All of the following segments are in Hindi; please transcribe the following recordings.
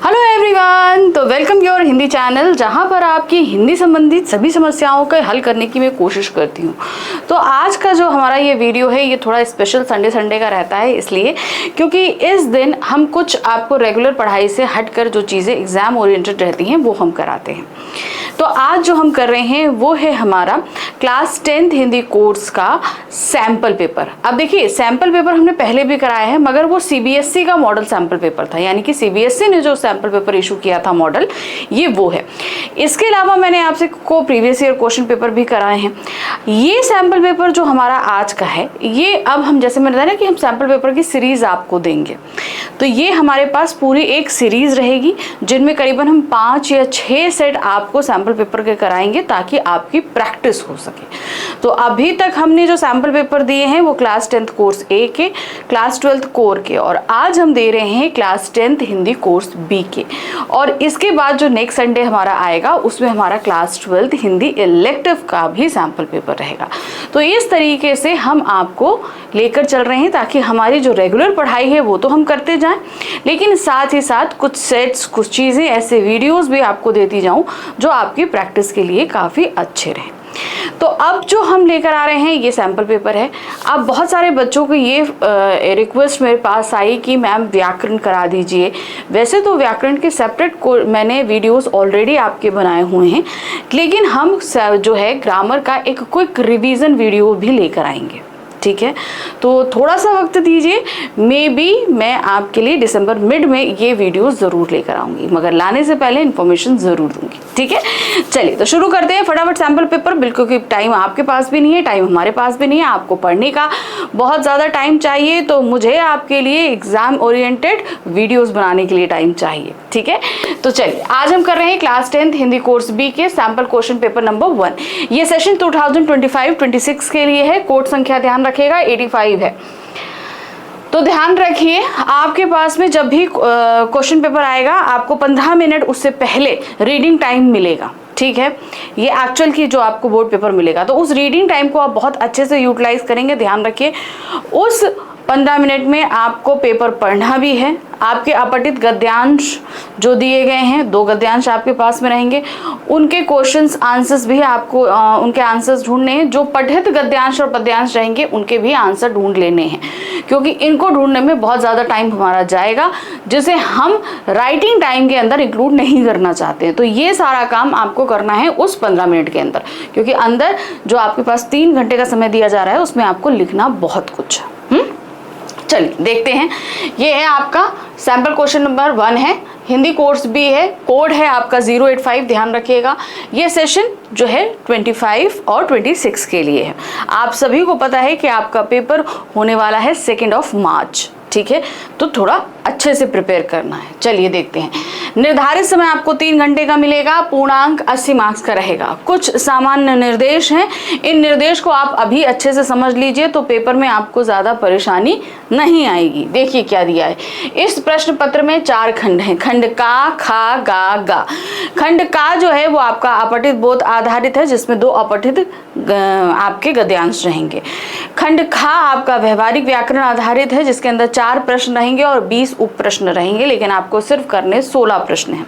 हेलो एवरीवन, तो वेलकम योर हिंदी चैनल, जहां पर आपकी हिंदी संबंधित सभी समस्याओं का हल करने की मैं कोशिश करती हूं। तो आज का जो हमारा ये वीडियो है ये थोड़ा स्पेशल संडे का रहता है, इसलिए क्योंकि इस दिन हम कुछ आपको रेगुलर पढ़ाई से हटकर जो चीज़ें एग्ज़ाम ओरिएंटेड रहती हैं वो हम कराते हैं। तो आज जो हम कर रहे हैं वो है हमारा क्लास 10th हिंदी कोर्स का सैम्पल पेपर। अब देखिए, सैम्पल पेपर हमने पहले भी कराया है, मगर वो सीबीएसई का मॉडल सैम्पल पेपर था, यानी कि सीबीएसई ने जो सैम्पल पेपर इशू किया था मॉडल, ये वो है। इसके अलावा मैंने आपसे को प्रीवियस ईयर क्वेश्चन पेपर भी कराए हैं। ये सैम्पल पेपर जो हमारा आज का है, ये अब हम जैसे मैंने बताया कि हम सैम्पल पेपर की सीरीज आपको देंगे, तो ये हमारे पास पूरी एक सीरीज रहेगी जिनमें करीबन हम 5 या 6 सेट आपको सैम्पल पेपर के कराएंगे ताकि आपकी प्रैक्टिस हो सके। तो अभी तक हमने जो सैम्पल पेपर दिए हैं वो क्लास 10th कोर्स ए के, क्लास 12th कोर के, और आज हम दे रहे हैं class 10th Hindi course B के। और इसके बाद जो नेक्स्ट संडे हमारा आएगा उसमें हमारा क्लास 12th हिंदी इलेक्टिव का भी सैम्पल पेपर रहेगा। तो इस तरीके से हम आपको लेकर चल रहे हैं ताकि हमारी जो रेगुलर पढ़ाई है वो तो हम करते जाएं, लेकिन साथ ही साथ कुछ सेट्स, कुछ चीज़ें, ऐसे वीडियोस भी आपको देती जाऊं जो आपकी प्रैक्टिस के लिए काफ़ी अच्छे रहें। तो अब जो हम लेकर आ रहे हैं ये सैम्पल पेपर है। अब बहुत सारे बच्चों को ये रिक्वेस्ट मेरे पास आई कि मैम व्याकरण करा दीजिए। वैसे तो व्याकरण के सेपरेट मैंने वीडियोस ऑलरेडी आपके बनाए हुए हैं, लेकिन हम जो है ग्रामर का एक क्विक रिवीजन वीडियो भी लेकर आएंगे, ठीक है। तो थोड़ा सा वक्त दीजिए, मे बी मैं आपके लिए दिसंबर मिड में ये वीडियो ज़रूर लेकर आऊँगी, मगर लाने से पहले इन्फॉर्मेशन ज़रूर दूंगी, ठीक है। चलिए तो शुरू करते हैं फटाफट सैम्पल पेपर। बिल्कुल कि टाइम आपके पास भी नहीं है, टाइम हमारे पास भी नहीं है, आपको पढ़ने का बहुत ज़्यादा टाइम चाहिए, तो मुझे आपके लिए एग्ज़ाम ओरिएंटेड वीडियोज़ बनाने के लिए टाइम चाहिए, ठीक है। तो चलिए आज हम कर रहे हैं class 10th Hindi course B के सैम्पल क्वेश्चन पेपर नंबर 1। ये सेशन 2025-26 के लिए है। कोड संख्या ध्यान रखिएगा 85 है। तो ध्यान रखिए, आपके पास में जब भी क्वेश्चन पेपर आएगा आपको 15 मिनट उससे पहले रीडिंग टाइम मिलेगा, ठीक है। ये एक्चुअल की जो आपको बोर्ड पेपर मिलेगा, तो उस रीडिंग टाइम को आप बहुत अच्छे से यूटिलाइज करेंगे। ध्यान रखिए, उस 15 मिनट में आपको पेपर पढ़ना भी है। आपके अपठित गद्यांश जो दिए गए हैं, 2 गद्यांश आपके पास में रहेंगे, उनके क्वेश्चंस आंसर्स भी आपको उनके आंसर्स ढूंढने हैं। जो पठित गद्यांश और पद्यांश रहेंगे उनके भी आंसर ढूंढ लेने हैं, क्योंकि इनको ढूंढने में बहुत ज़्यादा टाइम हमारा जाएगा, जिसे हम राइटिंग टाइम के अंदर इंक्लूड नहीं करना चाहते हैं। तो ये सारा काम आपको करना है उस 15 मिनट के अंदर, क्योंकि अंदर जो आपके पास 3 घंटे का समय दिया जा रहा है उसमें आपको लिखना बहुत कुछ है। चलिए देखते हैं। ये है आपका सैम्पल क्वेश्चन नंबर 1 है, हिंदी कोर्स भी है, कोड है आपका 085, ध्यान रखिएगा। ये सेशन जो है 25 और 26 के लिए है। आप सभी को पता है कि आपका पेपर होने वाला है 2 मार्च, ठीक है। तो थोड़ा अच्छे से प्रिपेयर करना है। चलिए देखते हैं। निर्धारित समय आपको 3 घंटे का मिलेगा। पूर्णांक 80 मार्क्स का रहेगा। कुछ सामान्य निर्देश हैं, इन निर्देश को आप अभी अच्छे से समझ लीजिए तो पेपर में आपको ज़्यादा परेशानी नहीं आएगी। देखिए क्या दिया है इस प्रश्न पत्र में। 4 खंड हैं। खंड का, खा, गा, गा। खंड का जो है वो आपका अपठित बोध आधारित है, जिसमें 2 अपठित आपके गद्यांश रहेंगे। खंड खा आपका व्यवहारिक व्याकरण आधारित है, जिसके अंदर 4 प्रश्न रहेंगे और 20 उप प्रश्न रहेंगे, लेकिन आपको सिर्फ करने 16 प्रश्न हैं।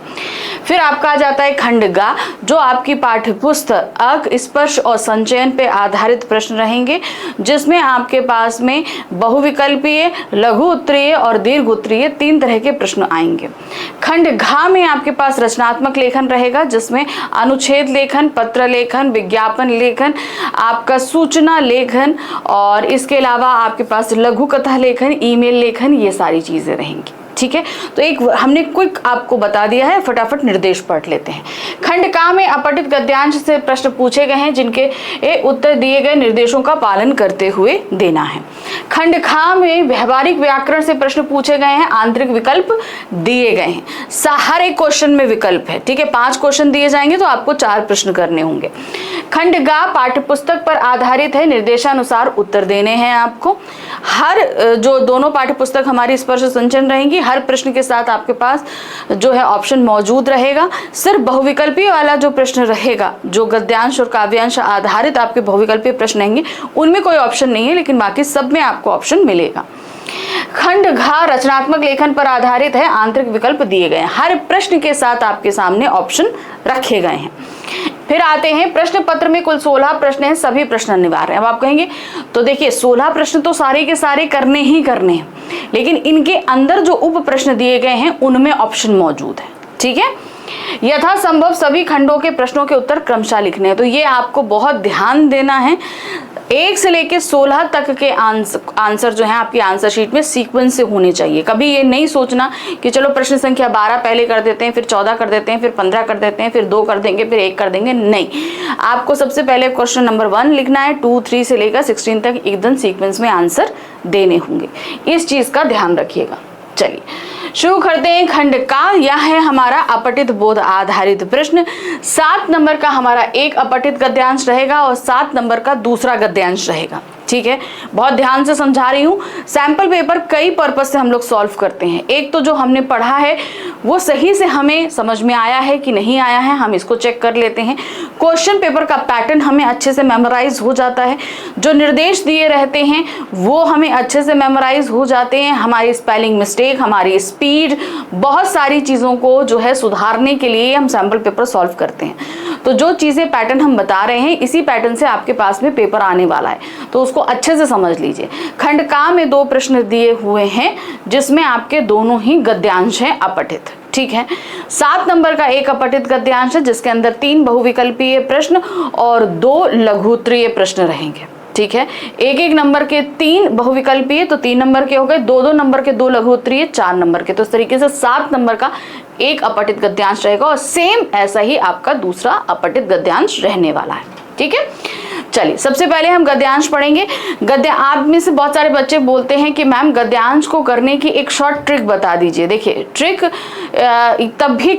फिर आपका आ जाता है खंड गा, जो आपकी पाठ्य पुस्तक अक, स्पर्श और संचयन पे आधारित प्रश्न रहेंगे, जिसमें आपके पास में बहुविकल्पीय, लघु उत्तरीय और दीर्घ उत्तरीय 3 तरह के प्रश्न आएंगे। खंड घा में आपके पास रचनात्मक लेखन रहेगा, जिसमें अनुच्छेद लेखन, पत्र लेखन, विज्ञापन लेखन, आपका सूचना लेखन, और इसके अलावा आपके पास लघु कथा लेखन, ईमेल लेखन, ये सारी चीजें रहेंगी, ठीक है। तो एक हमने क्विक आपको बता दिया है, फटाफट निर्देश पढ़ लेते हैं। खंड का में अपठित गद्यांश से प्रश्न पूछे गए हैं, जिनके उत्तर दिए गए निर्देशों का पालन करते हुए देना है। खंड खा में व्यवहारिक व्याकरण से प्रश्न पूछे गए हैं, आंतरिक विकल्प दिए गए हैं। हर एक क्वेश्चन में विकल्प है, ठीक है। 5 क्वेश्चन दिए जाएंगे तो आपको 4 प्रश्न करने होंगे। खंड गा पाठ्य पुस्तक पर आधारित है, निर्देशानुसार उत्तर देने हैं आपको। हर जो दोनों पाठ्य पुस्तक हमारी स्पर्श संचयन रहेंगी, हर प्रश्न के साथ आपके पास जो है ऑप्शन मौजूद रहेगा। सिर्फ बहुविकल्पीय वाला जो प्रश्न रहेगा, जो गद्यांश और काव्यांश आधारित आपके बहुविकल्पीय प्रश्न रहेंगे, उनमें कोई ऑप्शन नहीं है, लेकिन बाकी सब में आपको ऑप्शन मिलेगा। खंड घ रचनात्मक लेखन पर आधारित है, आंतरिक विकल्प दिए गए हैं। हर प्रश्न के साथ आपके सामने ऑप्शन रखे गए हैं। फिर आते हैं प्रश्न पत्र में कुल 16 प्रश्न हैं, सभी प्रश्न अनिवार्य हैं। अब आप कहेंगे तो देखिए 16 प्रश्न तो सारे के सारे करने ही करने हैं, लेकिन इनके अंदर जो उप प्रश्न दिए गए हैं उनमें ऑप्शन मौजूद है। ठीक है, यथासंभव सभी खंडों के प्रश्नों के उत्तर क्रमशः लिखने हैं। तो ये आपको बहुत ध्यान देना है। 1 से लेकर 16 तक के आंसर जो है आपकी आंसर शीट में सीक्वेंस से होने चाहिए। कभी ये नहीं सोचना कि चलो प्रश्न संख्या 12 पहले कर देते हैं, फिर 14 कर देते हैं, फिर 15 कर देते हैं, फिर 2 कर देंगे, फिर 1 कर देंगे। नहीं, आपको सबसे पहले क्वेश्चन नंबर 1 लिखना है, 2, 3 से लेकर 16 तक एकदम सीक्वेंस में आंसर देने होंगे। इस चीज का ध्यान रखिएगा। चलिए शुरू करते हैं। खंड का यह है हमारा अपठित बोध आधारित प्रश्न। 7 नंबर का हमारा एक अपठित गद्यांश रहेगा और 7 नंबर का दूसरा गद्यांश रहेगा। ठीक है, बहुत ध्यान से समझा रही हूँ। सैंपल पेपर कई पर्पस से हम लोग सॉल्व करते हैं। एक तो जो हमने पढ़ा है वो सही से हमें समझ में आया है कि नहीं आया है, हम इसको चेक कर लेते हैं। क्वेश्चन पेपर का पैटर्न हमें अच्छे से मेमोराइज हो जाता है। जो निर्देश दिए रहते हैं वो हमें अच्छे से मेमोराइज हो जाते हैं। हमारी स्पेलिंग मिस्टेक, हमारी स्पीड, बहुत सारी चीज़ों को जो है सुधारने के लिए हम सैंपल पेपर सॉल्व करते हैं। तो जो चीज़ें पैटर्न हम बता रहे हैं इसी पैटर्न से आपके पास में पेपर आने वाला है, तो उसको अच्छे से समझ लीजिए। खंड का में 2 प्रश्न दिए हुए हैं जिसमें आपके दोनों ही गद्यांश हैं अपठित। ठीक है, 7 नंबर का एक अपठित गद्यांश है जिसके अंदर 3 बहुविकल्पीय प्रश्न और 2 लघुत्तरीय प्रश्न रहेंगे। ठीक है, 1-1 नंबर के 3 बहुविकल्पीय, तो 3 नंबर के हो गए, 2-2 नंबर के 2 लघुत्तरीय, 4 नंबर के। तो इस तरीके से 7 नंबर का एक अपठित गद्यांश रहेगा और सेम ऐसा ही आपका दूसरा अपठित गद्यांश रहने वाला है। ठीक है, चलिए सबसे पहले हम गद्यांश पढ़ेंगे। आप में से बहुत सारे बच्चे बोलते हैं कि मैम गद्यांश को करने की एक शॉर्ट ट्रिक बता दीजिए। देखिए ट्रिक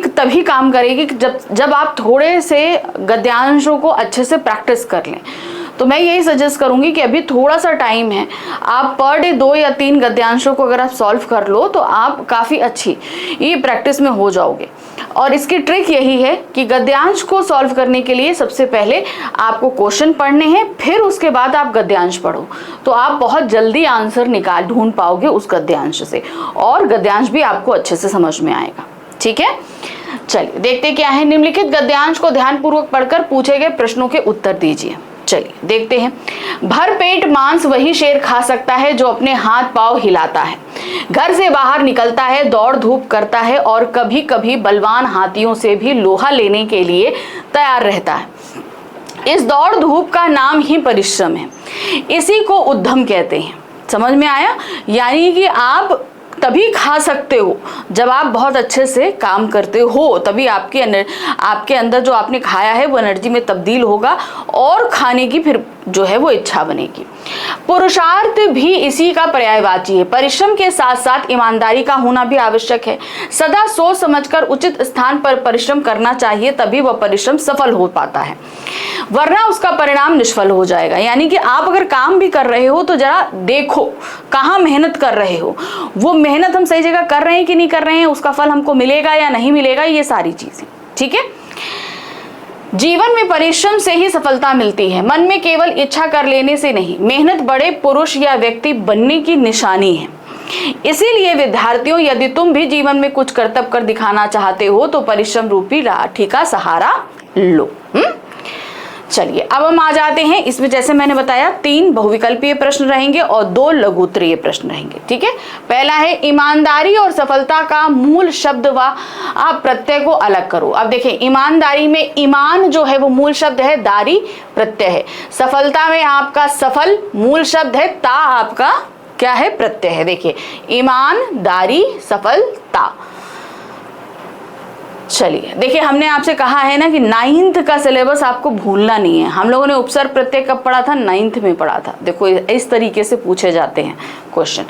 तभी काम करेगी जब आप थोड़े से गद्यांशों को अच्छे से प्रैक्टिस कर लें। तो मैं यही सजेस्ट करूंगी कि अभी थोड़ा सा टाइम है, आप पर डे 2 या 3 गद्यांशों को अगर आप सॉल्व कर लो तो आप काफ़ी अच्छी ये प्रैक्टिस में हो जाओगे। और इसकी ट्रिक यही है कि गद्यांश को सॉल्व करने के लिए सबसे पहले आपको क्वेश्चन पढ़ने हैं, फिर उसके बाद आप गद्यांश पढ़ो, तो आप बहुत जल्दी आंसर ढूंढ पाओगे उस गद्यांश से, और गद्यांश भी आपको अच्छे से समझ में आएगा। ठीक है, चलिए देखते क्या है। निम्नलिखित गद्यांश को ध्यानपूर्वक पढ़कर पूछे गए प्रश्नों के उत्तर दीजिए। चलिए देखते हैं। भरपेट मांस वही शेर खा सकता है जो अपने हाथ पांव हिलाता है, घर से बाहर निकलता है, दौड़ धूप करता है और कभी कभी बलवान हाथियों से भी लोहा लेने के लिए तैयार रहता है। इस दौड़ धूप का नाम ही परिश्रम है, इसी को उद्यम कहते हैं। समझ में आया? यानी कि आप तभी खा सकते हो जब आप बहुत अच्छे से काम करते हो, तभी आपके अंदर जो आपने खाया है वो एनर्जी में तब्दील होगा और खाने की फिर जो है वो इच्छा बनेगी। पुरुषार्थ भी इसी का पर्यायवाची है। परिश्रम के साथ साथ ईमानदारी का होना भी आवश्यक है। सदा सोच समझकर उचित स्थान पर परिश्रम करना चाहिए, तभी वह परिश्रम सफल हो पाता है, वरना उसका परिणाम निष्फल हो जाएगा। यानी कि आप अगर काम भी कर रहे हो तो जरा देखो कहाँ मेहनत कर रहे हो, वो मेहनत हम सही जगह कर रहे हैं कि नहीं कर रहे हैं, उसका फल हमको मिलेगा या नहीं मिलेगा, ये सारी चीजें। ठीक है, जीवन में परिश्रम से ही सफलता मिलती है, मन में केवल इच्छा कर लेने से नहीं। मेहनत बड़े पुरुष या व्यक्ति बनने की निशानी है। इसीलिए विद्यार्थियों, यदि तुम भी जीवन में कुछ कर्तव्य कर दिखाना चाहते हो तो परिश्रम रूपी लाठी का सहारा लो। चलिए अब हम आ जाते हैं इसमें। जैसे मैंने बताया 3 बहुविकल्पीय प्रश्न रहेंगे और 2 लघुत्तरीय प्रश्न रहेंगे। ठीक है, पहला है ईमानदारी और सफलता का मूल शब्द व आप प्रत्यय को अलग करो। अब देखिए ईमानदारी में ईमान जो है वो मूल शब्द है, दारी प्रत्यय है। सफलता में आपका सफल मूल शब्द है, ता आपका क्या है, प्रत्यय है। देखिए ईमानदारी सफलता। चलिए देखिए, हमने आपसे कहा है ना कि 9th का सिलेबस आपको भूलना नहीं है। हम लोगों ने उपसर्ग प्रत्यय कब पढ़ा था, 9th में पढ़ा था। देखो इस तरीके से पूछे जाते हैं क्वेश्चन।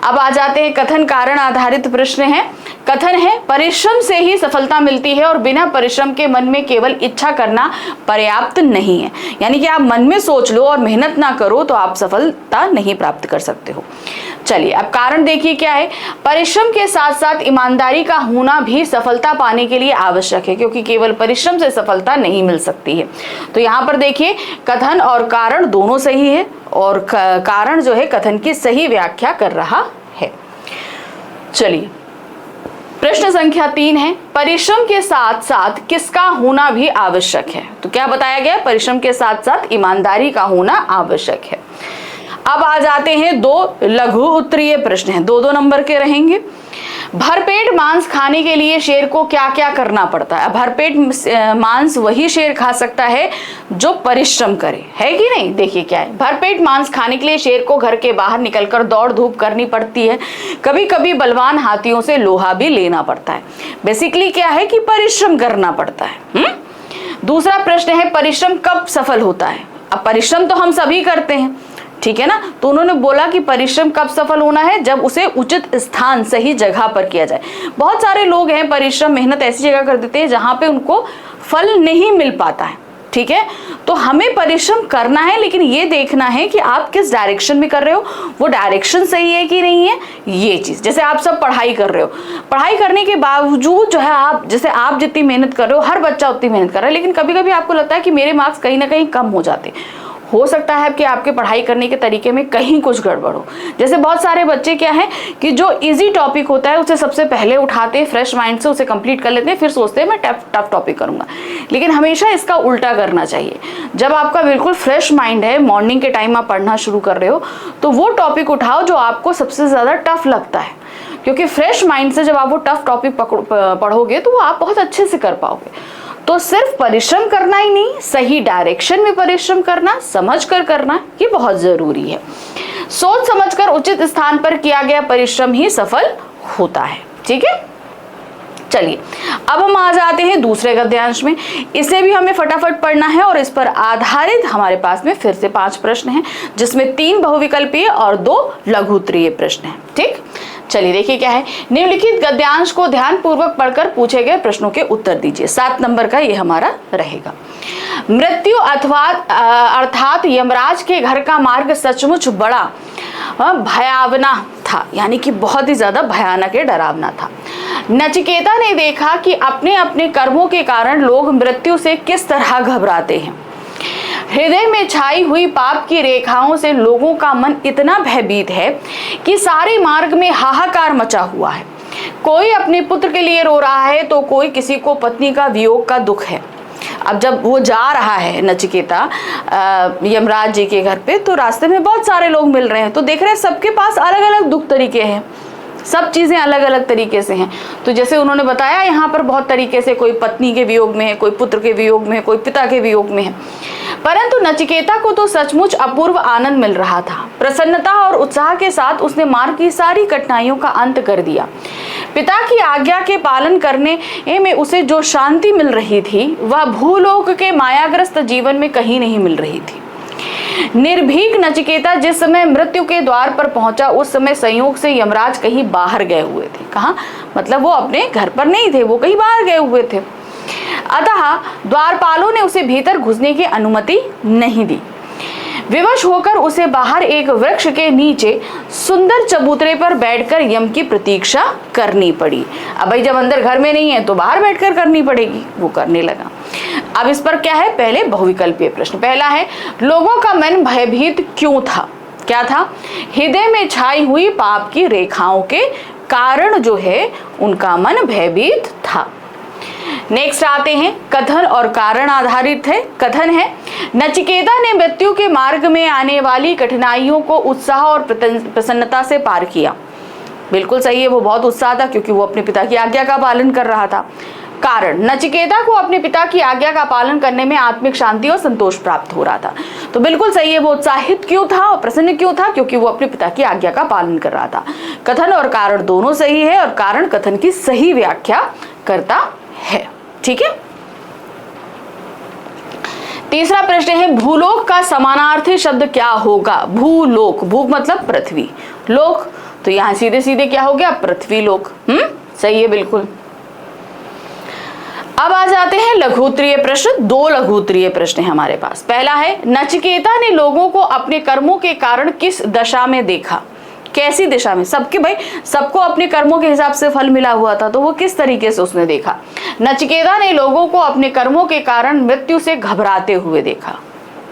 अब आ जाते हैं कथन कारण आधारित प्रश्न है। कथन है परिश्रम से ही सफलता मिलती है और बिना परिश्रम के मन में केवल इच्छा करना पर्याप्त नहीं है। यानी कि आप मन में सोच लो और मेहनत ना करो तो आप सफलता नहीं प्राप्त कर सकते हो। चलिए अब कारण देखिए क्या है। परिश्रम के साथ साथ ईमानदारी का होना भी सफलता पाने के लिए आवश्यक है, क्योंकि केवल परिश्रम से सफलता नहीं मिल सकती है। तो यहाँ पर देखिए कथन और कारण दोनों सही है और कारण जो है कथन की सही व्याख्या कर रहा चलिए, प्रश्न संख्या 3 है, परिश्रम के साथ साथ किसका होना भी आवश्यक है। तो क्या बताया गया, परिश्रम के साथ साथ ईमानदारी का होना आवश्यक है। अब आ जाते हैं 2 लघु उत्तरीय प्रश्न हैं, 2-2 नंबर के रहेंगे। भरपेट मांस खाने के लिए शेर को क्या क्या करना पड़ता है। भरपेट मांस वही शेर खा सकता है जो परिश्रम करे, है कि नहीं। देखिए क्या है, भरपेट मांस खाने के लिए शेर को घर के बाहर निकलकर दौड़ धूप करनी पड़ती है, कभी कभी बलवान हाथियों से लोहा भी लेना पड़ता है। बेसिकली क्या है कि परिश्रम करना पड़ता है। दूसरा प्रश्न है, परिश्रम कब सफल होता है। अब परिश्रम तो हम सभी करते हैं, ठीक है ना। तो उन्होंने बोला कि परिश्रम कब सफल होना है, जब उसे उचित स्थान सही जगह पर किया जाए। बहुत सारे लोग हैं परिश्रम मेहनत ऐसी जगह कर देते हैं जहां पे उनको फल नहीं मिल पाता है, ठीक है। तो हमें परिश्रम करना है, लेकिन ये देखना है कि आप किस डायरेक्शन में कर रहे हो, वो डायरेक्शन सही है कि नहीं है। ये चीज, जैसे आप सब पढ़ाई कर रहे हो, पढ़ाई करने के बावजूद जो है आप, जैसे आप जितनी मेहनत कर रहे हो, हर बच्चा उतनी मेहनत कर रहा है, लेकिन कभी कभी आपको लगता है कि मेरे मार्क्स कहीं ना कहीं कम हो जाते। हो सकता है कि आपके पढ़ाई करने के तरीके में कहीं कुछ गड़बड़ हो। जैसे बहुत सारे बच्चे क्या है कि जो इजी टॉपिक होता है उसे सबसे पहले उठाते हैं, फ्रेश माइंड से उसे कंप्लीट कर लेते हैं, फिर सोचते हैं मैं टफ टॉपिक करूंगा। लेकिन हमेशा इसका उल्टा करना चाहिए। जब आपका बिल्कुल फ्रेश माइंड है, मॉर्निंग के टाइम आप पढ़ना शुरू कर रहे हो, तो वो टॉपिक उठाओ जो आपको सबसे ज़्यादा टफ लगता है, क्योंकि फ्रेश माइंड से जब आप वो टफ टॉपिक पढ़ोगे तो वो आप बहुत अच्छे से कर पाओगे। तो सिर्फ परिश्रम करना ही नहीं, सही डायरेक्शन में परिश्रम करना, समझ कर करना, ये बहुत जरूरी है। सोच समझकर उचित स्थान पर किया गया परिश्रम ही सफल होता है, ठीक है। चलिए, अब हम आ जाते हैं दूसरे गद्यांश में। इसे भी हमें फटाफट पढ़ना है और इस पर आधारित हमारे पास में फिर से 5 प्रश्न हैं, जिसमें 3 बहुविकल्पीय और 2 लघु उत्तरीय प्रश्न हैं, ठीक। चलिए देखिए क्या है, निम्नलिखित गद्यांश को ध्यानपूर्वक पढ़कर पूछे गए प्रश्नों के उत्तर दीजिए। 7 नंबर का ये हमारा रहेगा। मृत्यु अथवा अर्थात यमराज के घर का मार्ग सचमुच बड़ा भयावना था, यानी कि बहुत ही ज्यादा भयानक है, डरावना था। नचिकेता ने देखा कि अपने अपने कर्मों के कारण लोग मृत्यु से किस तरह घबराते हैं। हृदय में छाई हुई पाप की रेखाओं से लोगों का मन इतना भयभीत है कि सारे मार्ग में हाहाकार मचा हुआ है। कोई अपने पुत्र के लिए रो रहा है तो कोई किसी को पत्नी का वियोग का दुख है। अब जब वो जा रहा है नचिकेता यमराज जी के घर पे, तो रास्ते में बहुत सारे लोग मिल रहे हैं, तो देख रहे हैं सबके पास अलग अलग दुख तरीके हैं, सब चीजें अलग अलग तरीके से हैं। तो जैसे उन्होंने बताया यहाँ पर बहुत तरीके से, कोई पत्नी के वियोग में है, कोई पुत्र के वियोग में है, कोई पिता के वियोग में है। परंतु नचिकेता को तो सचमुच अपूर्व आनंद मिल रहा था। प्रसन्नता और उत्साह के साथ उसने मार्ग की सारी कठिनाइयों का अंत कर दिया। पिता की आज्ञा के पालन करने में उसे जो शांति मिल रही थी वह भूलोक के मायाग्रस्त जीवन में कहीं नहीं मिल रही थी। निर्भीक नचिकेता जिस समय मृत्यु के द्वार पर पहुंचा, उस समय संयोग से यमराज कहीं बाहर गए हुए थे। कहाँ? मतलब वो अपने घर पर नहीं थे, वो कहीं बाहर गए हुए थे। अतः द्वारपालों ने उसे भीतर घुसने की अनुमति नहीं दी। विवश होकर उसे बाहर एक वृक्ष के नीचे सुंदर चबूतरे पर बैठकर यम की प्रतीक्षा करनी पड़ी। अब भाई जब अंदर घर में नहीं है तो बाहर बैठकर करनी पड़ेगी, वो करने लगा। अब इस पर क्या है, पहले बहुविकल्पीय प्रश्न। पहला है, लोगों का मन भयभीत क्यों था? क्या था? हृदय में छाई हुई पाप की रेखाओं के कारण जो है उनका मन भयभीत था। नेक्स्ट आते हैं, कथन और कारण आधारित है। कथन है, नचिकेता ने मृत्यु के मार्ग में आने वाली कठिनाइयों को उत्साह और प्रसन्नता से पार किया। बिल्कुल सही है, वो बहुत उत्साह था क्योंकि वो अपने पिता की आज्ञा का पालन कर रहा था। कारण, नचिकेता को अपने पिता की आज्ञा का पालन करने में आत्मिक शांति और संतोष प्राप्त हो रहा था। तो बिल्कुल सही है, वो उत्साहित क्यों था और प्रसन्न क्यों था? क्योंकि वो अपने पिता की आज्ञा का पालन कर रहा था। कथन और कारण दोनों सही है और कारण कथन की सही व्याख्या करता है, ठीक है। तीसरा प्रश्न है, भूलोक का समानार्थी शब्द क्या होगा? भूलोक, भू मतलब पृथ्वी, लोक तो यहां सीधे सीधे क्या हो गया? पृथ्वी लोक। सही है बिल्कुल। अब आ जाते हैं लघु उत्तरीय प्रश्न। 2 लघु उत्तरीय प्रश्न है हमारे पास। पहला है, नचिकेता ने लोगों को अपने कर्मों के कारण किस दशा में देखा? कैसी दिशा में? सबके भाई सबको अपने कर्मों के हिसाब से फल मिला हुआ था, तो वो किस तरीके से उसने देखा? नचिकेता ने लोगों को अपने कर्मों के कारण मृत्यु से घबराते हुए देखा।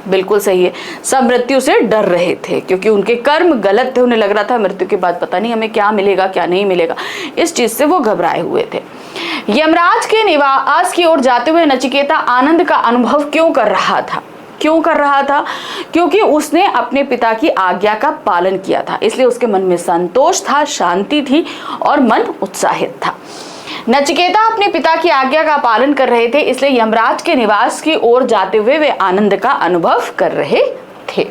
बिल्कुल सही है। सब मृत्यु से डर रहे थे क्योंकि उनके कर्म गलत थे, उन्हें लग रहा था मृत्यु के बाद पता नहीं हमें क्या मिलेगा क्या नहीं मिलेगा, इस चीज से वो घबराए हुए थे। यमराज के निवास की ओर जाते हुए नचिकेता आनंद का अनुभव क्यों कर रहा था? क्यों कर रहा था? क्योंकि उसने अपने पिता की आज्ञा का पालन किया था, इसलिए उसके मन में संतोष था, शांति थी और मन उत्साहित था। नचिकेता अपने पिता की आज्ञा का पालन कर रहे थे, इसलिए यमराज के निवास की ओर जाते हुए वे आनंद का अनुभव कर रहे थे।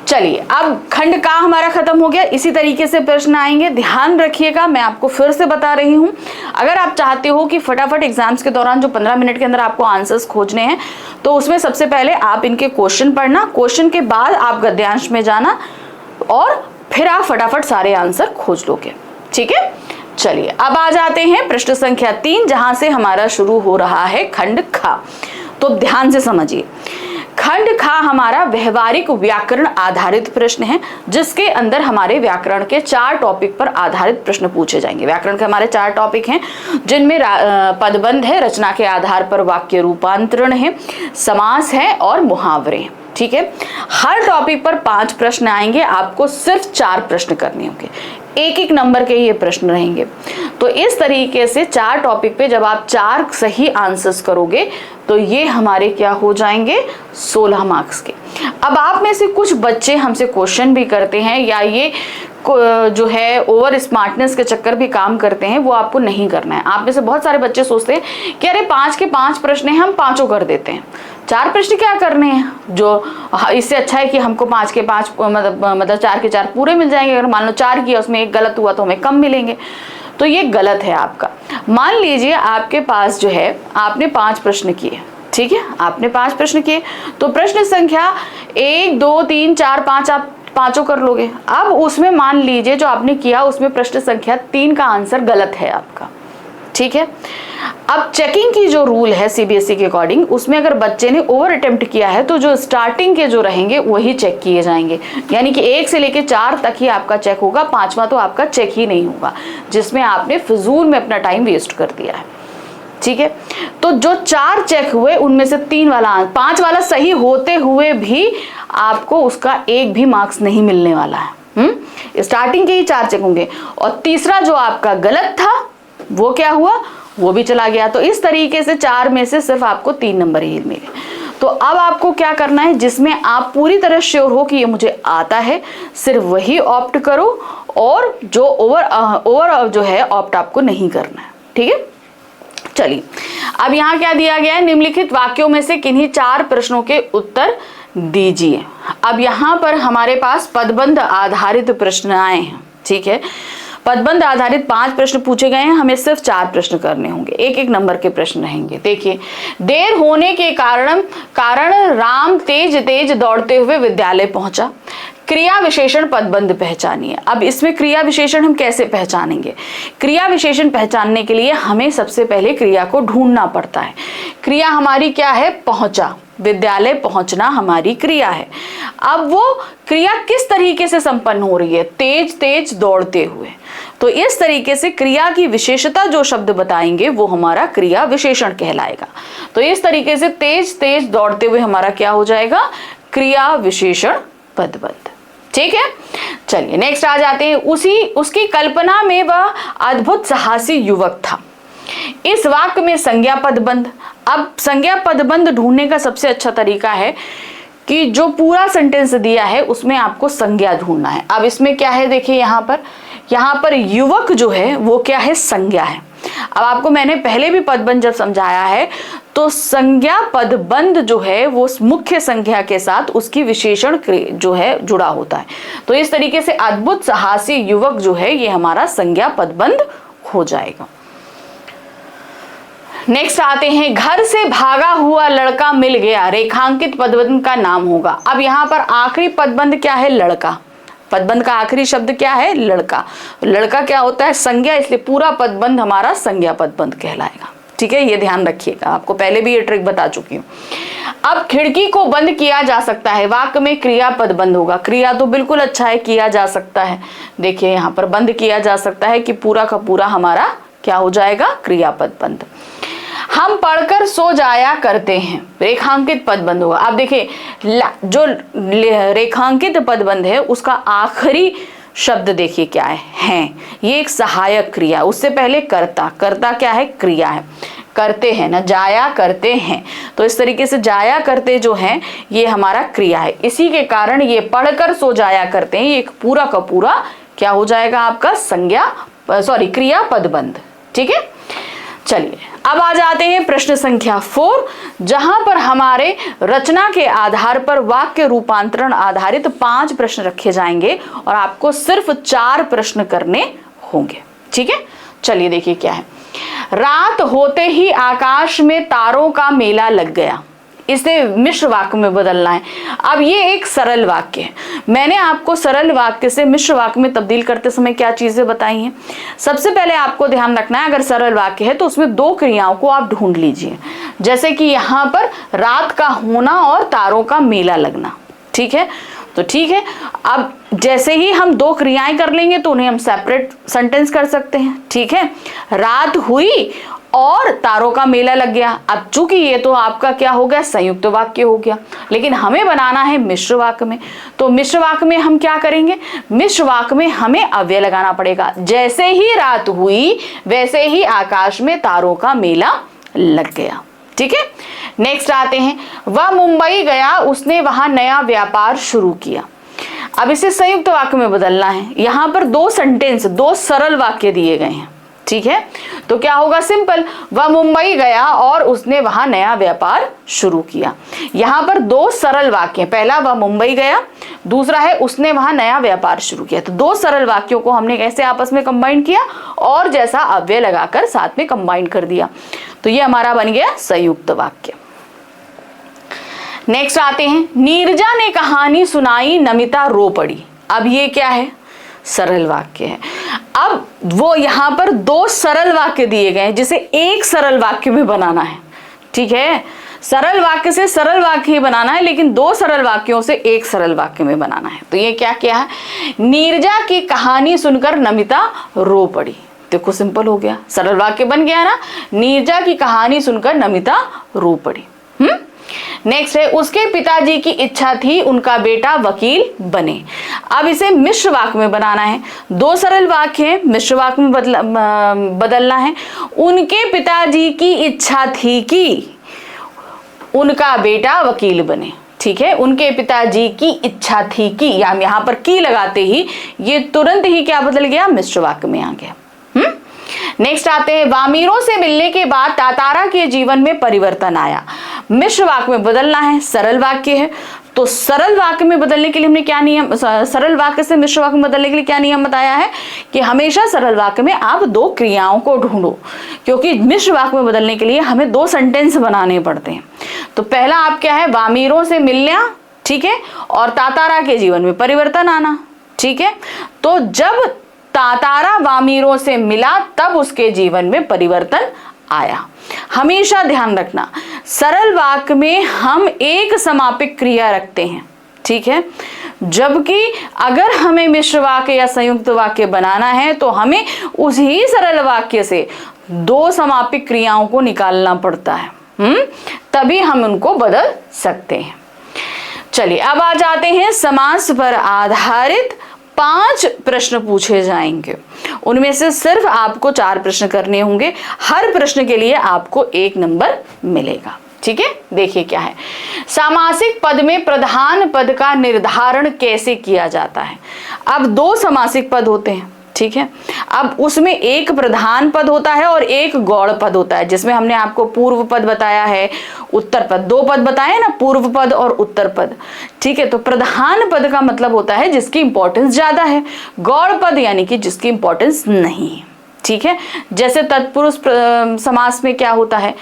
चलिए, अब खंड का हमारा खत्म हो गया। इसी तरीके से प्रश्न आएंगे, ध्यान रखिएगा। मैं आपको फिर से बता रही हूं, अगर आप चाहते हो कि फटाफट एग्जाम्स के दौरान जो 15 मिनट के अंदर आपको आंसर्स खोजने हैं, तो उसमें सबसे पहले आप इनके क्वेश्चन पढ़ना, क्वेश्चन के बाद आप गद्यांश में जाना और फिर आप फटाफट सारे आंसर खोज लोगे। ठीक है, चलिए अब आ जाते हैं प्रश्न संख्या 3, जहां से हमारा शुरू हो रहा है खंड खा। तो ध्यान से समझिए, खंड खा हमारा व्यवहारिक व्याकरण आधारित प्रश्न है, जिसके अंदर हमारे व्याकरण के 4 टॉपिक पर आधारित प्रश्न पूछे जाएंगे। व्याकरण के हमारे 4 टॉपिक हैं, जिनमें पदबंध है, रचना के आधार पर वाक्य रूपांतरण है, समास है और मुहावरे हैं। ठीक है, हर टॉपिक पर 5 प्रश्न आएंगे, आपको सिर्फ 4 प्रश्न करने होंगे, 1-1 नंबर के ये प्रश्न रहेंगे। तो इस तरीके से 4 टॉपिक पे जब आप 4 सही आंसर्स करोगे तो ये हमारे क्या हो जाएंगे, 16 मार्क्स के। अब आप में से कुछ बच्चे हमसे क्वेश्चन भी करते हैं या ये जो है ओवर स्मार्टनेस के चक्कर भी काम करते हैं, वो आपको नहीं करना है। आप में से बहुत सारे बच्चे सोचते हैं कि अरे 5 के 5 प्रश्न हैं, हम 5 कर देते हैं, 4 प्रश्न क्या करने हैं, जो इससे अच्छा है कि हमको 5 के 5 मतलब 4 के 4 पूरे मिल जाएंगे। अगर मान लो 4 किया उसमें 1 गलत हुआ तो हमें कम मिलेंगे, तो ये गलत है आपका। मान लीजिए आपके पास जो है आपने 5 प्रश्न किए, ठीक है, आपने 5 प्रश्न किए, तो प्रश्न संख्या 1 2 3 4 5 आप 5 कर लोगे। अब उसमें मान लीजिए जो आपने किया उसमें प्रश्न संख्या 3 का आंसर गलत है आपका, ठीक है। अब चेकिंग की जो रूल है सीबीएसई के अकॉर्डिंग, उसमें अगर बच्चे ने ओवर अटेम्प्ट किया है तो जो स्टार्टिंग के जो रहेंगे वही चेक किए जाएंगे, यानी कि 1 से लेके 4 तक ही आपका चेक होगा, 5वां तो आपका चेक ही नहीं होगा, जिसमें आपने फिजूल में अपना टाइम वेस्ट कर दिया है। ठीक है, तो जो 4 चेक हुए उनमें से 3 वाला 5 वाला सही होते हुए भी आपको उसका 1 भी मार्क्स नहीं मिलने वाला है। स्टार्टिंग के ही 4 चेक होंगे और तीसरा जो आपका गलत था वो क्या हुआ, वो भी चला गया। तो इस तरीके से 4 में से सिर्फ आपको 3 नंबर ही मिले। तो अब आपको क्या करना है, जिसमें आप पूरी तरह श्योर हो कि ये मुझे आता है, सिर्फ वही ऑप्ट करो, और जो ओवर जो है ऑप्ट आपको नहीं करना है। ठीक है, चलिए अब यहाँ क्या दिया गया है, निम्नलिखित वाक्यों में से किन्हीं 4 प्रश्नों के उत्तर दीजिए। अब यहाँ पर हमारे पास पदबंध आधारित प्रश्न आए हैं। ठीक है, पदबंध आधारित 5 प्रश्न पूछे गए हैं, हमें सिर्फ 4 प्रश्न करने होंगे, 1-1 नंबर के प्रश्न रहेंगे। देखिए, देर होने के कारण राम तेज दौड़ते हुए विद्यालय पहुंचा, क्रिया विशेषण पदबंध पहचानिए। अब इसमें क्रिया विशेषण हम कैसे पहचानेंगे? क्रिया विशेषण पहचानने के लिए हमें सबसे पहले क्रिया को ढूंढना पड़ता है। क्रिया हमारी क्या है, पहुंचा, विद्यालय पहुंचना हमारी क्रिया है। अब वो क्रिया किस तरीके से संपन्न हो रही है, तेज दौड़ते हुए। तो इस तरीके से क्रिया की विशेषता जो शब्द बताएंगे वो हमारा क्रिया विशेषण कहलाएगा। तो इस तरीके से तेज दौड़ते हुए हमारा क्या हो जाएगा, क्रिया विशेषण पदबंध। ठीक है, चलिए नेक्स्ट आ जाते हैं। उसकी कल्पना में वह अद्भुत साहसी युवक था। इस वाक्य में संज्ञा पदबंध। अब संज्ञा पदबंध ढूंढने का सबसे अच्छा तरीका है कि जो पूरा सेंटेंस दिया है उसमें आपको संज्ञा ढूंढना है। अब इसमें क्या है, देखिए यहाँ पर युवक जो है वो क्या है, संज्ञा है। अब आपको मैंने पहले भी पदबंध जब समझाया है तो संज्ञा पदबंध जो है वो मुख्य संज्ञा के साथ उसकी विशेषण जो है जुड़ा होता है। तो इस तरीके से अद्भुत साहसी युवक जो है ये हमारा संज्ञा पदबंध हो जाएगा। नेक्स्ट आते हैं, घर से भागा हुआ लड़का मिल गया, रेखांकित पदबंध का नाम होगा। अब यहाँ पर आखिरी पदबंध क्या है, लड़का। पदबंध का आखिरी शब्द क्या है, लड़का। लड़का क्या होता है, संज्ञा, इसलिए पूरा पदबंध हमारा संज्ञा पदबंध कहलाएगा। ठीक है, ये ध्यान रखिएगा, आपको पहले भी ये ट्रिक बता चुकी हूँ। अब खिड़की को बंद किया जा सकता है, वाक्य में क्रिया पदबंध होगा। क्रिया तो बिल्कुल अच्छा है, किया जा सकता है। देखिए यहाँ पर बंद किया जा सकता है कि पूरा का पूरा हमारा क्या हो जाएगा, क्रिया पदबंध। हम पढ़कर सो जाया करते हैं, रेखांकित पदबंध होगा। अब देखिए जो रेखांकित पदबंध है उसका आखिरी शब्द देखिए क्या है, ये एक सहायक क्रिया, उससे पहले कर्ता, कर्ता क्या है, क्रिया है, करते हैं ना, जाया करते हैं, तो इस तरीके से जाया करते जो है ये हमारा क्रिया है। इसी के कारण ये पढ़कर सो जाया करते हैं, ये एक पूरा का पूरा क्या हो जाएगा आपका क्रिया पदबंध। ठीक है, चलिए अब आ जाते हैं प्रश्न संख्या 4, जहां पर हमारे रचना के आधार पर वाक्य रूपांतरण आधारित 5 प्रश्न रखे जाएंगे और आपको सिर्फ 4 प्रश्न करने होंगे। ठीक है, चलिए देखिए क्या है। रात होते ही आकाश में तारों का मेला लग गया, इसे मिश्र वाक्य में बदलना है। अब ये एक सरल वाक्य है, मैंने आपको सरल वाक्य से मिश्र वाक्य में तब्दील करते समय क्या चीजें बताई हैं। सबसे पहले आपको ध्यान रखना है, अगर सरल वाक्य है तो उसमें 2 क्रियाओं को आप ढूंढ लीजिए, जैसे कि यहाँ पर रात का होना और तारों का मेला लगना। ठीक है, तो ठीक है, अब जैसे ही हम 2 क्रियाएं कर लेंगे तो उन्हें हम सेपरेट सेंटेंस कर सकते हैं। ठीक है, रात हुई और तारों का मेला लग गया। अब चूंकि ये तो आपका क्या हो गया, संयुक्त वाक्य हो गया, लेकिन हमें बनाना है मिश्र वाक्य में। तो मिश्र वाक्य में हम क्या करेंगे, मिश्र वाक्य में हमें अव्यय लगाना पड़ेगा। जैसे ही रात हुई वैसे ही आकाश में तारों का मेला लग गया। ठीक है, नेक्स्ट आते हैं, वह मुंबई गया, उसने वहां नया व्यापार शुरू किया। अब इसे संयुक्त वाक्य में बदलना है। यहां पर 2 सेंटेंस, 2 सरल वाक्य दिए गए हैं। ठीक है, तो क्या होगा, सिंपल, वह मुंबई गया और उसने वहां नया व्यापार शुरू किया। यहां पर 2 सरल वाक्य, पहला वह मुंबई गया, दूसरा है उसने वहां नया व्यापार शुरू किया। तो 2 सरल वाक्यों को हमने कैसे आपस में कंबाइन किया और जैसा अव्यय लगाकर साथ में कंबाइन कर दिया, तो ये हमारा बन गया संयुक्त वाक्य। नेक्स्ट आते हैं, नीरजा ने कहानी सुनाई, नमिता रो पड़ी। अब ये क्या है, सरल वाक्य है। अब वो यहां पर 2 सरल वाक्य दिए गए हैं जिसे एक सरल वाक्य में बनाना है। ठीक है, सरल वाक्य से सरल वाक्य ही बनाना है, लेकिन 2 सरल वाक्यों से एक सरल वाक्य में बनाना है। तो ये क्या क्या है, नीरजा की कहानी सुनकर नमिता रो पड़ी। देखो सिंपल हो गया, सरल वाक्य बन गया ना, नीरजा की कहानी सुनकर नमिता रो पड़ी। नेक्स्ट है, उसके पिताजी की इच्छा थी उनका बेटा वकील बने। अब इसे मिश्र वाक्य में बनाना है। 2 सरल वाक्य है, मिश्र वाक्य में बदलना है। उनके पिताजी की इच्छा थी कि उनका बेटा वकील बने। ठीक है, उनके पिताजी की इच्छा थी कि, यहां पर की लगाते ही ये तुरंत ही क्या बदल गया, मिश्र वाक्य में आ गया। नेक्स्ट आते हैं, वामीरों से मिलने के बाद तातारा के जीवन में परिवर्तन आया। मिश्र वाक्य में बदलना है, सरल वाक्य है, तो सरल वाक्य में बदलने के लिए हमने क्या नियम, सरल वाक्य से मिश्र वाक्य में बदलने के लिए क्या नियम बताया है कि हमेशा सरल वाक्य में आप 2 क्रियाओं को ढूंढो, क्योंकि मिश्र वाक्य में बदलने के लिए हमें 2 सेंटेंस बनाने पड़ते हैं। तो पहला आप क्या है, वामीरों से मिलना, ठीक है, और तातारा के जीवन में परिवर्तन आना। ठीक है, तो जब तातारा वामीरों से मिला तब उसके जीवन में परिवर्तन आया। हमेशा ध्यान रखना, सरल वाक्य में हम एक समापिक क्रिया रखते हैं। ठीक है, जबकि अगर हमें मिश्र वाक्य या संयुक्त वाक्य बनाना है तो हमें उसी सरल वाक्य से 2 समापिक क्रियाओं को निकालना पड़ता है, तभी हम उनको बदल सकते हैं। चलिए अब आ जाते हैं, समास पर आधारित 5 प्रश्न पूछे जाएंगे। उनमें से सिर्फ आपको 4 प्रश्न करने होंगे। हर प्रश्न के लिए आपको 1 नंबर मिलेगा। ठीक है, देखिए क्या है, सामासिक पद में प्रधान पद का निर्धारण कैसे किया जाता है। अब 2 सामासिक पद होते हैं। ठीक है, अब उसमें एक प्रधान पद होता है और एक गौड़ पद होता है, जिसमें हमने आपको पूर्व पद बताया है, उत्तर पद, 2 पद बताए ना, पूर्व पद और उत्तर पद। ठीक है, तो प्रधान पद का मतलब होता है जिसकी इंपॉर्टेंस ज्यादा है, गौड़ पद यानी कि जिसकी इंपॉर्टेंस नहीं है। ठीक है, जैसे तत्पुरुष समास में क्या होता है,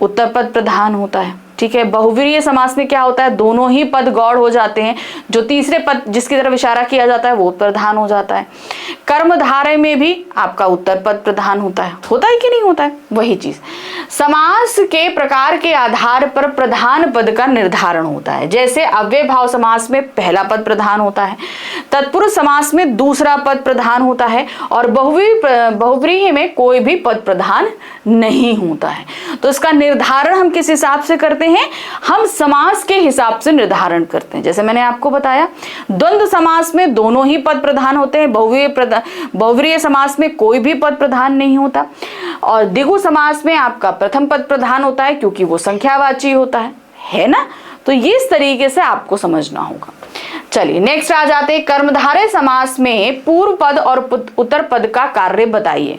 उत्तर पद प्रधान होता है। ठीक ठीक है। बहुव्रीहि समास में क्या होता है, दोनों ही पद गौड़ हो जाते हैं, जो तीसरे पद जिसकी तरफ इशारा किया जाता है वो प्रधान हो जाता है। कर्मधारय में भी आपका उत्तर पद प्रधान होता है कि नहीं होता है, वही चीज। समास के प्रकार के आधार पर प्रधान पद का निर्धारण होता है। जैसे अव्यय भाव समास में पहला पद प्रधान होता है, तत्पुरुष समास में दूसरा पद प्रधान होता है, और बहुव्रीहि में कोई भी पद प्रधान नहीं होता है। तो इसका निर्धारण हम किस हिसाब से करते हैं, हम समास के हिसाब से निर्धारण करते हैं। जैसे मैंने आपको बताया, द्वंद्व समास में दोनों ही पद प्रधान होते हैं, बहुव्रीहि समास में कोई भी पद प्रधान नहीं होता, और द्विगु समास में आपका प्रथम पद प्रधान होता है क्योंकि वो संख्यावाची होता है ना। तो ये इस तरीके से आपको समझना होगा। चलिए नेक्स्ट आ जाते हैं, कर्मधारय समास में पूर्व पद और उत्तर पद का कार्य बताइए।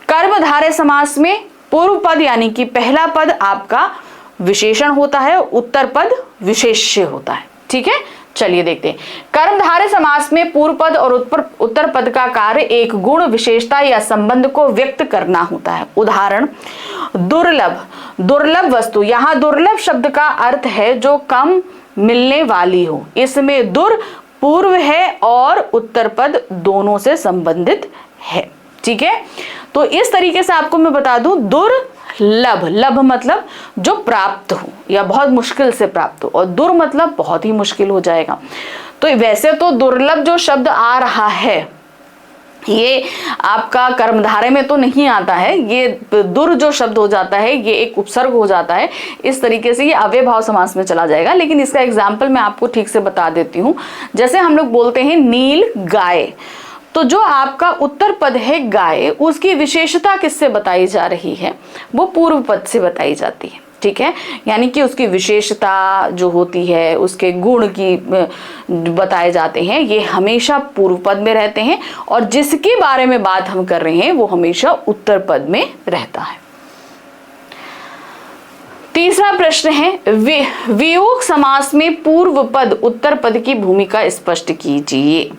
कर्मधारय समास में पूर्व पद यानी कि पहला पद आपका विशेषण होता है, उत्तर पद विशेष्य होता है, ठीक है। चलिए देखते हैं, कर्मधारय समास में पूर्व पद और उत्तर पद का कार्य एक गुण, विशेषता या संबंध को व्यक्त करना होता है। उदाहरण, दुर्लभ, दुर्लभ वस्तु। यहाँ दुर्लभ शब्द का अर्थ है जो कम मिलने वाली हो। इसमें दुर पूर्व है और उत्तर पद दोनों से संबंधित है, ठीक है। तो इस तरीके से आपको मैं बता दूं, दुर्लभ, लभ मतलब जो प्राप्त हो या बहुत मुश्किल से प्राप्त हो, और दुर मतलब बहुत ही मुश्किल हो जाएगा। तो वैसे तो दुर्लभ जो शब्द आ रहा है ये आपका कर्मधारय में तो नहीं आता है, ये दुर जो शब्द हो जाता है ये एक उपसर्ग हो जाता है। इस तरीके से ये अव्यय भाव समास में चला जाएगा, लेकिन इसका एग्जाम्पल मैं आपको ठीक से बता देती हूँ। जैसे हम लोग बोलते हैं नील गाय, तो जो आपका उत्तर पद है गाय, उसकी विशेषता किससे बताई जा रही है, वो पूर्व पद से बताई जाती है, ठीक है। यानी कि उसकी विशेषता जो होती है, उसके गुण की बताए जाते हैं, ये हमेशा पूर्व पद में रहते हैं, और जिसके बारे में बात हम कर रहे हैं वो हमेशा उत्तर पद में रहता है। तीसरा प्रश्न है, वियोग समास में पूर्व पद उत्तर पद की भूमिका स्पष्ट कीजिए।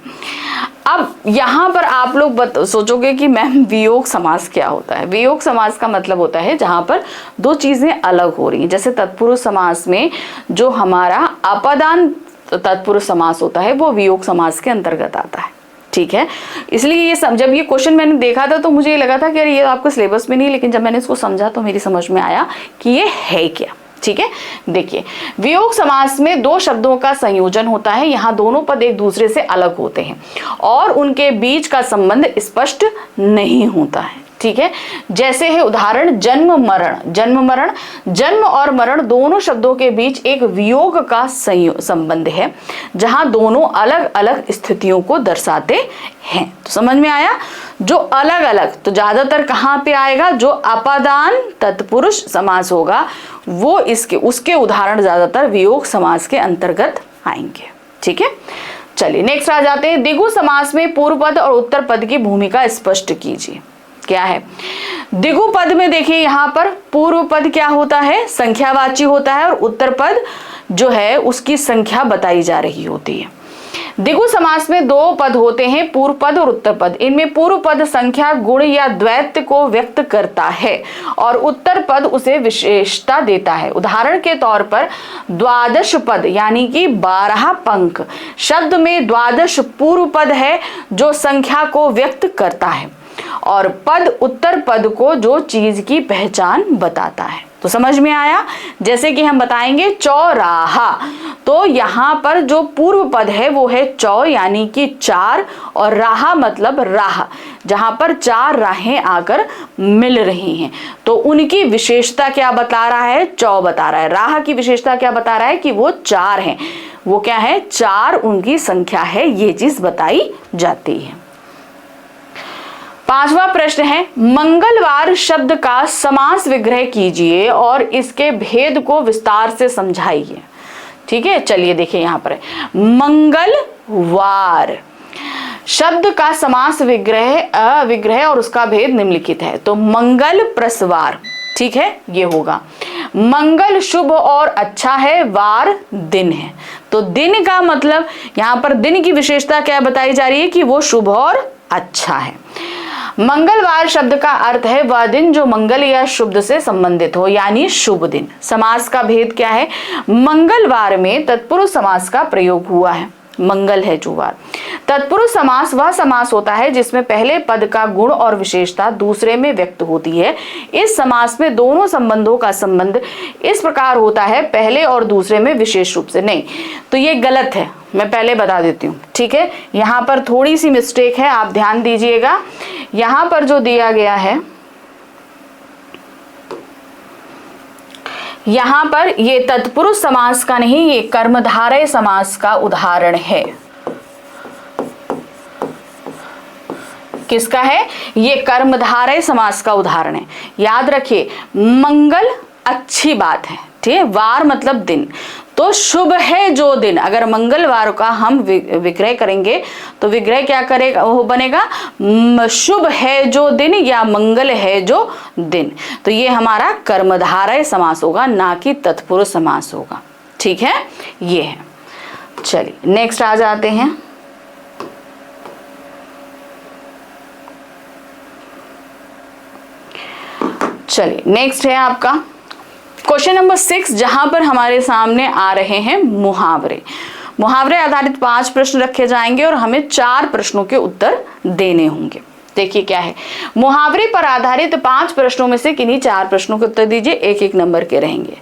अब यहाँ पर आप लोग सोचोगे कि मैम वियोग समास क्या होता है। वियोग समास का मतलब होता है जहां पर दो चीजें अलग हो रही हैं। जैसे तत्पुरुष समास में जो हमारा अपदान तत्पुरुष समास होता है वो वियोग समास के अंतर्गत आता है, ठीक है। इसलिए ये जब ये क्वेश्चन मैंने देखा था तो मुझे ये लगा था कि ये आपके सिलेबस में नहीं, लेकिन जब मैंने इसको समझा तो मेरी समझ में आया कि ये है क्या, ठीक है। देखिए, वियोग समास में दो शब्दों का संयोजन होता है। यहाँ दोनों पद एक दूसरे से अलग होते हैं और उनके बीच का संबंध स्पष्ट नहीं होता है, ठीक है। जैसे है उदाहरण, जन्म मरण। जन्म मरण, जन्म और मरण दोनों शब्दों के बीच एक वियोग का संबंध है, जहां दोनों अलग अलग स्थितियों को दर्शाते हैं। तो समझ में आया। जो अलग अलग, तो ज्यादातर कहाँ पे आएगा, जो अपादान तत्पुरुष समास होगा वो उसके उदाहरण ज्यादातर वियोग समास के अंतर्गत आएंगे, ठीक है। चलिए नेक्स्ट आ जाते हैं, द्विगु समास में पूर्व पद और उत्तर पद की भूमिका स्पष्ट कीजिए। क्या है द्विगु पद में, देखिए यहाँ पर पूर्व पद क्या होता है, संख्यावाची होता है, और उत्तर पद जो है उसकी संख्या बताई जा रही होती है। द्विगु समास में दो पद होते हैं, पूर्व पद और उत्तर पद। इनमें पूर्व पद संख्या, गुण या द्वैत को व्यक्त करता है और उत्तर पद उसे विशेषता देता है। उदाहरण के तौर पर द्वादश पद यानी कि 12 पंख शब्द में द्वादश पूर्व पद है जो संख्या को व्यक्त करता है, और पद उत्तर पद को जो चीज की पहचान बताता है। तो समझ में आया। जैसे कि हम बताएंगे चौराहा, तो यहाँ पर जो पूर्व पद है वो है चौ यानी कि 4, और राहा मतलब राह, जहां पर 4 राहें आकर मिल रही हैं। तो उनकी विशेषता क्या बता रहा है, चौ बता रहा है। राह की विशेषता क्या बता रहा है कि वो 4 हैं। वो क्या है, 4 उनकी संख्या है, ये चीज बताई जाती है। 5वां प्रश्न है, मंगलवार शब्द का समास विग्रह कीजिए और इसके भेद को विस्तार से समझाइए। ठीक है, चलिए देखिए यहाँ पर मंगलवार शब्द का समास विग्रह और उसका भेद निम्नलिखित है। तो मंगल प्रसवार, ठीक है, ये होगा। मंगल शुभ और अच्छा है, वार दिन है। तो दिन का मतलब यहाँ पर दिन की विशेषता क्या बताई जा रही है कि वो शुभ और अच्छा है। मंगलवार शब्द का अर्थ है वह दिन जो मंगल या शुभ से संबंधित हो, यानी शुभ दिन। समास का भेद क्या है? मंगलवार में तत्पुरुष समास का प्रयोग हुआ है, मंगल है जो वार। तत्पुरुष समास वह समास होता है जिसमें पहले पद का गुण और विशेषता दूसरे में व्यक्त होती है। इस समास में दोनों संबंधों का संबंध इस प्रकार होता है, पहले और दूसरे में विशेष रूप से नहीं। तो ये गलत है, मैं पहले बता देती हूँ, ठीक है। यहाँ पर थोड़ी सी मिस्टेक है, आप ध्यान दीजिएगा। यहाँ पर जो दिया गया है, यहाँ पर ये तत्पुरुष समास का नहीं, ये कर्मधारय समास का उदाहरण है। किसका है? ये कर्मधारय समास का उदाहरण है। याद रखिए, मंगल अच्छी बात है, ठीक है, वार मतलब दिन, तो शुभ है जो दिन। अगर मंगलवार का हम विग्रह करेंगे तो विग्रह क्या करेगा? वो बनेगा शुभ है जो दिन या मंगल है जो दिन। तो ये हमारा कर्मधारय समास होगा, ना कि तत्पुरुष समास होगा, ठीक है। ये है। चलिए नेक्स्ट आ जाते हैं। चलिए नेक्स्ट है आपका क्वेश्चन नंबर 6, जहां पर हमारे सामने आ रहे हैं मुहावरे। मुहावरे आधारित 5 प्रश्न रखे जाएंगे और हमें 4 प्रश्नों के उत्तर देने होंगे। देखिए क्या है, मुहावरे पर आधारित 5 प्रश्नों में से किन्हीं 4 प्रश्नों के उत्तर दीजिए, 1-1 नंबर के रहेंगे।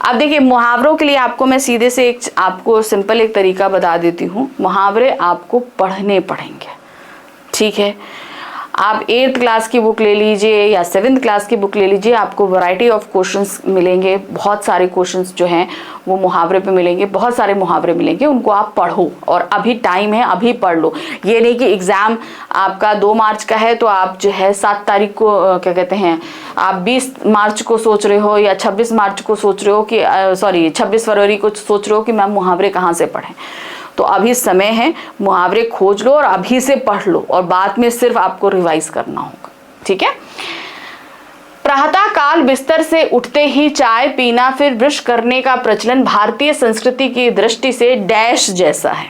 अब देखिए, मुहावरों के लिए आपको मैं सीधे से आपको सिंपल एक तरीका बता देती हूँ। मुहावरे आपको पढ़ने पड़ेंगे, ठीक है। आप 8th क्लास की बुक ले लीजिए या 7th क्लास की बुक ले लीजिए, आपको वैरायटी ऑफ क्वेश्चंस मिलेंगे। बहुत सारे क्वेश्चंस जो हैं वो मुहावरे पे मिलेंगे, बहुत सारे मुहावरे मिलेंगे, उनको आप पढ़ो। और अभी टाइम है, अभी पढ़ लो। ये नहीं कि एग्ज़ाम आपका 2 मार्च का है तो आप जो है 7 तारीख को क्या कहते हैं, आप 20 मार्च को सोच रहे हो या 26 मार्च को सोच रहे हो कि 26 फरवरी को सोच रहे हो कि मैम मुहावरे कहाँ से पढ़ें। तो अभी समय है, मुहावरे खोज लो और अभी से पढ़ लो, और बाद में सिर्फ आपको रिवाइज करना होगा, ठीक है। प्रातः काल बिस्तर से उठते ही चाय पीना फिर ब्रश करने का प्रचलन भारतीय संस्कृति की दृष्टि से डैश जैसा है।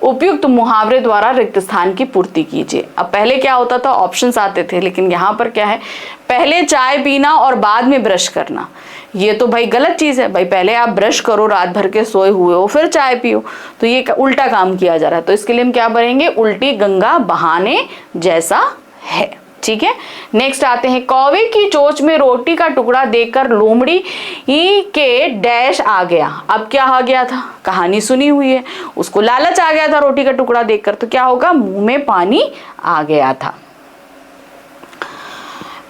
उपयुक्त मुहावरे द्वारा रिक्त स्थान की पूर्ति कीजिए। अब पहले क्या होता था, ऑप्शंस आते थे, लेकिन यहाँ पर क्या है, पहले चाय पीना और बाद में ब्रश करना। ये तो भाई गलत चीज है। भाई पहले आप ब्रश करो, रात भर के सोए हुए हो, फिर चाय पियो, तो ये उल्टा काम किया जा रहा है। तो इसके लिए हम क्या बनेंगे, उल्टी गंगा बहाने जैसा है, ठीक है। नेक्स्ट आते हैं, कौवे की चोंच में रोटी का टुकड़ा देकर लोमड़ी के डैश आ गया। अब क्या आ गया था, कहानी सुनी हुई है, उसको लालच आ गया था रोटी का टुकड़ा देखकर, तो क्या होगा, मुंह में पानी आ गया था।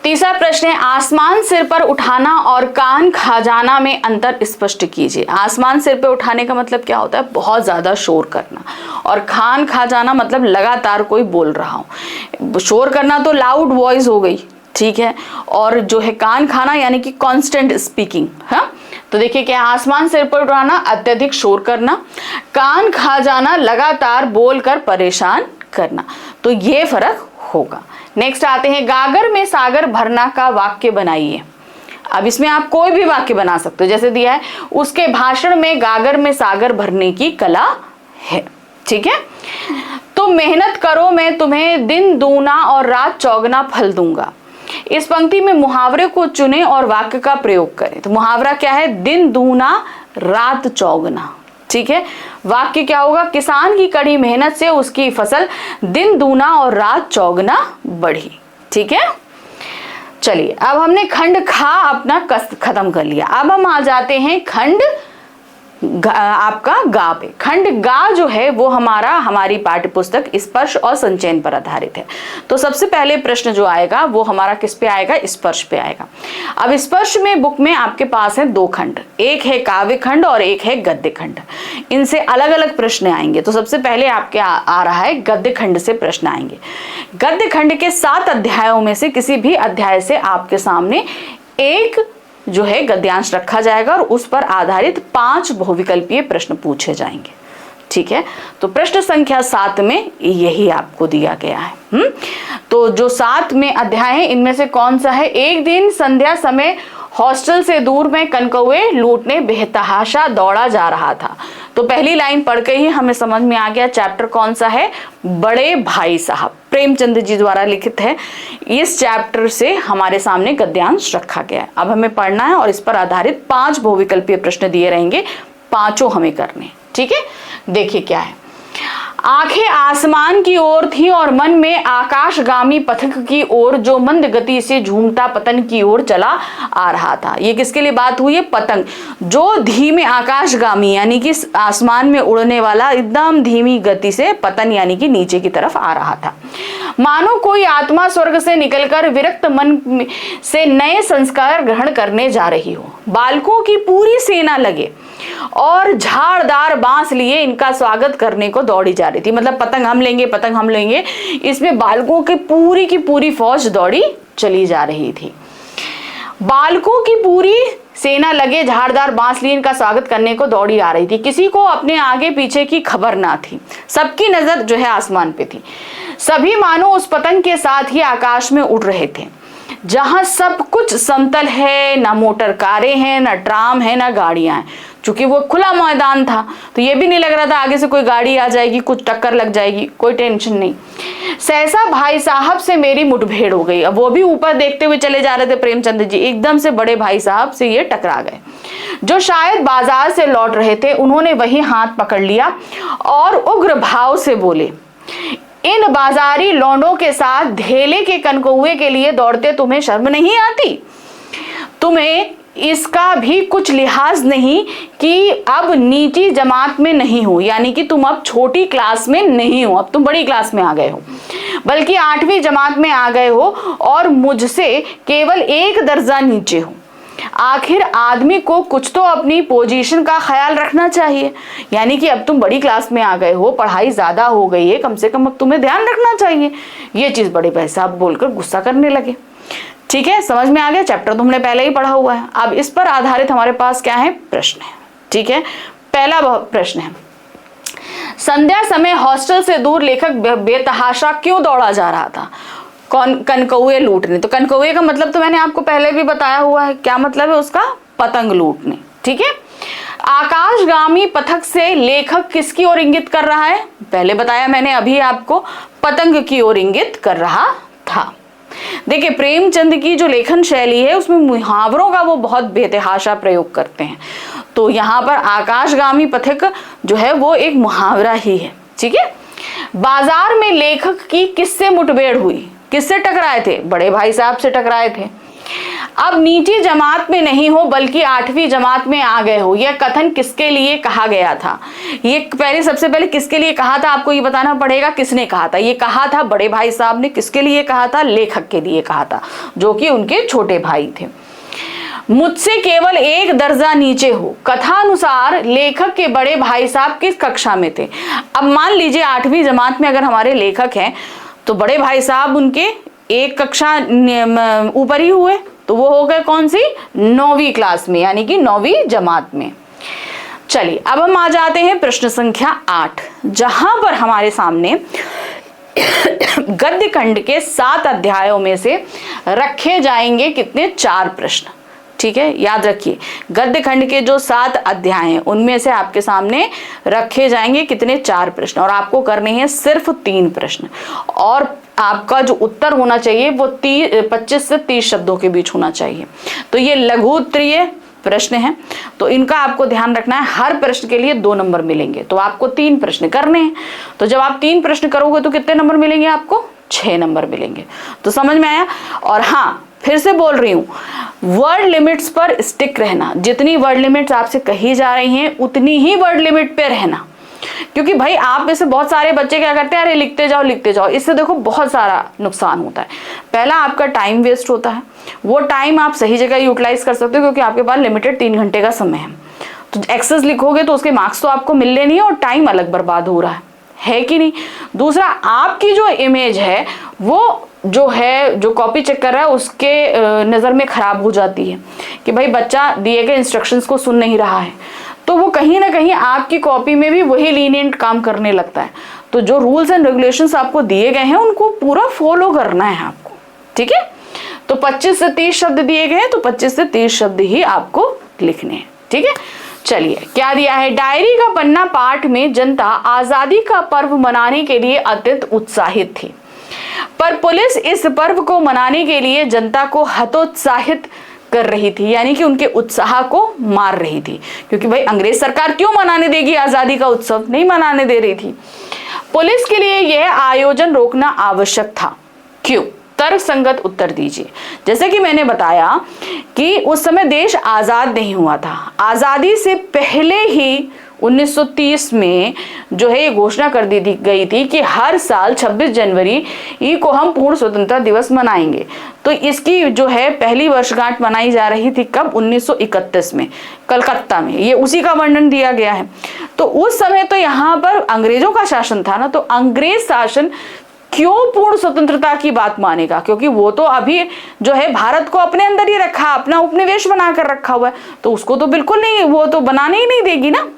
तीसरा प्रश्न है, आसमान सिर पर उठाना और कान खा जाना में अंतर स्पष्ट कीजिए। आसमान सिर पर उठाने का मतलब क्या होता है, बहुत ज्यादा शोर करना, और कान खा जाना मतलब लगातार कोई बोल रहा हो। शोर करना तो लाउड वॉइस हो गई, ठीक है, और जो है कान खाना यानी कि कांस्टेंट स्पीकिंग। हाँ, तो देखिए क्या, आसमान सिर पर उठाना अत्यधिक शोर करना, कान खा जाना लगातार बोलकर परेशान करना, तो ये फर्क होगा। नेक्स्ट आते हैं, गागर में सागर भरना का वाक्य बनाइए। अब इसमें आप कोई भी वाक्य बना सकते हो, जैसे दिया है, उसके भाषण में गागर में सागर भरने की कला है, ठीक है। तो मेहनत करो, मैं तुम्हें दिन दूना और रात चौगना फल दूंगा। इस पंक्ति में मुहावरे को चुने और वाक्य का प्रयोग करें। तो मुहावरा क्या है, दिन दूना रात चौगना, ठीक है। वाक्य क्या होगा, किसान की कड़ी मेहनत से उसकी फसल दिन दूना और रात चौगना बढ़ी, ठीक है। चलिए, अब हमने खंड खा अपना खत्म कर लिया। अब हम आ जाते हैं खंड आपका गा पे। खंड गा जो है वो हमारी पाठ्य पुस्तक स्पर्श और संचयन पर आधारित है। तो सबसे पहले प्रश्न जो आएगा वो हमारा किस पे आएगा, स्पर्श पे आएगा। अब स्पर्श में बुक में आपके पास है 2 खंड, एक है काव्य खंड और एक है गद्य खंड। इनसे अलग अलग प्रश्न आएंगे। तो सबसे पहले आपके आ रहा है गद्य खंड से प्रश्न आएंगे। गद्य खंड के 7 अध्यायों में से किसी भी अध्याय से आपके सामने एक जो है गद्यांश रखा जाएगा और उस पर आधारित 5 बहुविकल्पीय प्रश्न पूछे जाएंगे, ठीक है। तो प्रश्न संख्या 7 में यही आपको दिया गया है। तो जो 7 में अध्याय है, इनमें से कौन सा है, एक दिन संध्या समय हॉस्टल से दूर में कनकौए लूटने बेतहाशा दौड़ा जा रहा था। तो पहली लाइन पढ़ के ही हमें समझ में आ गया चैप्टर कौन सा है, बड़े भाई साहब, प्रेमचंद जी द्वारा लिखित है। इस चैप्टर से हमारे सामने गद्यांश रखा गया है। अब हमें पढ़ना है और इस पर आधारित 5 बहुविकल्पीय प्रश्न दिए रहेंगे, पांचों हमें करने। ठीक है, देखिए क्या है। आंखें आसमान की ओर थी और मन में आकाशगामी पथिक की ओर जो मंद गति से झूमता पतन की ओर चला आ रहा था। ये किसके लिए बात हुई है, पतंग जो धीमे आकाशगामी यानी कि आसमान में उड़ने वाला एकदम धीमी गति से पतन यानी कि नीचे की तरफ आ रहा था। मानो कोई आत्मा स्वर्ग से निकलकर विरक्त मन से नए संस्कार ग्रहण करने जा रही हो। बालकों की पूरी सेना लगे और झाड़दार बांस लिए इनका स्वागत करने को दौड़ी जा रही थी। मतलब पतंग हम लेंगे, पतंग हम लेंगे, इसमें बालकों की पूरी फौज दौड़ी चली जा रही थी। बालकों की पूरी सेना लगे झाड़दार बांस लिए इनका स्वागत करने को दौड़ी आ रही थी। किसी को अपने आगे पीछे की खबर ना थी, सबकी नजर जो है आसमान पे थी। सभी मानो उस पतंग के साथ ही आकाश में उड़ रहे थे जहां सब कुछ समतल है, ना मोटर कारें हैं, ना ट्राम है, ना गाड़ियां हैं। चूंकि वो खुला मैदान था तो ये भी नहीं लग रहा था आगे से कोई गाड़ी आ जाएगी, कुछ टक्कर लग जाएगी, कोई टेंशन नहीं। सहसा भाई साहब से मेरी मुठभेड़ हो गई। अब वो भी ऊपर देखते हुए चले जा रहे थे प्रेमचंद जी, एकदम से बड़े भाई साहब से ये टकरा गए जो शायद बाजार से लौट रहे थे। उन्होंने वही हाथ पकड़ लिया और उग्र भाव से बोले, इन बाजारी लौंडों के साथ धेले के कनकौए के लिए दौड़ते तुम्हें शर्म नहीं आती? तुम्हें इसका भी कुछ लिहाज नहीं कि अब नीची जमात में नहीं हो, यानी कि तुम अब छोटी क्लास में नहीं हो, अब तुम बड़ी क्लास में आ गए हो, बल्कि 8वीं जमात में आ गए हो और मुझसे केवल 1 दर्जा नीचे हो। आखिर आदमी को कुछ तो अपनी पोजीशन का ख्याल रखना चाहिए, यानी कि अब तुम बड़ी क्लास में आ गए हो, पढ़ाई ज्यादा हो गई है, कम से कम अब तुम्हें ध्यान रखना चाहिए। ये चीज बड़े भाई साहब बोलकर गुस्सा करने लगे। ठीक है, समझ में आ गया। चैप्टर तुमने पहले ही पढ़ा हुआ है। अब इस पर आधारित हमारे पास क्या है, प्रश्न है। ठीक है, पहला प्रश्न है, संध्या समय हॉस्टल से दूर लेखक बेतहाशा क्यों दौड़ा जा रहा था? कौन? कनकौए लूटने। तो कनकौए का मतलब तो मैंने आपको पहले भी बताया हुआ है, क्या मतलब है उसका, पतंग लूटने। ठीक है, आकाशगामी पथक से लेखक किसकी ओर इंगित कर रहा है? पहले बताया मैंने अभी आपको, पतंग की ओर इंगित कर रहा था। देखिए प्रेमचंद की जो लेखन शैली है उसमें मुहावरों का वो बहुत बेतहाशा प्रयोग करते हैं। तो यहाँ पर आकाशगामी पथिक जो है वो एक मुहावरा ही है। ठीक है, बाजार में लेखक की किससे मुठभेड़ हुई? किससे टकराए थे? बड़े भाई साहब से टकराए थे। अब नीची जमात में नहीं हो बल्कि 8वीं जमात में आ गए हो, यह कथन किसके लिए कहा गया था? ये सबसे पहले किसके लिए कहा था आपको ये बताना पड़ेगा, किसने कहा था? ये कहा था बड़े भाई साहब ने। किसके लिए कहा था? लेखक के लिए कहा था, जो कि उनके छोटे भाई थे। मुझसे केवल 1 दर्जा नीचे हो, कथानुसार लेखक के बड़े भाई साहब किस कक्षा में थे? अब मान लीजिए 8वीं जमात में अगर हमारे लेखक हैं तो बड़े भाई साहब उनके 1 कक्षा ऊपर ही हुए, तो वो हो गए कौन सी, 9वीं क्लास में, यानी कि 9वीं जमात में। चलिए अब हम आ जाते हैं प्रश्न संख्या 8, जहां पर हमारे सामने गद्य खंड के 7 अध्यायों में से रखे जाएंगे कितने, 4 प्रश्न। ठीक है, याद रखिए गद्य खंड के जो 7 अध्याय हैं उनमें से आपके सामने रखे जाएंगे कितने, 4 प्रश्न, और आपको करने हैं सिर्फ 3 प्रश्न, और आपका जो उत्तर होना चाहिए वो 25 से 30 शब्दों के बीच होना चाहिए। तो ये लघु उत्तरीय प्रश्न हैं, तो इनका आपको ध्यान रखना है। हर प्रश्न के लिए 2 नंबर मिलेंगे, तो आपको 3 प्रश्न करने हैं। तो जब आप 3 प्रश्न करोगे तो कितने नंबर मिलेंगे आपको? 6 नंबर मिलेंगे। तो समझ में आया? और हाँ, फिर से बोल रही हूँ, वर्ड लिमिट्स पर स्टिक रहना। जितनी वर्ड लिमिट्स आपसे कही जा रही हैं उतनी ही वर्ड लिमिट पे रहना, क्योंकि भाई आप में से बहुत सारे बच्चे क्या करते हैं, अरे लिखते जाओ। इससे देखो बहुत सारा नुकसान होता है। पहला, आपका टाइम वेस्ट होता है, वो टाइम आप सही जगह यूटिलाइज कर सकते हो, क्योंकि आपके पास लिमिटेड 3 घंटे का समय है। तो एक्सेस लिखोगे तो उसके मार्क्स तो आपको मिलने नहीं है और टाइम अलग बर्बाद हो रहा है कि नहीं? दूसरा, आपकी जो इमेज है वो जो कॉपी चेक कर रहा है उसके नज़र में खराब हो जाती है कि भाई बच्चा दिए गए इंस्ट्रक्शंस को सुन नहीं रहा है, तो वो कहीं ना कहीं आपकी कॉपी में भी वही लीनियंट काम करने लगता है। तो जो रूल्स एंड रेगुलेशंस आपको दिए गए हैं उनको पूरा फॉलो करना है आपको। ठीक है, तो 25 से 30 शब्द दिए गए हैं, तो 25 से 30 शब्द ही आपको लिखने हैं। ठीक है, चलिए क्या दिया है, डायरी का पन्ना पाठ में जनता आजादी का पर्व मनाने के लिए अत्यंत उत्साहित थी, पर पुलिस इस पर्व को मनाने के लिए जनता को हतोत्साहित कर रही थी, यानी कि उनके उत्साह को मार रही थी। क्योंकि भाई अंग्रेज सरकार क्यों मनाने देगी आजादी का उत्सव, नहीं मनाने दे रही थी। पुलिस के लिए यह आयोजन रोकना आवश्यक था, क्यों? तर्कसंगत उत्तर दीजिए। जैसे कि मैंने बताया कि उस समय देश आजाद नहीं हुआ था, आजादी से पहले ही 1930 में जो है ये घोषणा कर दी गई थी कि हर साल 26 जनवरी को हम पूर्ण स्वतंत्रता दिवस मनाएंगे। तो इसकी जो है पहली वर्षगांठ मनाई जा रही थी कब? 1931 में कलकत्ता में, ये उसी का वर्णन दिया गया है। तो उस समय तो यहाँ पर अंग्रेजों का शासन था ना, तो अंग्रेज शासन क्यों पूर्ण स्वतंत्रता की बात मानेगा? क्योंकि वो तो अभी जो है भारत को अपने अंदर ही रखा, अपना उपनिवेश बनाकर रखा हुआ है, तो उसको तो बिल्कुल नहीं, वो तो बनाने ही नहीं देगी ना।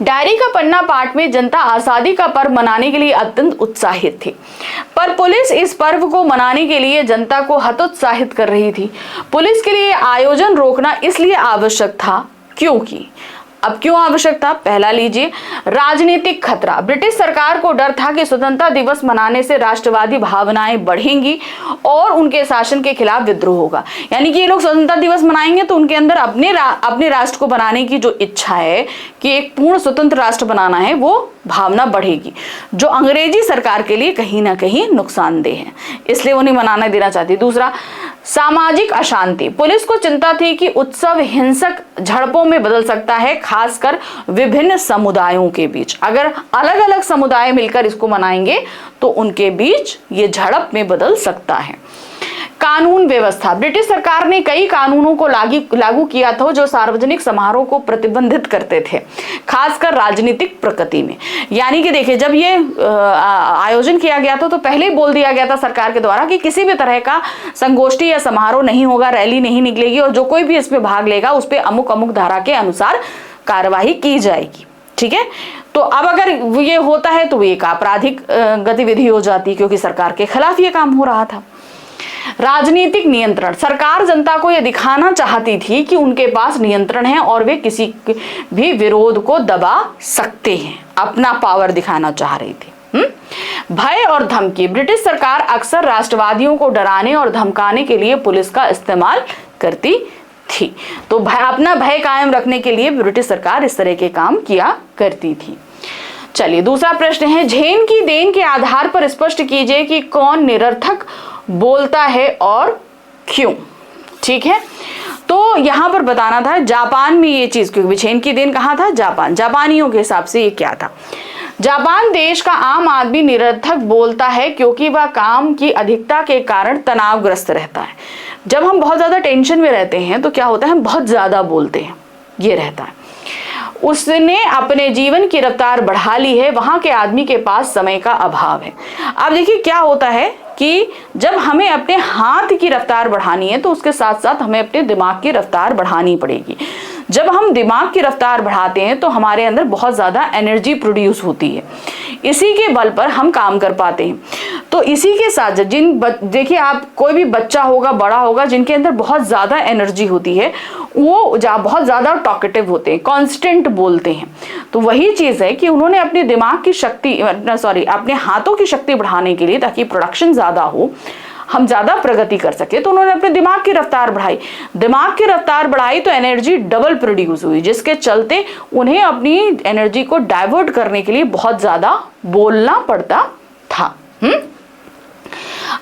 डायरी का पन्ना पाठ में जनता आजादी का पर्व मनाने के लिए अत्यंत उत्साहित थी, पर पुलिस इस पर्व को मनाने के लिए जनता को हतोत्साहित कर रही थी। पुलिस के लिए आयोजन रोकना इसलिए आवश्यक था क्योंकि, अब क्यों आवश्यक था? पहला लीजिए, राजनीतिक खतरा। ब्रिटिश सरकार को डर था कि स्वतंत्रता दिवस मनाने से राष्ट्रवादी भावनाएं बढ़ेंगी और उनके शासन के खिलाफ विद्रोह होगा। यानी कि ये लोग स्वतंत्रता दिवस मनाएंगे तो उनके अंदर अपने राष्ट्र को बनाने की जो इच्छा है कि एक पूर्ण स्वतंत्र राष्ट्र बनाना है, वो भावना बढ़ेगी, जो अंग्रेजी सरकार के लिए कहीं ना कहीं नुकसानदेह है, इसलिए वो नहीं मनाने देना चाहती। दूसरा, सामाजिक अशांति। पुलिस को चिंता थी कि उत्सव हिंसक झड़पों में बदल सकता है, खासकर विभिन्न समुदायों के बीच। अगर अलग अलग समुदाय मिलकर इसको मनाएंगे तो उनके बीच ये झड़प में बदल सकता है। कानून व्यवस्था। ब्रिटिश सरकार ने कई कानूनों को लागू किया था जो सार्वजनिक समारोह को प्रतिबंधित करते थे, खासकर राजनीतिक प्रकृति में। यानी कि देखिए, जब ये आयोजन किया गया था तो पहले ही बोल दिया गया था सरकार के द्वारा कि किसी भी तरह का संगोष्ठी या समारोह नहीं होगा, रैली नहीं निकलेगी, और जो कोई भी इसमें भाग लेगा उस पर अमुक अमुक धारा के अनुसार कार्यवाही की जाएगी। ठीक है, तो अब अगर ये होता है तो ये एक आपराधिक गतिविधि हो जाती, क्योंकि सरकार के खिलाफ ये काम हो रहा था। राजनीतिक नियंत्रण। सरकार जनता को यह दिखाना चाहती थी कि उनके पास नियंत्रण है और वे किसी भी विरोध को दबा सकते हैं, अपना पावर दिखाना चाह रही थी। भय और धमकी। ब्रिटिश सरकार अक्सर राष्ट्रवादियों को डराने और धमकाने के लिए पुलिस का इस्तेमाल करती थी। तो अपना भय कायम रखने के लिए ब्रिटिश सरकार इस तरह के काम किया करती थी। चलिए दूसरा प्रश्न है, झेन की देन के आधार पर स्पष्ट कीजिए कि कौन निरर्थक बोलता है और क्यों। ठीक है, तो यहां पर बताना था जापान में ये चीज, क्योंकि झेन की देन कहाँ था? जापान। जापानियों के हिसाब से ये क्या था? जापान देश का आम आदमी निरर्थक बोलता है क्योंकि वह काम की अधिकता के कारण तनावग्रस्त रहता है। जब हम बहुत ज्यादा टेंशन में रहते हैं तो क्या होता है, हम बहुत ज्यादा बोलते हैं, ये रहता है। उसने अपने जीवन की रफ्तार बढ़ा ली है, वहां के आदमी के पास समय का अभाव है। अब देखिए क्या होता है कि जब हमें अपने हाथ की रफ्तार बढ़ानी है तो उसके साथ साथ हमें अपने दिमाग की रफ्तार बढ़ानी पड़ेगी। जब हम दिमाग की रफ्तार बढ़ाते हैं तो हमारे अंदर बहुत ज़्यादा एनर्जी प्रोड्यूस होती है, इसी के बल पर हम काम कर पाते हैं। तो इसी के साथ देखिए आप कोई भी बच्चा होगा, बड़ा होगा, जिनके अंदर बहुत ज़्यादा एनर्जी होती है वो बहुत ज़्यादा टॉकेटिव होते हैं, कॉन्स्टेंट बोलते हैं। तो वही चीज़ है कि उन्होंने अपने दिमाग की शक्ति अपने हाथों की शक्ति बढ़ाने के लिए, ताकि प्रोडक्शन ज़्यादा हो, हम ज़्यादा प्रगति कर सके, तो उन्होंने अपने दिमाग की रफ्तार बढ़ाई। दिमाग की रफ्तार बढ़ाई तो एनर्जी डबल प्रोड्यूस हुई, जिसके चलते उन्हें अपनी एनर्जी को डाइवर्ट करने के लिए बहुत ज़्यादा बोलना पड़ता था।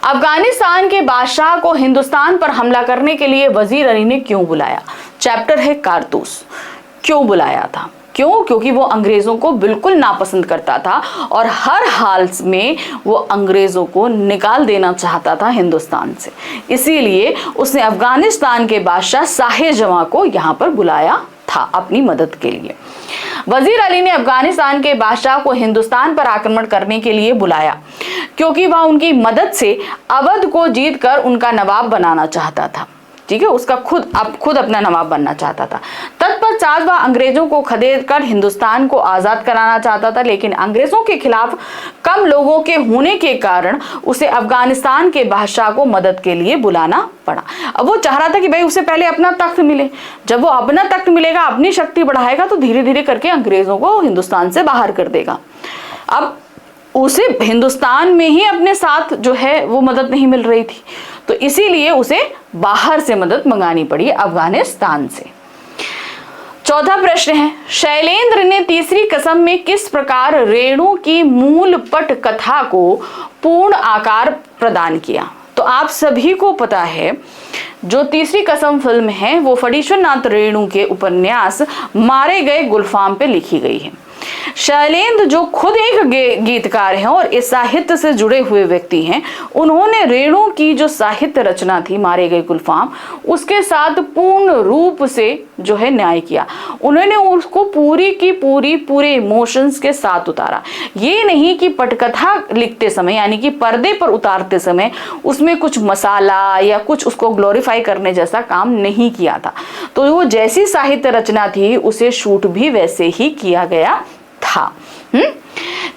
अफगानिस्तान के बादशाह को हिंदुस्तान पर हमला करने के लिए वजीर अली ने क्यों बुलाया? चैप्टर है कारतूस। क्यों बुलाया था? क्यों? क्योंकि वो अंग्रेजों को बिल्कुल नापसंद करता था और हर हाल में वो अंग्रेजों को निकाल देना चाहता था हिंदुस्तान से। इसीलिए उसने अफगानिस्तान के बादशाह शाह-ए-जमां को यहाँ पर बुलाया था अपनी मदद के लिए। वजीर अली ने अफगानिस्तान के बादशाह को हिंदुस्तान पर आक्रमण करने के लिए बुलाया क्योंकि वह उनकी मदद से अवध को जीतकर उनका नवाब बनाना चाहता था। ठीक है, उसका खुद अपना नवाब बनना चाहता था। तत्पश्चात 1950 वह अंग्रेजों को खदेड़ कर हिंदुस्तान को आजाद कराना चाहता था, लेकिन अंग्रेजों के खिलाफ कम लोगों के होने के कारण उसे अफगानिस्तान के बादशाह को मदद के लिए बुलाना पड़ा। अब वो चाह रहा था कि भाई उसे पहले अपना तख्त मिले, जब वो अपना तख्त मिलेगा, अपनी शक्ति बढ़ाएगा, तो धीरे धीरे करके अंग्रेजों को हिंदुस्तान से बाहर कर देगा। अब उसे हिंदुस्तान में ही अपने साथ जो है वो मदद नहीं मिल रही थी, तो इसीलिए उसे बाहर से मदद मंगानी पड़ी, अफगानिस्तान से। चौथा प्रश्न है, शैलेंद्र ने तीसरी कसम में किस प्रकार रेणु की मूल पट कथा को पूर्ण आकार प्रदान किया? तो आप सभी को पता है जो तीसरी कसम फिल्म है वो फणीश्वर नाथ रेणु के उपन्यास मारे गए गुलफाम पे लिखी गई है। शैलेंद्र जो खुद एक गीतकार हैं और इस साहित्य से जुड़े हुए व्यक्ति हैं, उन्होंने रेणु की जो साहित्य रचना थी मारे गए गुलफाम, उसके साथ पूर्ण रूप से जो है न्याय किया। उन्होंने उसको पूरी की पूरी पूरे इमोशंस के साथ उतारा। ये नहीं कि पटकथा लिखते समय यानी कि पर्दे पर उतारते समय उसमें कुछ मसाला या कुछ उसको ग्लोरीफाई करने जैसा काम नहीं किया था। तो वो जैसी साहित्य रचना थी उसे शूट भी वैसे ही किया गया था।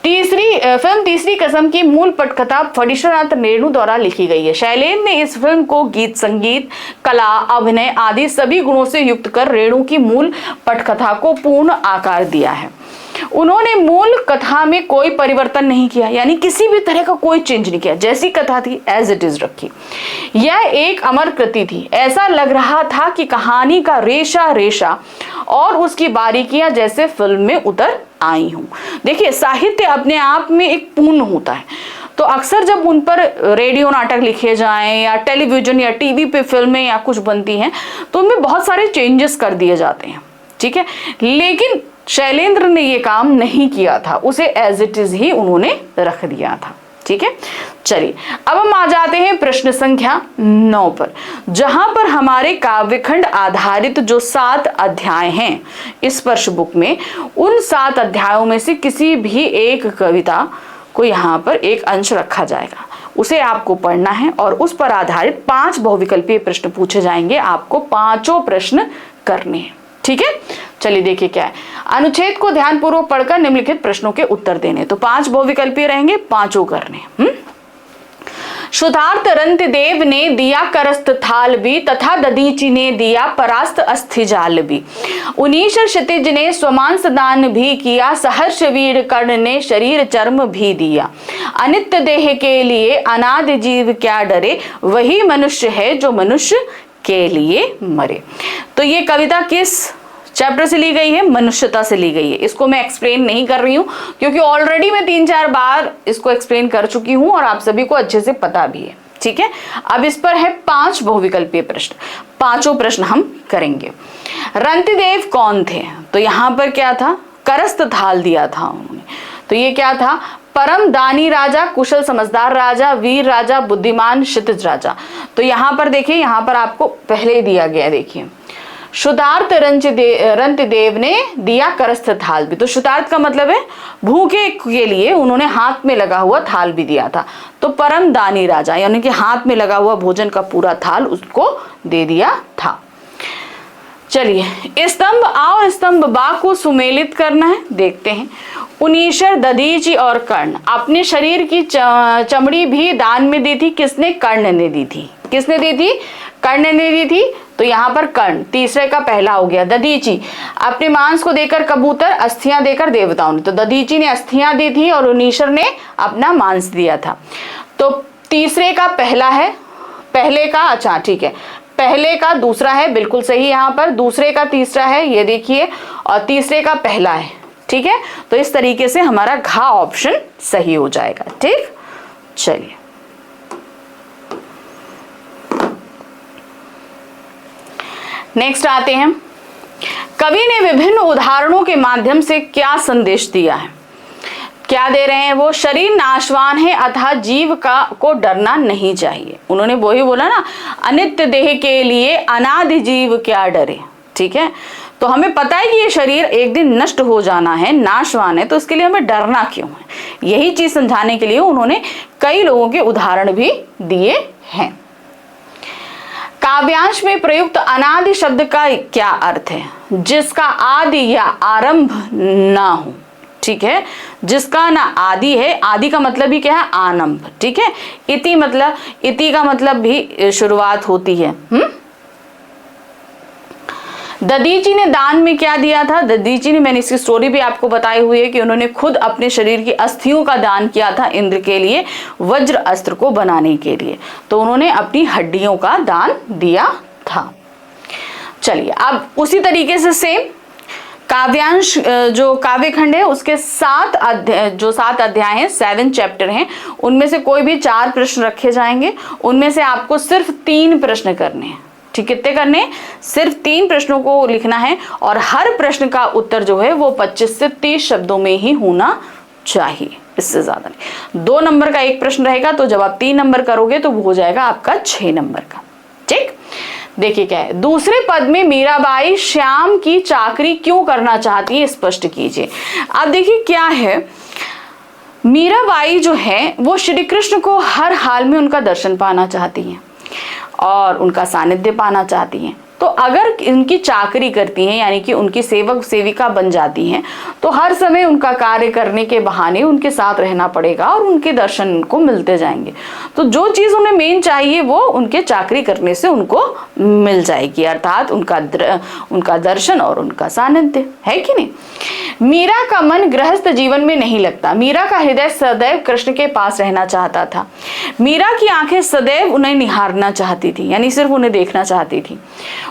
तीसरी कसम की मूल पटकथा फणीश्वर नाथ रेणु द्वारा लिखी गई है। शैलेंद्र ने इस फिल्म को गीत संगीत, कला, अभिनय आदि सभी गुणों से युक्त कर रेणु की मूल पटकथा को पूर्ण आकार दिया है। उन्होंने मूल कथा में कोई परिवर्तन नहीं किया, यानी किसी भी तरह का कोई चेंज नहीं किया, जैसी कथा थी एज इट इज रखी। यह एक अमर कृति थी। ऐसा लग रहा था कि कहानी का रेशा रेशा और उसकी बारीकियां जैसे फिल्म में उतर आई हूं। देखिए, साहित्य अपने आप में एक पूर्ण होता है, तो अक्सर जब उन पर रेडियो नाटक लिखे जाएं या टेलीविजन या टीवी पे फिल्में या कुछ बनती हैं तो उनमें बहुत सारे चेंजेस कर दिए जाते हैं, ठीक है। लेकिन शैलेंद्र ने ये काम नहीं किया था, उसे एज इट इज ही उन्होंने रख दिया था, ठीक है। चलिए अब हम आ जाते हैं प्रश्न संख्या 9 पर, जहां पर हमारे काव्यखंड आधारित जो 7 अध्याय हैं इस स्पर्श बुक में, उन 7 अध्यायों में से किसी भी एक कविता को यहाँ पर एक अंश रखा जाएगा। उसे आपको पढ़ना है और उस पर आधारित 5 बहुविकल्पीय प्रश्न पूछे जाएंगे। आपको 5 प्रश्न करने हैं, ठीक है। चलिए देखिए क्या है। अनुच्छेद को ध्यानपूर्वक पढ़कर निम्नलिखित प्रश्नों के उत्तर देने। तो 5 बहुविकल्पीय रहेंगे, 5 करने। शुद्धार्थ रंतिदेव ने दिया करस्त थाल भी, तथा दधीचि ने दिया परास्त अस्थि जाल भी। उनीश्वर क्षितिज ने स्वमांस दान भी किया, सहर्ष वीर कर्ण ने शरीर चर्म भी दिया। अनित्य देह के लिए अनादि जीव क्या डरे, वही मनुष्य है जो मनुष्य के लिए मरे। तो ये कविता किस चैप्टर से ली गई है? मनुष्यता से ली गई है। इसको मैं एक्सप्लेन नहीं कर रही हूँ क्योंकि ऑलरेडी मैं 3-4 बार इसको एक्सप्लेन कर चुकी हूँ और आप सभी को अच्छे से पता भी है, ठीक है। अब इस पर है 5 बहुविकल्पीय प्रश्न। 5 प्रश्न हम करेंगे। रंतिदेव कौन थे? तो यहाँ पर क्या था? करस्त थाल दिया था उन्होंने। तो ये क्या था? परम दानी राजा, कुशल समझदार राजा, वीर राजा, बुद्धिमान क्षितिज राजा। तो यहाँ पर देखिए, यहाँ पर आपको पहले ही दिया गया, देखिए शुद्धार्थ रंतिदेव ने दिया करस्त थाल भी। तो शुद्धार्थ का मतलब है भूखे के लिए उन्होंने हाथ में लगा हुआ थाल भी दिया था। तो परम दानी राजा यानी कि हाथ में लगा हुआ भोजन का पूरा थाल उसको दे दिया था। चलिए स्तंभ आ और स्तंभ बा को सुमेलित करना है, देखते हैं। उनीश्वर, दधीचि और कर्ण अपने शरीर की चमड़ी भी दान में दी थी। किसने? कर्ण ने दी थी। किसने दी थी? कर्ण ने दी थी। तो यहाँ पर कर्ण तीसरे का पहला हो गया। दधीचि अपने मांस को देकर कबूतर, अस्थियां देकर देवताओं ने। तो दधीचि ने अस्थियां दी थी और उनीश्वर ने अपना मांस दिया था। तो तीसरे का पहला है, पहले का, अच्छा ठीक है, पहले का दूसरा है, बिल्कुल सही। यहाँ पर दूसरे का तीसरा है, ये देखिए, और तीसरे का पहला है, ठीक है। तो इस तरीके से हमारा घ ऑप्शन सही हो जाएगा, ठीक। चलिए नेक्स्ट आते हैं। कवि ने विभिन्न उदाहरणों के माध्यम से क्या संदेश दिया है? क्या दे रहे हैं वो? शरीर नाशवान है अतः जीव को डरना नहीं चाहिए। उन्होंने वो ही बोला ना, अनित्य देह के लिए अनादि जीव क्या डरे, ठीक है। तो हमें पता है कि ये शरीर एक दिन नष्ट हो जाना है, नाशवान है, तो इसके लिए हमें डरना क्यों है? यही चीज समझाने के लिए उन्होंने कई लोगों के उदाहरण भी दिए हैं। काव्यांश में प्रयुक्त अनादि शब्द का क्या अर्थ है? जिसका आदि या आरंभ ना हो। ठीक है, जिसका ना आदि है, आदि का मतलब ही क्या है? आरंभ। ठीक है, इति मतलब, इति का मतलब भी शुरुआत होती है। दधीची ने दान में क्या दिया था? दधीची ने, मैंने इसकी स्टोरी भी आपको बताई हुई है कि उन्होंने खुद अपने शरीर की अस्थियों का दान किया था इंद्र के लिए, वज्र अस्त्र को बनाने के लिए। तो उन्होंने अपनी हड्डियों का दान दिया था। चलिए, अब उसी तरीके से सेम काव्यांश जो काव्य खंड है उसके 7 अध्याय हैं, 7 चैप्टर हैं, उनमें से कोई भी 4 प्रश्न रखे जाएंगे। उनमें से आपको सिर्फ 3 प्रश्न करने हैं। ठीक, कितने करने? सिर्फ 3 प्रश्नों को लिखना है और हर प्रश्न का उत्तर जो है वो 25 से 30 शब्दों में ही होना चाहिए, इससे ज्यादा नहीं। 2 नंबर का एक प्रश्न रहेगा, तो जब आप 3 नंबर करोगे तो वो हो जाएगा आपका 6 नंबर का। ठीक, देखिए क्या है। दूसरे पद में मीराबाई श्याम की चाकरी क्यों करना चाहती है, स्पष्ट कीजिए। अब देखिए क्या है, मीराबाई जो है वो श्री कृष्ण को हर हाल में उनका दर्शन पाना चाहती हैं और उनका सानिध्य पाना चाहती हैं। तो अगर उनकी चाकरी करती हैं, यानी कि उनकी सेवक सेविका बन जाती हैं, तो हर समय उनका कार्य करने के बहाने उनके साथ रहना पड़ेगा और उनके दर्शन उनको मिलते जाएंगे। तो जो चीज़ उन्हें मेन चाहिए वो उनके चाकरी करने से उनको मिल जाएगी, अर्थात उनका दर्शन और उनका सानिध्य, है कि नहीं। मीरा का मन गृहस्थ जीवन में नहीं लगता। मीरा का हृदय सदैव कृष्ण के पास रहना चाहता था। मीरा की आंखें सदैव उन्हें निहारना चाहती थी, यानी सिर्फ उन्हें देखना चाहती थी।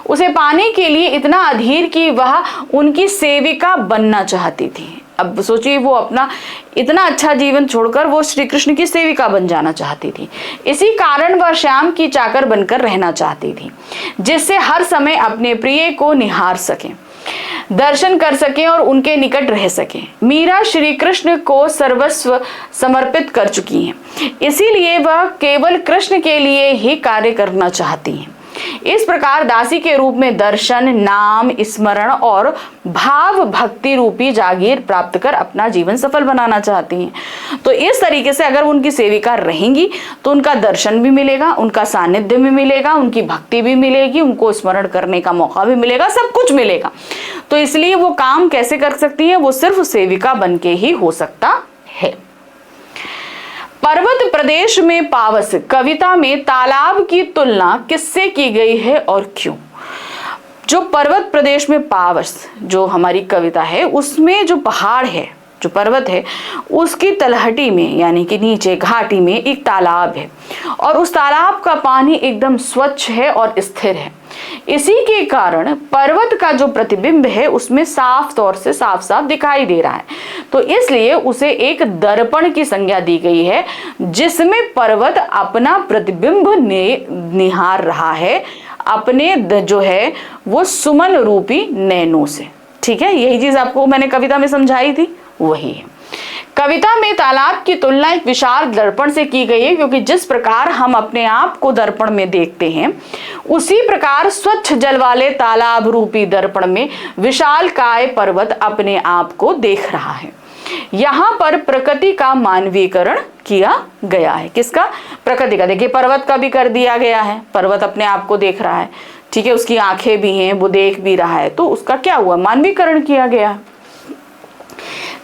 उसे पाने के लिए इतना अधीर कि वह उनकी सेविका बनना चाहती थी। अब सोचिए, वो अपना इतना अच्छा जीवन छोड़कर वो श्री कृष्ण की सेविका बन जाना चाहती थी। इसी कारण वह श्याम की चाकर बनकर रहना चाहती थी, जिससे हर समय अपने प्रिय को निहार सके, दर्शन कर सके और उनके निकट रह सके। मीरा श्री कृष्ण को सर्वस्व समर्पित कर चुकी हैं, इसीलिए वह केवल कृष्ण के लिए ही कार्य करना चाहती हैं। इस प्रकार दासी के रूप में दर्शन, नाम स्मरण और भाव भक्ति रूपी जागीर प्राप्त कर अपना जीवन सफल बनाना चाहती हैं। तो इस तरीके से अगर उनकी सेविका रहेंगी तो उनका दर्शन भी मिलेगा, उनका सानिध्य भी मिलेगा, उनकी भक्ति भी मिलेगी, उनको स्मरण करने का मौका भी मिलेगा, सब कुछ मिलेगा। तो इसलिए वो काम कैसे कर सकती है? वो सिर्फ सेविका बन के ही हो सकता है। पर्वत प्रदेश में पावस कविता में तालाब की तुलना किससे की गई है और क्यों? जो पर्वत प्रदेश में पावस जो हमारी कविता है उसमें जो पहाड़ है, जो पर्वत है, उसकी तलहटी में यानी कि नीचे घाटी में एक तालाब है और उस तालाब का पानी एकदम स्वच्छ है और स्थिर है। इसी के कारण पर्वत का जो प्रतिबिंब है उसमें साफ तौर से साफ साफ दिखाई दे रहा है। तो इसलिए उसे एक दर्पण की संज्ञा दी गई है, जिसमें पर्वत अपना प्रतिबिंब निहार रहा है अपने जो है वो सुमन रूपी नैनों से। ठीक है, यही चीज आपको मैंने कविता में समझाई थी, वही है। कविता में तालाब की तुलना एक विशाल दर्पण से की गई है, क्योंकि जिस प्रकार हम अपने आप को दर्पण में देखते हैं उसी प्रकार स्वच्छ जल वाले तालाब रूपी दर्पण में विशाल काय पर्वत अपने आप को देख रहा है। यहाँ पर प्रकृति का मानवीकरण किया गया है। किसका? प्रकृति का। देखिए, पर्वत का भी कर दिया गया है, पर्वत अपने आप को देख रहा है। ठीक है, उसकी आंखें भी हैं, वो देख भी रहा है, तो उसका क्या हुआ? मानवीकरण किया गया।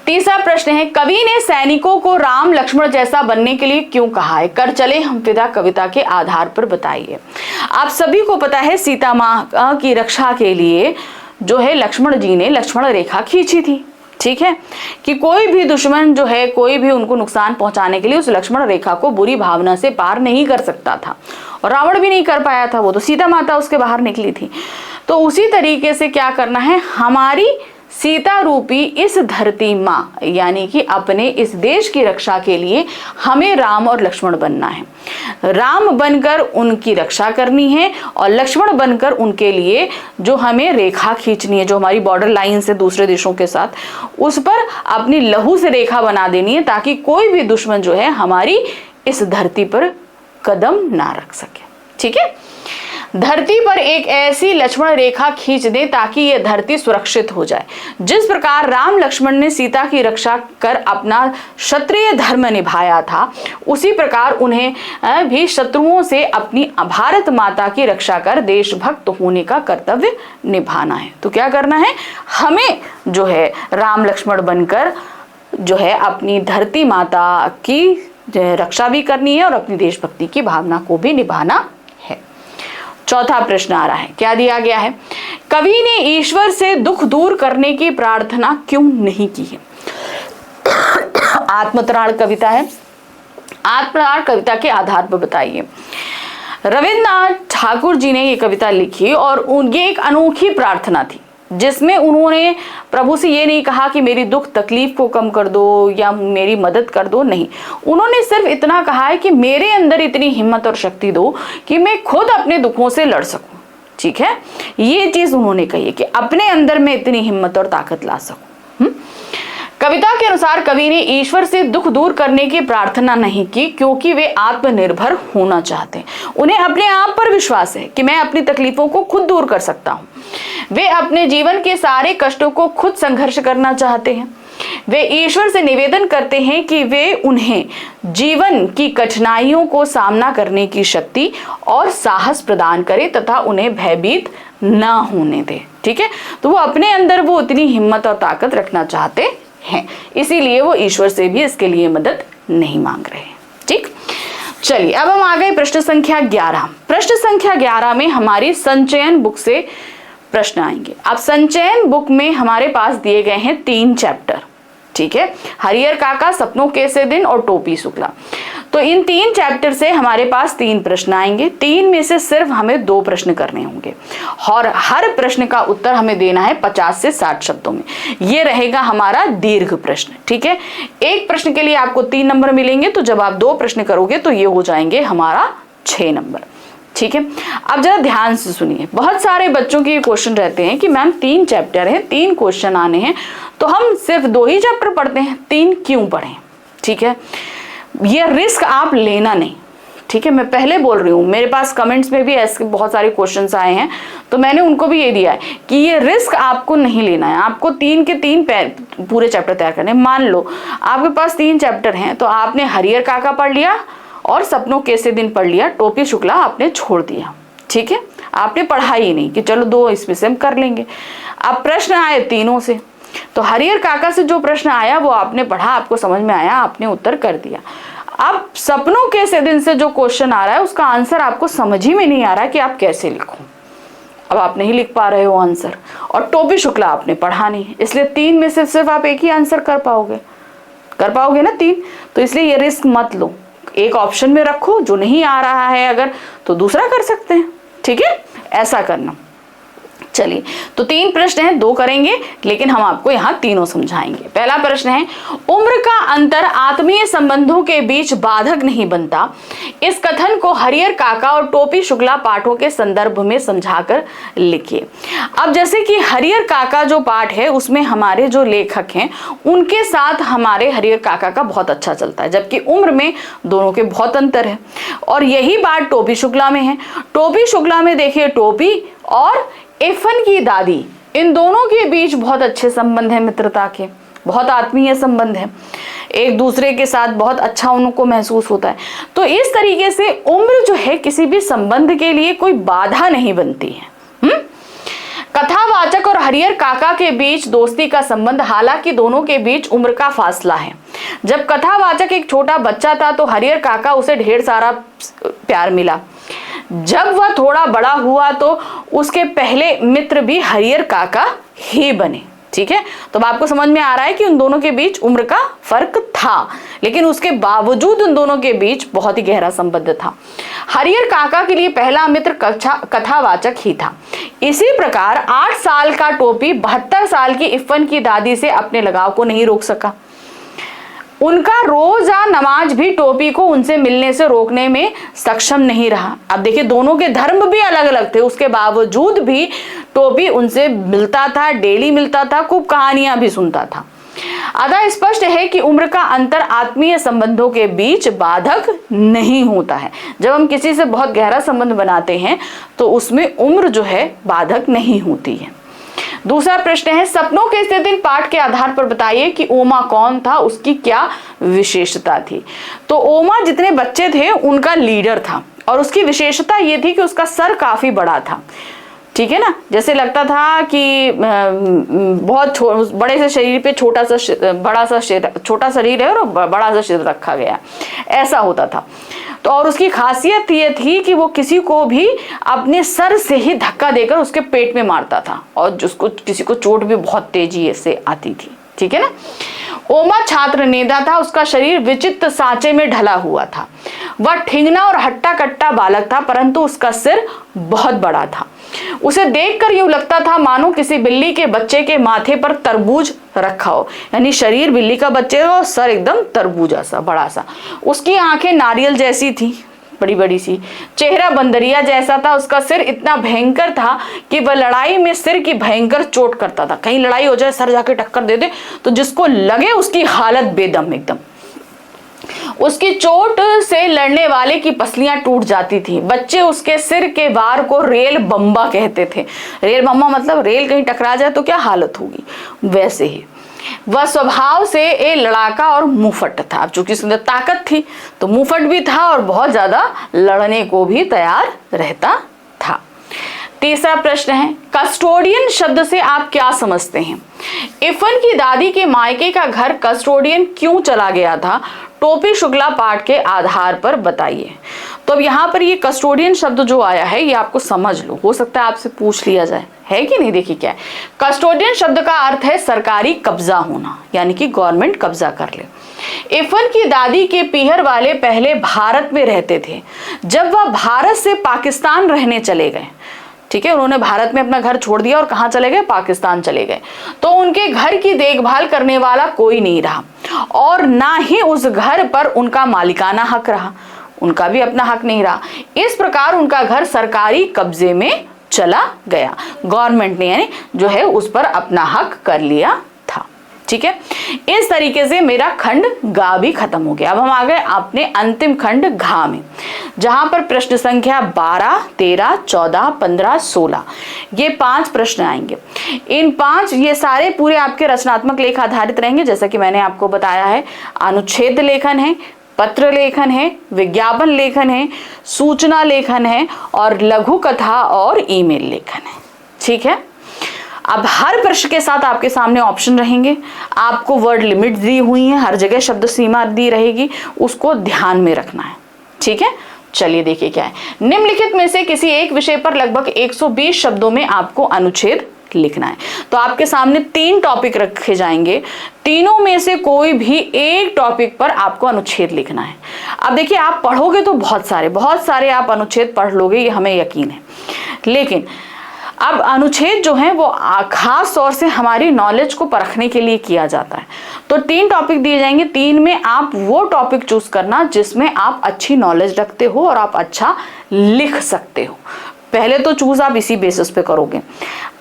तीसरा प्रश्न है, कवि ने सैनिकों को राम लक्ष्मण जैसा बनने के लिए क्यों कहा है? कर चले हम फिदा कविता के आधार पर बताइए। आप सभी को पता है सीता माँ की रक्षा के लिए जो है लक्ष्मण जी ने लक्ष्मण रेखा खींची थी। ठीक है, कि कोई भी दुश्मन जो है, कोई भी उनको नुकसान पहुंचाने के लिए उस लक्ष्मण रेखा को बुरी भावना से पार नहीं कर सकता था, और रावण भी नहीं कर पाया था, वो तो सीता माता उसके बाहर निकली थी। तो उसी तरीके से क्या करना है, हमारी सीता रूपी इस धरती माँ यानी कि अपने इस देश की रक्षा के लिए हमें राम और लक्ष्मण बनना है। राम बनकर उनकी रक्षा करनी है और लक्ष्मण बनकर उनके लिए जो हमें रेखा खींचनी है, जो हमारी बॉर्डर लाइन से दूसरे देशों के साथ, उस पर अपनी लहू से रेखा बना देनी है, ताकि कोई भी दुश्मन जो है हमारी इस धरती पर कदम ना रख सके। ठीक है, धरती पर एक ऐसी लक्ष्मण रेखा खींच दे ताकि यह धरती सुरक्षित हो जाए। जिस प्रकार राम लक्ष्मण ने सीता की रक्षा कर अपना क्षत्रिय धर्म निभाया था, उसी प्रकार उन्हें भी शत्रुओं से अपनी भारत माता की रक्षा कर देशभक्त होने का कर्तव्य निभाना है। तो क्या करना है, हमें जो है राम लक्ष्मण बनकर जो है अपनी धरती माता की रक्षा भी करनी है और अपनी देशभक्ति की भावना को भी निभाना है। चौथा प्रश्न आ रहा है, क्या दिया गया है, कवि ने ईश्वर से दुख दूर करने की प्रार्थना क्यों नहीं की है। आत्मत्राण कविता है, आत्मत्राण कविता के आधार पर बताइए। रविन्द्रनाथ ठाकुर जी ने ये कविता लिखी और उनकी एक अनोखी प्रार्थना थी, जिसमें उन्होंने प्रभु से ये नहीं कहा कि मेरी दुख तकलीफ को कम कर दो या मेरी मदद कर दो, नहीं, उन्होंने सिर्फ इतना कहा है कि मेरे अंदर इतनी हिम्मत और शक्ति दो कि मैं खुद अपने दुखों से लड़ सकूं। ठीक है, ये चीज उन्होंने कही है कि अपने अंदर मैं इतनी हिम्मत और ताकत ला सकूं। कविता के अनुसार कवि ने ईश्वर से दुख दूर करने की प्रार्थना नहीं की, क्योंकि वे आत्मनिर्भर होना चाहते हैं। उन्हें अपने आप पर विश्वास है कि मैं अपनी तकलीफों को खुद दूर कर सकता हूं। वे अपने जीवन के सारे कष्टों को खुद संघर्ष करना चाहते हैं। वे ईश्वर से निवेदन करते हैं कि वे उन्हें जीवन की कठिनाइयों को सामना करने की शक्ति और साहस प्रदान करे तथा उन्हें भयभीत ना होने दे। ठीक है, तो वो अपने अंदर वो उतनी हिम्मत और ताकत रखना चाहते हैं, इसीलिए वो ईश्वर से भी इसके लिए मदद नहीं मांग रहे हैं। ठीक, चलिए अब हम आ गए प्रश्न संख्या 11। प्रश्न संख्या 11 में हमारी संचयन बुक से प्रश्न आएंगे। अब संचयन बुक में हमारे पास दिए गए हैं 3 चैप्टर। ठीक है, हरिहर काका, सपनों के से दिन और टोपी शुक्ला। तो इन 3 चैप्टर से हमारे पास 3 प्रश्न आएंगे। 3 में से सिर्फ हमें 2 प्रश्न करने होंगे और हर प्रश्न का उत्तर हमें देना है 50 से 60 शब्दों में। ये रहेगा हमारा दीर्घ प्रश्न। ठीक है, एक प्रश्न के लिए आपको 3 नंबर मिलेंगे, तो जब आप 2 प्रश्न करोगे तो ये हो जाएंगे हमारा 6 नंबर। ठीक है, अब जरा ध्यान से सुनिए। बहुत सारे बच्चों के क्वेश्चन रहते हैं कि मैम 3 चैप्टर हैं, 3 क्वेश्चन आने हैं, तो हम सिर्फ 2 ही चैप्टर पढ़ते हैं, 3 क्यों पढ़ें। ठीक है, ये रिस्क आप लेना नहीं। ठीक है, मैं पहले बोल रही हूँ, मेरे पास कमेंट्स में भी ऐसे बहुत सारे क्वेश्चंस आए हैं, तो मैंने उनको भी ये दिया है कि ये रिस्क आपको नहीं लेना है। आपको 3 के 3 पूरे चैप्टर तैयार करने। मान लो आपके पास 3 चैप्टर हैं, तो आपने हरिहर काका पढ़ लिया और सपनों कैसे दिन पढ़ लिया, टोपी शुक्ला आपने छोड़ दिया। ठीक है, आपने पढ़ा ही नहीं कि चलो 2 इसमें से हम कर लेंगे। अब प्रश्न आए तीनों से, तो हरिहर काका से जो प्रश्न आया वो आपने पढ़ा, आपको समझ में आया, आपने उत्तर कर दिया। अब सपनों कैसे दिन से जो क्वेश्चन आ रहा है उसका आंसर आपको समझ ही में नहीं आ रहा है कि आप कैसे लिखो। अब आप नहीं लिख पा रहे हो आंसर, और टोपी शुक्ला आपने पढ़ा नहीं, इसलिए 3 में से सिर्फ आप एक ही आंसर कर पाओगे ना 3। तो इसलिए ये रिस्क मत लो, एक ऑप्शन में रखो, जो नहीं आ रहा है अगर तो दूसरा कर सकते हैं। ठीक है, ऐसा करना। चलिए, तो 3 प्रश्न हैं, 2 करेंगे, लेकिन हम आपको यहाँ तीनों समझाएंगे। पहला प्रश्न है, उम्र का अंतर आत्मीय संबंधों के बीच बाधक नहीं बनता। इस कथन को हरिहर काका और टोपी शुक्ला पाठों के संदर्भ में समझाकर लिखिए। अब जैसे कि हरिहर काका जो पाठ है उसमें हमारे जो लेखक हैं उनके साथ हमारे हरिहर काका का बहुत अच्छा चलता है, जबकि उम्र में दोनों के बहुत अंतर है। और यही बात टोपी शुक्ला में है। टोपी शुक्ला में देखिए, टोपी और इफन की दादी, इन दोनों के बीच बहुत अच्छे संबंध है, मित्रता के, बहुत आत्मीय संबंध है, एक दूसरे के साथ बहुत अच्छा उनको महसूस होता है। तो इस तरीके से उम्र जो है किसी भी संबंध के लिए कोई बाधा नहीं बनती है। कथावाचक और हरिहर काका के बीच दोस्ती का संबंध, हालांकि दोनों के बीच उम्र का फासला है। जब कथावाचक एक छोटा बच्चा था तो हरिहर काका उसे ढेर सारा प्यार मिला। जब वह थोड़ा बड़ा हुआ तो उसके पहले मित्र भी हरिहर काका ही बने। ठीक है, तो अब आपको समझ में आ रहा है कि उन दोनों के बीच उम्र का फर्क था, लेकिन उसके बावजूद उन दोनों के बीच बहुत ही गहरा संबंध था। हरिहर काका के लिए पहला मित्र कथावाचक ही था। इसी प्रकार 8 साल का टोपी 72 साल की इफ़न की दादी से अपने लगाव को नहीं रोक सका। उनका रोजा नमाज भी टोपी को उनसे मिलने से रोकने में सक्षम नहीं रहा। अब देखिए, दोनों के धर्म भी अलग अलग थे, उसके बावजूद भी टोपी उनसे मिलता था, डेली मिलता था, खूब कहानियां भी सुनता था। अतः स्पष्ट है कि उम्र का अंतर आत्मीय संबंधों के बीच बाधक नहीं होता है। जब हम किसी से बहुत गहरा संबंध बनाते हैं तो उसमें उम्र जो है बाधक नहीं होती है। दूसरा प्रश्न है, सपनों के इस दिन पाठ के आधार पर बताइए कि ओमा कौन था, उसकी क्या विशेषता थी। तो ओमा जितने बच्चे थे उनका लीडर था और उसकी विशेषता ये थी कि उसका सर काफी बड़ा था। ठीक है ना, जैसे लगता था कि बहुत बड़े से शरीर पे छोटा शरीर है और बड़ा सा सिर रखा गया, ऐसा होता था। तो और उसकी खासियत ये थी कि वो किसी को भी अपने सर से ही धक्का देकर उसके पेट में मारता था और जिसको किसी को चोट भी बहुत तेजी से आती थी। ठीक है ना। ओमा छात्र नेता था, उसका शरीर विचित्र सांचे में ढला हुआ था। वह ठिंगना और हट्टा कट्टा बालक था, परंतु उसका सिर बहुत बड़ा था। उसे देखकर यूं लगता था मानो किसी बिल्ली के बच्चे के माथे पर तरबूज रखा हो, यानी शरीर बिल्ली का बच्चे हो, सर एकदम तरबूजा सा बड़ा सा। उसकी आंखें नारियल जैसी थी, बड़ी बड़ी सी। चेहरा बंदरिया जैसा था। उसका सिर इतना भयंकर था कि वह लड़ाई में सिर की भयंकर चोट करता था। कहीं लड़ाई हो जाए, सर जाके टक्कर दे दे तो जिसको लगे उसकी हालत बेदम एकदम। उसकी चोट से लड़ने वाले की पसलियां टूट जाती थी। बच्चे उसके सिर के वार को रेल बम्बा कहते थे। रेल बम्बा मतलब रेल कहीं टकरा जाए तो क्या हालत होगी, वैसे ही। वह स्वभाव से एक लड़ाका और मुंहफट था। अब चूंकि उसके अंदर ताकत थी तो मुंहफट भी था और बहुत ज्यादा लड़ने को भी तैयार रहता था। तीसरा प्रश्न है, कस्टोडियन शब्द से आप क्या समझते हैं? इफन की दादी के मायके का घर कस्टोडियन क्यों चला गया था? टोपी शुक्ला पाठ के आधार पर बताइए। तो अब यहाँ पर ये कस्टोडियन शब्द जो आया है ये आपको समझ लो, हो सकता है आपसे पूछ लिया जाए, है कि नहीं। देखिए क्या है, कस्टोडियन शब्द का अर्थ है सरकारी कब्जा होना, यानी कि गवर्नमेंट कब्जा कर ले। इफन की दादी के पीहर वाले पहले भारत में रहते थे। जब वह भारत से पाकिस्तान रहने चले गए, ठीक है, उन्होंने भारत में अपना घर छोड़ दिया और कहाँ चले गए? पाकिस्तान चले गए। तो उनके घर की देखभाल करने वाला कोई नहीं रहा और ना ही उस घर पर उनका मालिकाना हक रहा, उनका भी अपना हक नहीं रहा। इस प्रकार उनका घर सरकारी कब्जे में चला गया। गवर्नमेंट ने यानी जो है उस पर अपना हक कर लिया था। ठीक है, इस तरीके से मेरा खंड गा भी खत्म हो गया। अब हम आ गए अपने अंतिम खंड घा में, जहां पर प्रश्न संख्या 12, 13, 14, 15, 16 ये 5 प्रश्न आएंगे। इन 5 ये सारे पूरे आपके रचनात्मक लेख आधारित रहेंगे। जैसा कि मैंने आपको बताया है, अनुच्छेद लेखन है, पत्र लेखन है, विज्ञापन लेखन है, सूचना लेखन है और लघु कथा और ईमेल लेखन है। ठीक है, अब हर प्रश्न के साथ आपके सामने ऑप्शन रहेंगे। आपको वर्ड लिमिट दी हुई है, हर जगह शब्द सीमा दी रहेगी, उसको ध्यान में रखना है। ठीक है, चलिए देखिए क्या है। निम्नलिखित में से किसी एक विषय पर लगभग 120 शब्दों में आपको अनुच्छेद लिखना है। तो आपके सामने 3 टॉपिक रखे जाएंगे, तीनों में से कोई भी एक टॉपिक पर आपको अनुच्छेद लिखना है। अब देखिए, आप पढ़ोगे तो बहुत सारे आप अनुच्छेद पढ़ लोगे, ये हमें यकीन है। लेकिन अब अनुच्छेद जो है वो खास तौर से हमारी नॉलेज को परखने के लिए किया जाता है। तो 3 टॉपिक दिए जाएंगे, 3 में आप वो टॉपिक चूज करना जिसमें आप अच्छी नॉलेज रखते हो और आप अच्छा लिख सकते हो। पहले तो चूज आप इसी बेसिस पे करोगे।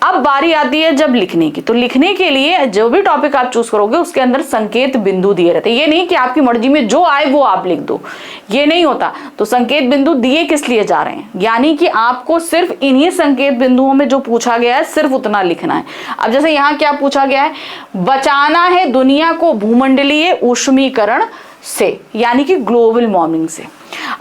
अब बारी आती है जब लिखने की, तो लिखने के लिए जो भी टॉपिक आप चूज करोगे उसके अंदर संकेत बिंदु दिए रहते हैं। ये नहीं कि आपकी मर्जी में जो आए वो आप लिख दो, ये नहीं होता। तो संकेत बिंदु दिए किस लिए जा रहे हैं, यानी कि आपको सिर्फ इन्हीं संकेत बिंदुओं में जो पूछा गया है सिर्फ उतना लिखना है। अब जैसे यहाँ क्या पूछा गया है, बचाना है दुनिया को भूमंडलीय ऊष्मीकरण से, यानी कि ग्लोबल वार्मिंग से।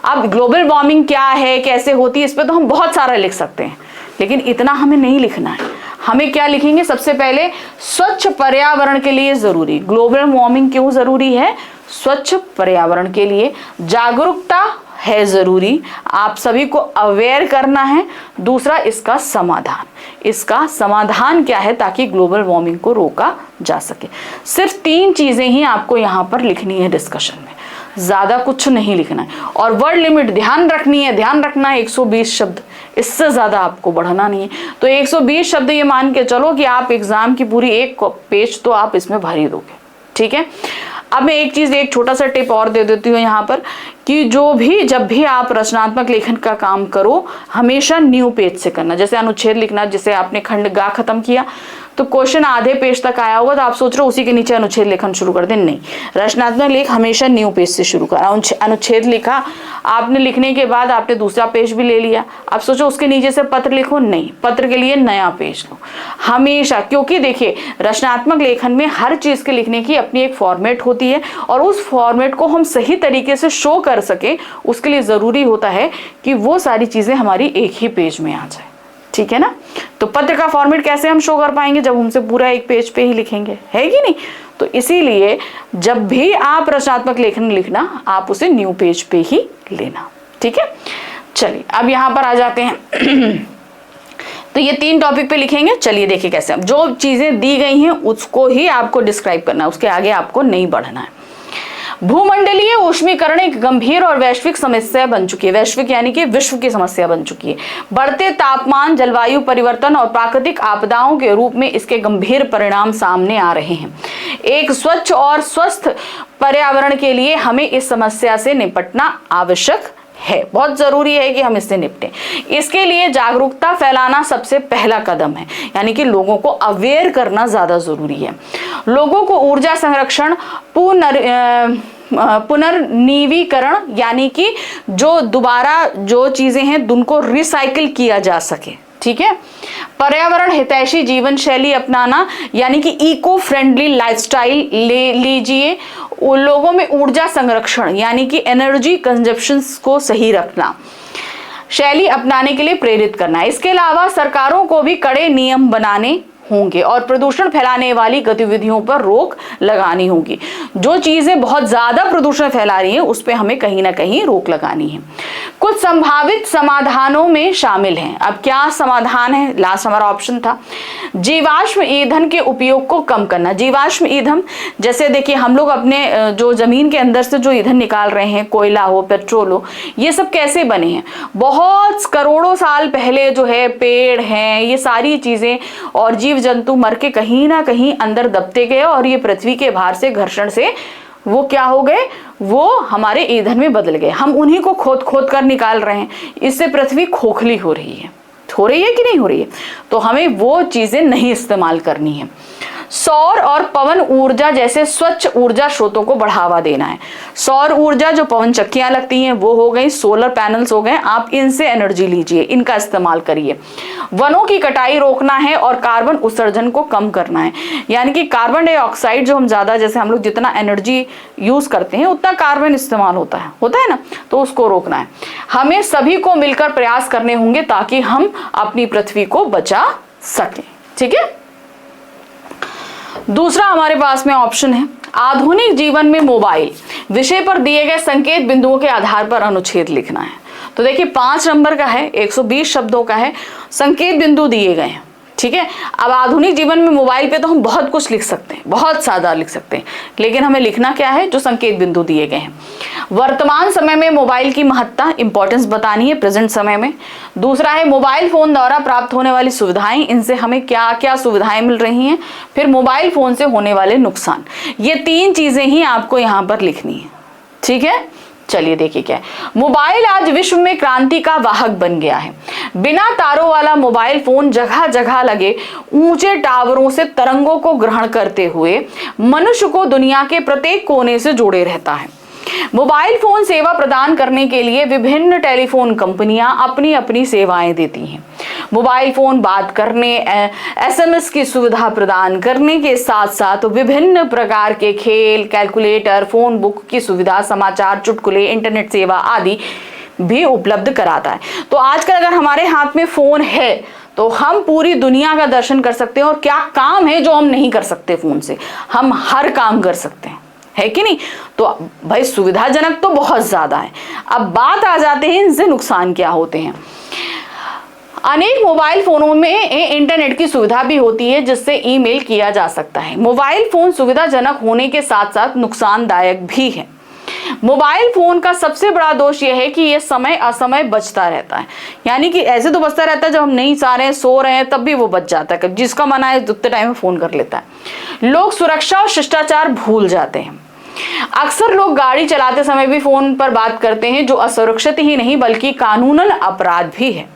अब ग्लोबल वार्मिंग क्या है, कैसे होती है, इस पे तो हम बहुत सारा लिख सकते हैं, लेकिन इतना हमें नहीं लिखना है। हमें क्या लिखेंगे, सबसे पहले स्वच्छ पर्यावरण के लिए जरूरी। ग्लोबल वार्मिंग क्यों जरूरी है? स्वच्छ पर्यावरण के लिए जागरूकता है जरूरी, आप सभी को अवेयर करना है। दूसरा, इसका समाधान क्या है ताकि ग्लोबल वार्मिंग को रोका जा सके। सिर्फ 3 चीजें ही आपको यहाँ पर लिखनी है डिस्कशन में, ज्यादा कुछ नहीं लिखना है। और वर्ड लिमिट ध्यान रखना है 120 शब्द, इससे ज्यादा आपको बढ़ाना नहीं है। तो 120 शब्द ये मान के चलो कि आप एग्जाम की पूरी 1 पेज तो आप इसमें भर ही दोगे। ठीक है, अब मैं एक छोटा सा टिप और दे देती हूँ यहाँ पर कि जब भी आप रचनात्मक लेखन का काम करो, हमेशा न्यू पेज से करना। जैसे अनुच्छेद लिखना, जैसे आपने खंड गा खत्म किया तो क्वेश्चन आधे पेज तक आया होगा तो आप सोच रहे हो उसी के नीचे अनुच्छेद लेखन शुरू कर दें। नहीं, रचनात्मक लेख हमेशा न्यू पेज से शुरू करा। अनुच्छेद लिखा आपने, लिखने के बाद आपने दूसरा पेज भी ले लिया, आप सोचो उसके नीचे से पत्र लिखो, नहीं, पत्र के लिए नया पेज लो हमेशा। क्योंकि देखिए रचनात्मक लेखन में हर चीज के लिखने की अपनी एक फॉर्मेट होती है और उस फॉर्मेट को हम सही तरीके से शो कर सके उसके लिए जरूरी होता है कि वो सारी चीजें हमारी एक ही पेज में आ जाए। ठीक है ना। तो पत्र का फॉर्मेट कैसे हम शो कर पाएंगे जब हमसे पूरा एक पेज पे ही लिखेंगे, है कि नहीं। तो इसीलिए जब भी आप रचनात्मक लेखन लिखना आप उसे न्यू पेज पे ही लेना। ठीक है, चलिए अब यहां पर आ जाते हैं। तो ये 3 टॉपिक पे लिखेंगे। चलिए देखिए कैसे, जो चीजें दी गई हैं उसको ही आपको डिस्क्राइब करना है, उसके आगे आपको नहीं बढ़ना है। भूमंडलीय ऊष्मीकरण एक गंभीर और वैश्विक समस्या बन चुकी है। वैश्विक यानी कि विश्व की समस्या बन चुकी है। बढ़ते तापमान, जलवायु परिवर्तन और प्राकृतिक आपदाओं के रूप में इसके गंभीर परिणाम सामने आ रहे हैं। एक स्वच्छ और स्वस्थ पर्यावरण के लिए हमें इस समस्या से निपटना आवश्यक है। बहुत जरूरी है कि हम इससे निपटें। इसके लिए जागरूकता फैलाना सबसे पहला कदम है, यानी कि लोगों को अवेयर करना ज्यादा जरूरी है। लोगों को ऊर्जा संरक्षण, पुनर्नवीकरण यानी कि जो दोबारा जो चीजें हैं उनको रिसाइकिल किया जा सके। ठीक है, पर्यावरण हितैषी जीवन शैली अपनाना यानी कि इको फ्रेंडली लाइफस्टाइल ले लीजिए। लोगों में ऊर्जा संरक्षण यानी कि एनर्जी कंजप्शन को सही रखना, शैली अपनाने के लिए प्रेरित करना। इसके अलावा सरकारों को भी कड़े नियम बनाने होंगे और प्रदूषण फैलाने वाली गतिविधियों पर रोक लगानी होगी। जो चीजें बहुत ज्यादा प्रदूषण फैला रही हैं उस पर हमें कहीं ना कहीं रोक लगानी है। कुछ संभावित समाधानों में शामिल हैं। अब क्या समाधान है, लास्ट हमारा ऑप्शन था जीवाश्म ईंधन के उपयोग को कम करना। जीवाश्म ईंधन जैसे देखिए हम लोग अपने जो जमीन के अंदर से जो ईंधन निकाल रहे हैं, कोयला हो, पेट्रोल हो, ये सब कैसे बने हैं, बहुत करोड़ों साल पहले जो है पेड़ हैं, ये सारी चीजें और जीव जंतु मर के कहीं ना कहीं अंदर दबते गए और ये पृथ्वी के भार से, घर्षण से वो क्या हो गए, वो हमारे ईंधन में बदल गए। हम उन्हीं को खोद खोद कर निकाल रहे हैं। इससे पृथ्वी खोखली हो रही है कि नहीं हो रही है। तो हमें वो चीजें नहीं इस्तेमाल करनी है। सौर और पवन ऊर्जा जैसे स्वच्छ ऊर्जा स्रोतों को बढ़ावा देना है। सौर ऊर्जा जो पवन चक्कियां लगती हैं वो हो गई, सोलर पैनल्स हो गए, आप इनसे एनर्जी लीजिए, इनका इस्तेमाल करिए। वनों की कटाई रोकना है और कार्बन उत्सर्जन को कम करना है, यानी कि कार्बन डाइऑक्साइड जो हम ज्यादा, जैसे हम लोग जितना एनर्जी यूज करते हैं उतना कार्बन इस्तेमाल होता है ना, तो उसको रोकना है। हमें सभी को मिलकर प्रयास करने होंगे ताकि हम अपनी पृथ्वी को बचा सकें। ठीक है, दूसरा हमारे पास में ऑप्शन है आधुनिक जीवन में मोबाइल विषय पर दिए गए संकेत बिंदुओं के आधार पर अनुच्छेद लिखना है। तो देखिए 5 नंबर का है, 120 शब्दों का है, संकेत बिंदु दिए गए हैं। ठीक है, अब आधुनिक जीवन में मोबाइल पे तो हम बहुत कुछ लिख सकते हैं, बहुत सादा लिख सकते हैं, लेकिन हमें लिखना क्या है, जो संकेत बिंदु दिए गए हैं। वर्तमान समय में मोबाइल की महत्ता, इंपॉर्टेंस बतानी है प्रेजेंट समय में। दूसरा है मोबाइल फोन द्वारा प्राप्त होने वाली सुविधाएं, इनसे हमें क्या क्या सुविधाएं मिल रही हैं। फिर मोबाइल फोन से होने वाले नुकसान, ये 3 चीजें ही आपको यहाँ पर लिखनी है। ठीक है, चलिए देखिए क्या है। मोबाइल आज विश्व में क्रांति का वाहक बन गया है। बिना तारों वाला मोबाइल फोन जगह जगह लगे ऊंचे टावरों से तरंगों को ग्रहण करते हुए मनुष्य को दुनिया के प्रत्येक कोने से जोड़े रहता है। मोबाइल फोन सेवा प्रदान करने के लिए विभिन्न टेलीफोन कंपनियां अपनी अपनी सेवाएं देती हैं। मोबाइल फोन बात करने, SMS की सुविधा प्रदान करने के साथ साथ विभिन्न प्रकार के खेल, कैलकुलेटर, फोन बुक की सुविधा, समाचार, चुटकुले, इंटरनेट सेवा आदि भी उपलब्ध कराता है। तो आजकल अगर हमारे हाथ में फोन है तो हम पूरी दुनिया का दर्शन कर सकते हैं, और क्या काम है जो हम नहीं कर सकते फोन से, हम हर काम कर सकते हैं, है कि नहीं। तो भाई सुविधाजनक तो बहुत ज्यादा है। अब बात आ जाते हैं इनसे नुकसान क्या होते हैं। अनेक मोबाइल फोनों में इंटरनेट की सुविधा भी होती है जिससे ईमेल किया जा सकता है। मोबाइल फोन सुविधाजनक होने के साथ साथ नुकसानदायक भी है। मोबाइल फोन का सबसे बड़ा दोष यह है कि यह समय असमय बजता रहता है, यानी कि ऐसे तो बजता रहता है जब हम नहीं चाह रहे हैं, सो रहे हैं, तब भी वो बज जाता है। जिसका मन आए उतने टाइम में फोन कर लेता है। लोग सुरक्षा और शिष्टाचार भूल जाते हैं। अक्सर लोग गाड़ी चलाते समय भी फोन पर बात करते हैं, जो असुरक्षित ही नहीं बल्कि कानूनन अपराध भी है।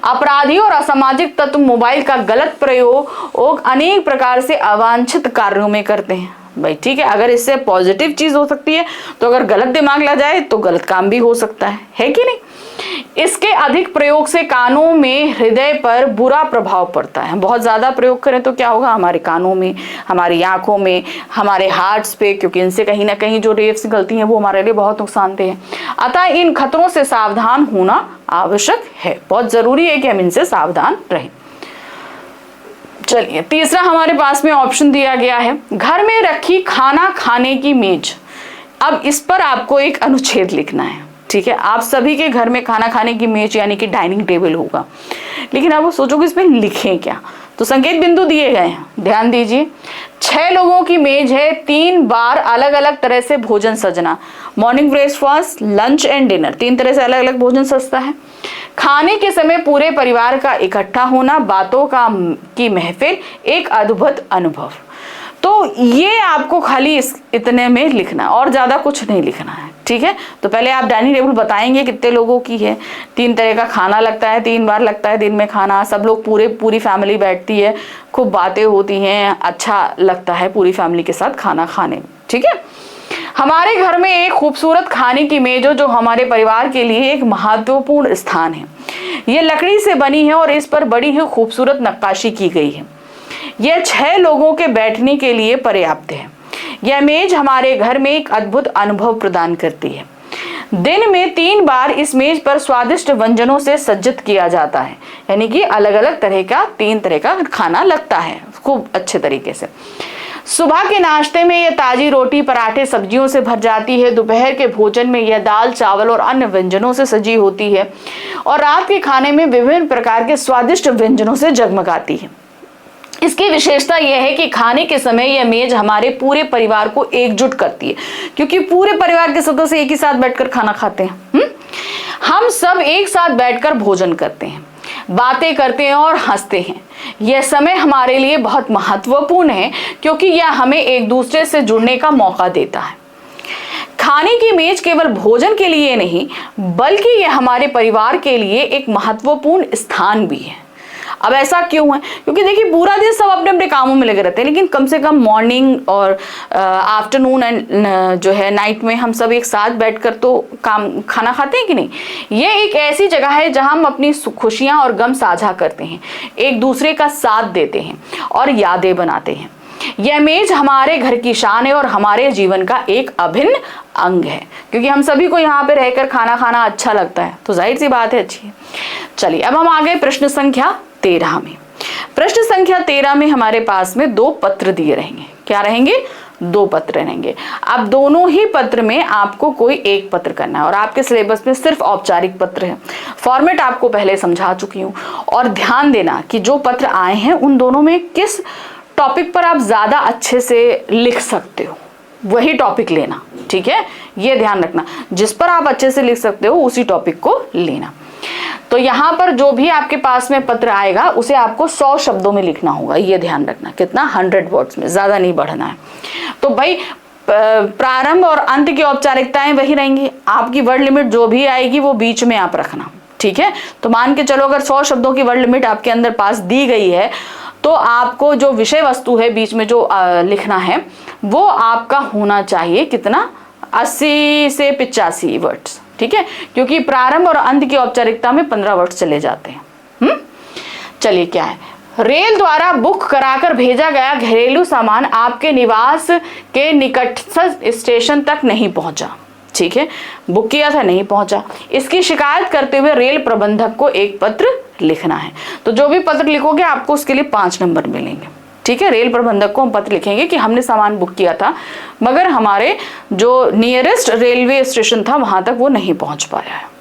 अपराधी और असामाजिक तत्व मोबाइल का गलत प्रयोग अनेक प्रकार से अवांछित कार्यों में करते हैं। भाई ठीक है, अगर इससे पॉजिटिव चीज हो सकती है तो अगर गलत दिमाग लग जाए तो गलत काम भी हो सकता है कि नहीं। इसके अधिक प्रयोग से कानों में, हृदय पर बुरा प्रभाव पड़ता है। बहुत ज्यादा प्रयोग करें तो क्या होगा, हमारे कानों में, हमारी आंखों में, हमारे हार्ट्स पे, क्योंकि इनसे कहीं ना कहीं जो रेव्स निकलती हैं वो हमारे लिए बहुत नुकसानदेह है। अतः इन खतरों से सावधान होना आवश्यक है, बहुत जरूरी है कि हम इनसे सावधान रहें। चलिए, तीसरा हमारे पास में ऑप्शन दिया गया है, घर में रखी खाना खाने की मेज। अब इस पर आपको एक अनुच्छेद लिखना है, ठीक है। आप सभी के घर में खाना खाने की मेज यानी कि डाइनिंग टेबल होगा, लेकिन आप वो सोचोगे इसमें लिखें क्या, तो संकेत बिंदु दिए गए हैं, ध्यान दीजिए। 6 लोगों की मेज है, 3 बार अलग अलग तरह से भोजन सजना, morning breakfast, lunch and dinner, 3 तरह से अलग अलग भोजन सजता है। खाने के समय पूरे परिवार का इकट्ठा होना, बातों की महफिल, एक अद्भुत अनुभव। तो ये आपको खाली इतने में लिखना, और ज्यादा कुछ नहीं लिखना है, ठीक है। तो पहले आप डाइनिंग टेबल बताएंगे कितने लोगों की है, 3 तरह का खाना लगता है, 3 बार लगता है दिन में खाना, सब लोग पूरी फैमिली बैठती है, खूब बातें होती हैं, अच्छा लगता है पूरी फैमिली के साथ खाना खाने में, ठीक है। हमारे घर में एक खूबसूरत खाने की मेज हो जो हमारे परिवार के लिए एक महत्वपूर्ण स्थान है। यह लकड़ी से बनी है और इस पर बड़ी ही खूबसूरत नक्काशी की गई है। यह 6 लोगों के बैठने के लिए पर्याप्त है। यह मेज हमारे घर में एक अद्भुत अनुभव प्रदान करती है। दिन में 3 बार इस मेज पर स्वादिष्ट व्यंजनों से सज्जित किया जाता है, यानी कि अलग अलग तरह का 3 तरह का खाना लगता है खूब अच्छे तरीके से। सुबह के नाश्ते में यह ताजी रोटी, पराठे, सब्जियों से भर जाती है। दोपहर के भोजन में यह दाल, चावल और अन्य व्यंजनों से सजी होती है, और रात के खाने में विभिन्न प्रकार के स्वादिष्ट व्यंजनों से जगमगाती है। इसकी विशेषता यह है कि खाने के समय यह मेज हमारे पूरे परिवार को एकजुट करती है, क्योंकि पूरे परिवार के सदस्य एक ही साथ बैठकर खाना खाते हैं। हम सब एक साथ बैठकर भोजन करते हैं, बातें करते हैं और हंसते हैं। यह समय हमारे लिए बहुत महत्वपूर्ण है, क्योंकि यह हमें एक दूसरे से जुड़ने का मौका देता है। खाने की मेज केवल भोजन के लिए नहीं, बल्कि यह हमारे परिवार के लिए एक महत्वपूर्ण स्थान भी है। अब ऐसा क्यों है, क्योंकि देखिए पूरा दिन सब अपने अपने कामों में लगे रहते हैं, लेकिन कम से कम मॉर्निंग और आफ्टरनून एंड जो है नाइट में हम सब एक साथ बैठकर तो खाना खाते हैं कि नहीं। ये एक ऐसी जगह है जहां हम अपनी खुशियां और गम साझा करते हैं, एक दूसरे का साथ देते हैं और यादें बनाते हैं। यह मेज हमारे घर की शान है और हमारे जीवन का एक अभिन्न अंग है, क्योंकि हम सभी को यहाँ पे रहकर खाना खाना अच्छा लगता है, तो जाहिर सी बात है अच्छी है। चलिए, अब हम आ गए प्रश्न संख्या 13 में। प्रश्न संख्या 13 में हमारे पास में 2 पत्र दिए रहेंगे। क्या रहेंगे? 2 पत्र रहेंगे। अब दोनों ही पत्र में आपको कोई एक पत्र करना है, और आपके सिलेबस में सिर्फ औपचारिक पत्र है। फॉर्मेट आपको पहले समझा चुकी हूँ, और ध्यान देना कि जो पत्र आए हैं उन दोनों में किस टॉपिक पर आप ज्यादा अच्छे से लिख सकते हो वही टॉपिक लेना, ठीक है। ये ध्यान रखना, जिस पर आप अच्छे से लिख सकते हो उसी टॉपिक को लेना। तो यहाँ पर जो भी आपके पास में पत्र आएगा उसे आपको 100 शब्दों में लिखना होगा, ये ध्यान रखना। कितना? 100 वर्ड्स में, ज्यादा नहीं बढ़ना है। तो भाई प्रारंभ और अंत की औपचारिकताएं वही रहेंगी, आपकी वर्ड लिमिट जो भी आएगी वो बीच में आप रखना, ठीक है। तो मान के चलो अगर 100 शब्दों की वर्ड लिमिट आपके अंदर पास दी गई है, तो आपको जो विषय वस्तु है बीच में जो लिखना है वो आपका होना चाहिए कितना? 80 से 85 वर्ड्स, ठीक है, क्योंकि प्रारंभ और अंत की औपचारिकता में 15 वर्ड्स चले जाते हैं। चलिए, क्या है? रेल द्वारा बुक कराकर भेजा गया घरेलू सामान आपके निवास के निकटस्थ स्टेशन तक नहीं पहुंचा, ठीक है, बुक किया था नहीं पहुंचा। इसकी शिकायत करते हुए रेल प्रबंधक को एक पत्र लिखना है। तो जो भी पत्र लिखोगे आपको उसके लिए 5 नंबर मिलेंगे, ठीक है। रेल प्रबंधक को हम पत्र लिखेंगे कि हमने सामान बुक किया था, मगर हमारे जो नियरेस्ट रेलवे स्टेशन था वहां तक वो नहीं पहुंच पाया है।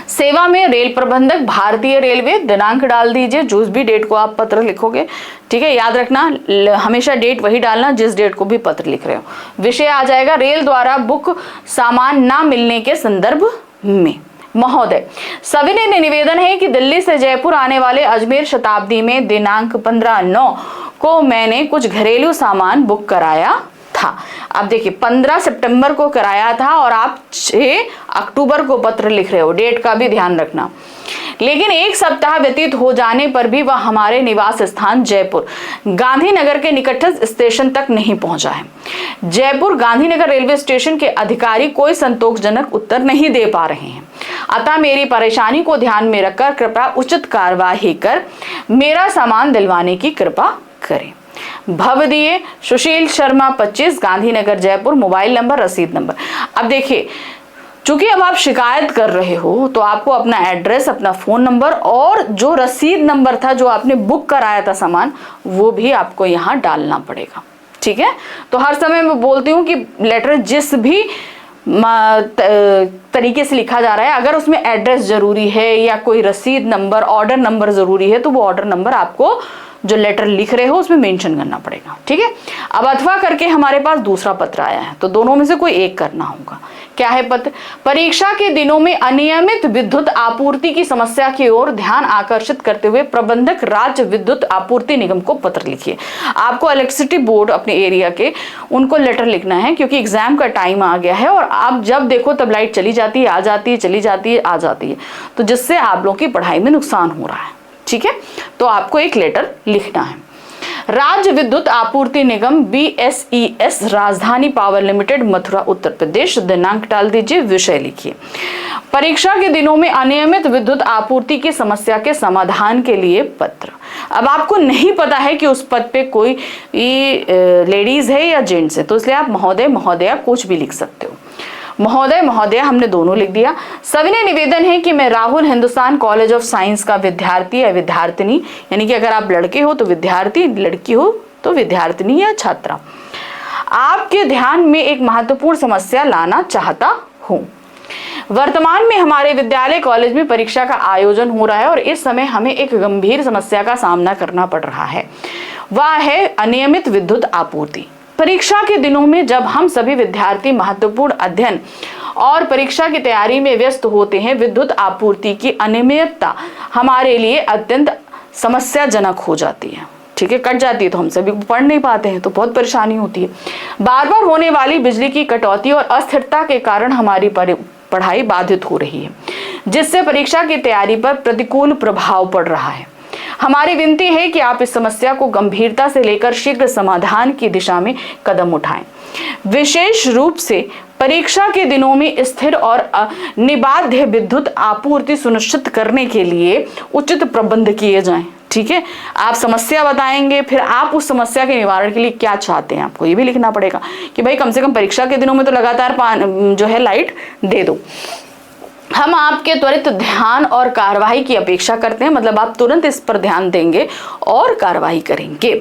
सेवा में रेल प्रबंधक भारतीय रेलवे, दिनांक डाल दीजिए, जिस भी डेट को आप पत्र लिखोगे, ठीक है। याद रखना, हमेशा डेट वही डालना जिस डेट को भी पत्र लिख रहे हो। विषय आ जाएगा रेल द्वारा बुक सामान ना मिलने के संदर्भ में। महोदय, सविनय निवेदन है कि दिल्ली से जयपुर आने वाले अजमेर शताब्दी में दिनांक 15/9 को मैंने कुछ घरेलू सामान बुक कराया था। अब देखिए 15 सितंबर को कराया था और आप 6 अक्टूबर को पत्र लिख रहे हो, डेट का भी ध्यान रखना। लेकिन एक सप्ताह व्यतीत हो जाने पर भी वह हमारे निवास स्थान जयपुर गांधीनगर के निकटस्थ स्टेशन तक नहीं पहुंचा है। जयपुर गांधीनगर रेलवे स्टेशन के अधिकारी कोई संतोषजनक उत्तर नहीं दे पा रहे हैं। अतः मेरी परेशानी को ध्यान में रखकर कृपया उचित कार्यवाही कर मेरा सामान दिलवाने की कृपा करें। भवदीय सुशील शर्मा 25 गांधीनगर जयपुर, मोबाइल नंबर, रसीद नंबर। अब देखिए चूंकि अब आप शिकायत कर रहे हो तो आपको अपना एड्रेस, अपना फोन नंबर और जो रसीद नंबर था जो आपने बुक कराया था सामान, वो भी आपको यहाँ डालना पड़ेगा। ठीक है, तो हर समय मैं बोलती हूँ कि लेटर जिस भी तरीके से लिखा जा रहा है, अगर उसमें एड्रेस जरूरी है या कोई रसीद नंबर, ऑर्डर नंबर जरूरी है, तो वो ऑर्डर नंबर आपको जो लेटर लिख रहे हो उसमें मेंशन करना पड़ेगा। ठीक है, अब अथवा करके हमारे पास दूसरा पत्र आया है, तो दोनों में से कोई एक करना होगा। क्या है पत्र? परीक्षा के दिनों में अनियमित विद्युत आपूर्ति की समस्या की ओर ध्यान आकर्षित करते हुए प्रबंधक राज्य विद्युत आपूर्ति निगम को पत्र लिखिए। आपको इलेक्ट्रिसिटी बोर्ड अपने एरिया के उनको लेटर लिखना है, क्योंकि एग्जाम का टाइम आ गया है और आप जब देखो तब लाइट चली जाती है, आ जाती है, चली जाती है, आ जाती है, तो जिससे आप लोगों की पढ़ाई में नुकसान हो रहा है। ठीक है, तो आपको एक लेटर लिखना है। राज्य विद्युत आपूर्ति निगम BSES राजधानी पावर लिमिटेड मथुरा उत्तर प्रदेश, दिनांक डाल दीजिए, विषय लिखिए। परीक्षा के दिनों में अनियमित विद्युत आपूर्ति की समस्या के समाधान के लिए पत्र। अब आपको नहीं पता है कि उस पद पे कोई लेडीज है या जेंट्स है, तो इसलिए आप महोदय, महोदया कुछ भी लिख सकते हो। महोदय, महोदया हमने दोनों लिख दिया। सविनय निवेदन है कि मैं Rahul Hindustan college of science का विद्यार्थी या विद्यार्थिनी, यानी कि अगर आप लड़के हो तो विद्यार्थी, लड़की हो तो विद्यार्थिनी या छात्रा, आपके ध्यान में एक महत्वपूर्ण समस्या लाना चाहता हूं। वर्तमान में हमारे विद्यालय कॉलेज में परीक्षा का आयोजन हो रहा है और इस समय हमें एक गंभीर समस्या का सामना करना पड़ रहा है, वह है अनियमित विद्युत आपूर्ति। परीक्षा के दिनों में जब हम सभी विद्यार्थी महत्वपूर्ण अध्ययन और परीक्षा की तैयारी में व्यस्त होते हैं, विद्युत आपूर्ति की अनियमितता हमारे लिए अत्यंत समस्याजनक हो जाती है। ठीक है, कट जाती है तो हम सभी पढ़ नहीं पाते हैं, तो बहुत परेशानी होती है। बार बार होने वाली बिजली की कटौती और अस्थिरता के कारण हमारी पढ़ाई बाधित हो रही है, जिससे परीक्षा की तैयारी पर प्रतिकूल प्रभाव पड़ रहा है। हमारी विनती है कि आप इस समस्या को गंभीरता से लेकर शीघ्र समाधान की दिशा में कदम उठाएं। विशेष रूप से परीक्षा के दिनों में स्थिर और निबाध्य विद्युत आपूर्ति सुनिश्चित करने के लिए उचित प्रबंध किए जाएं। ठीक है, आप समस्या बताएंगे, फिर आप उस समस्या के निवारण के लिए क्या चाहते हैं, आपको ये भी लिखना पड़ेगा कि भाई कम से कम परीक्षा के दिनों में तो लगातार जो है लाइट दे दो। हम आपके त्वरित ध्यान और कार्रवाई की अपेक्षा करते हैं, मतलब आप तुरंत इस पर ध्यान देंगे और कार्रवाई करेंगे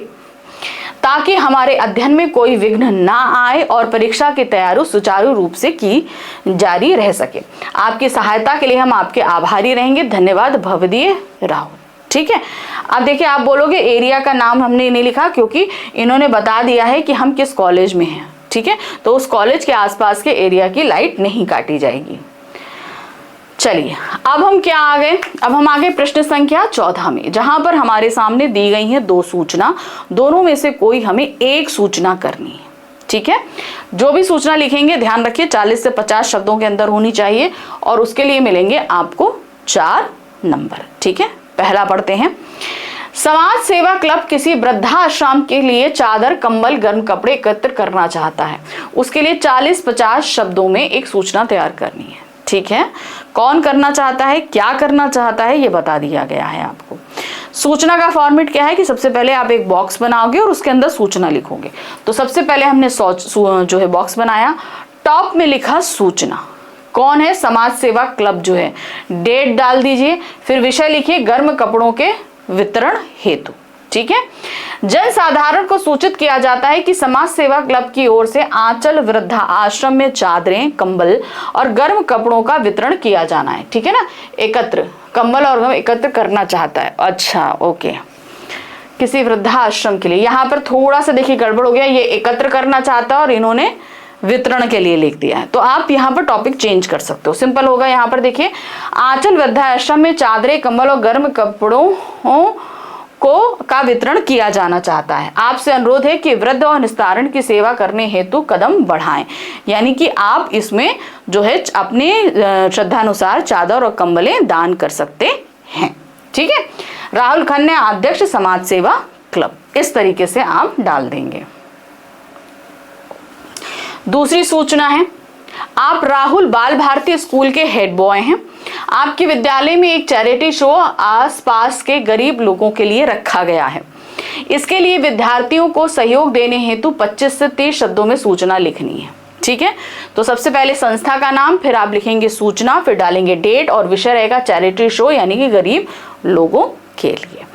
ताकि हमारे अध्ययन में कोई विघ्न ना आए और परीक्षा की तैयारी सुचारू रूप से की जारी रह सके। आपकी सहायता के लिए हम आपके आभारी रहेंगे। धन्यवाद, भवदीय राहुल। ठीक है, अब देखिए आप बोलोगे एरिया का नाम हमने नहीं लिखा क्योंकि इन्होंने बता दिया है कि हम किस कॉलेज में हैं। ठीक है, तो उस कॉलेज के आसपास के एरिया की लाइट नहीं काटी जाएगी। चलिए अब हम क्या आ गए, अब हम आ गए प्रश्न संख्या 14 में, जहां पर हमारे सामने दी गई है 2 सूचना, दोनों में से कोई हमें एक सूचना करनी है। ठीक है, जो भी सूचना लिखेंगे ध्यान रखिए 40 से 50 शब्दों के अंदर होनी चाहिए और उसके लिए मिलेंगे आपको 4 नंबर। ठीक है, पहला पढ़ते हैं। समाज सेवा क्लब किसी वृद्धाश्रम के लिए चादर, कंबल, गर्म कपड़े एकत्र करना चाहता है। उसके लिए 40-50 शब्दों में एक सूचना तैयार करनी है। ठीक है, कौन करना चाहता है, क्या करना चाहता है, ये बता दिया गया है आपको। सूचना का फॉर्मेट क्या है कि सबसे पहले आप एक बॉक्स बनाओगे और उसके अंदर सूचना लिखोगे। तो सबसे पहले हमने जो है बॉक्स बनाया, टॉप में लिखा सूचना, कौन है, समाज सेवा क्लब जो है, डेट डाल दीजिए, फिर विषय लिखिए गर्म कपड़ों के वितरण हेतु। ठीक है, जन साधारण को सूचित किया जाता है कि समाज सेवा क्लब की ओर से आंचल वृद्धा आश्रम में चादरें, कंबल और गर्म कपड़ों का वितरण किया जाना है। ठीक है ना, एकत्र कंबल और गर्म एकत्र करना चाहता है। अच्छा ओके, किसी वृद्धा आश्रम के लिए, यहाँ पर थोड़ा सा देखिए गड़बड़ हो गया, ये एकत्र करना चाहता है और इन्होंने वितरण के लिए लिख दिया है, तो आप यहाँ पर टॉपिक चेंज कर सकते हो, सिंपल होगा। यहाँ पर देखिए आंचल वृद्धाश्रम में चादरें, कंबल और गर्म कपड़ों का वितरण किया जाना चाहता है। आपसे अनुरोध है कि वृद्ध और निस्तारण की सेवा करने हेतु कदम बढ़ाएं। यानी कि आप इसमें जो है अपने श्रद्धानुसार चादर और कंबलें दान कर सकते हैं। ठीक है। राहुल खन्ना अध्यक्ष समाज सेवा क्लब, इस तरीके से आप डाल देंगे। दूसरी सूचना है, आप राहुल बाल भारती स्कूल के हेड बॉय हैं। आपके विद्यालय में एक चैरिटी शो आसपास के गरीब लोगों के लिए रखा गया है। इसके लिए विद्यार्थियों को सहयोग देने हेतु 25 से 30 शब्दों में सूचना लिखनी है। ठीक है। तो सबसे पहले संस्था का नाम, फिर आप लिखेंगे सूचना, फिर डालेंगे डेट और विषय रहेगा चैरिटी शो यानी कि गरीब लोगों के लिए।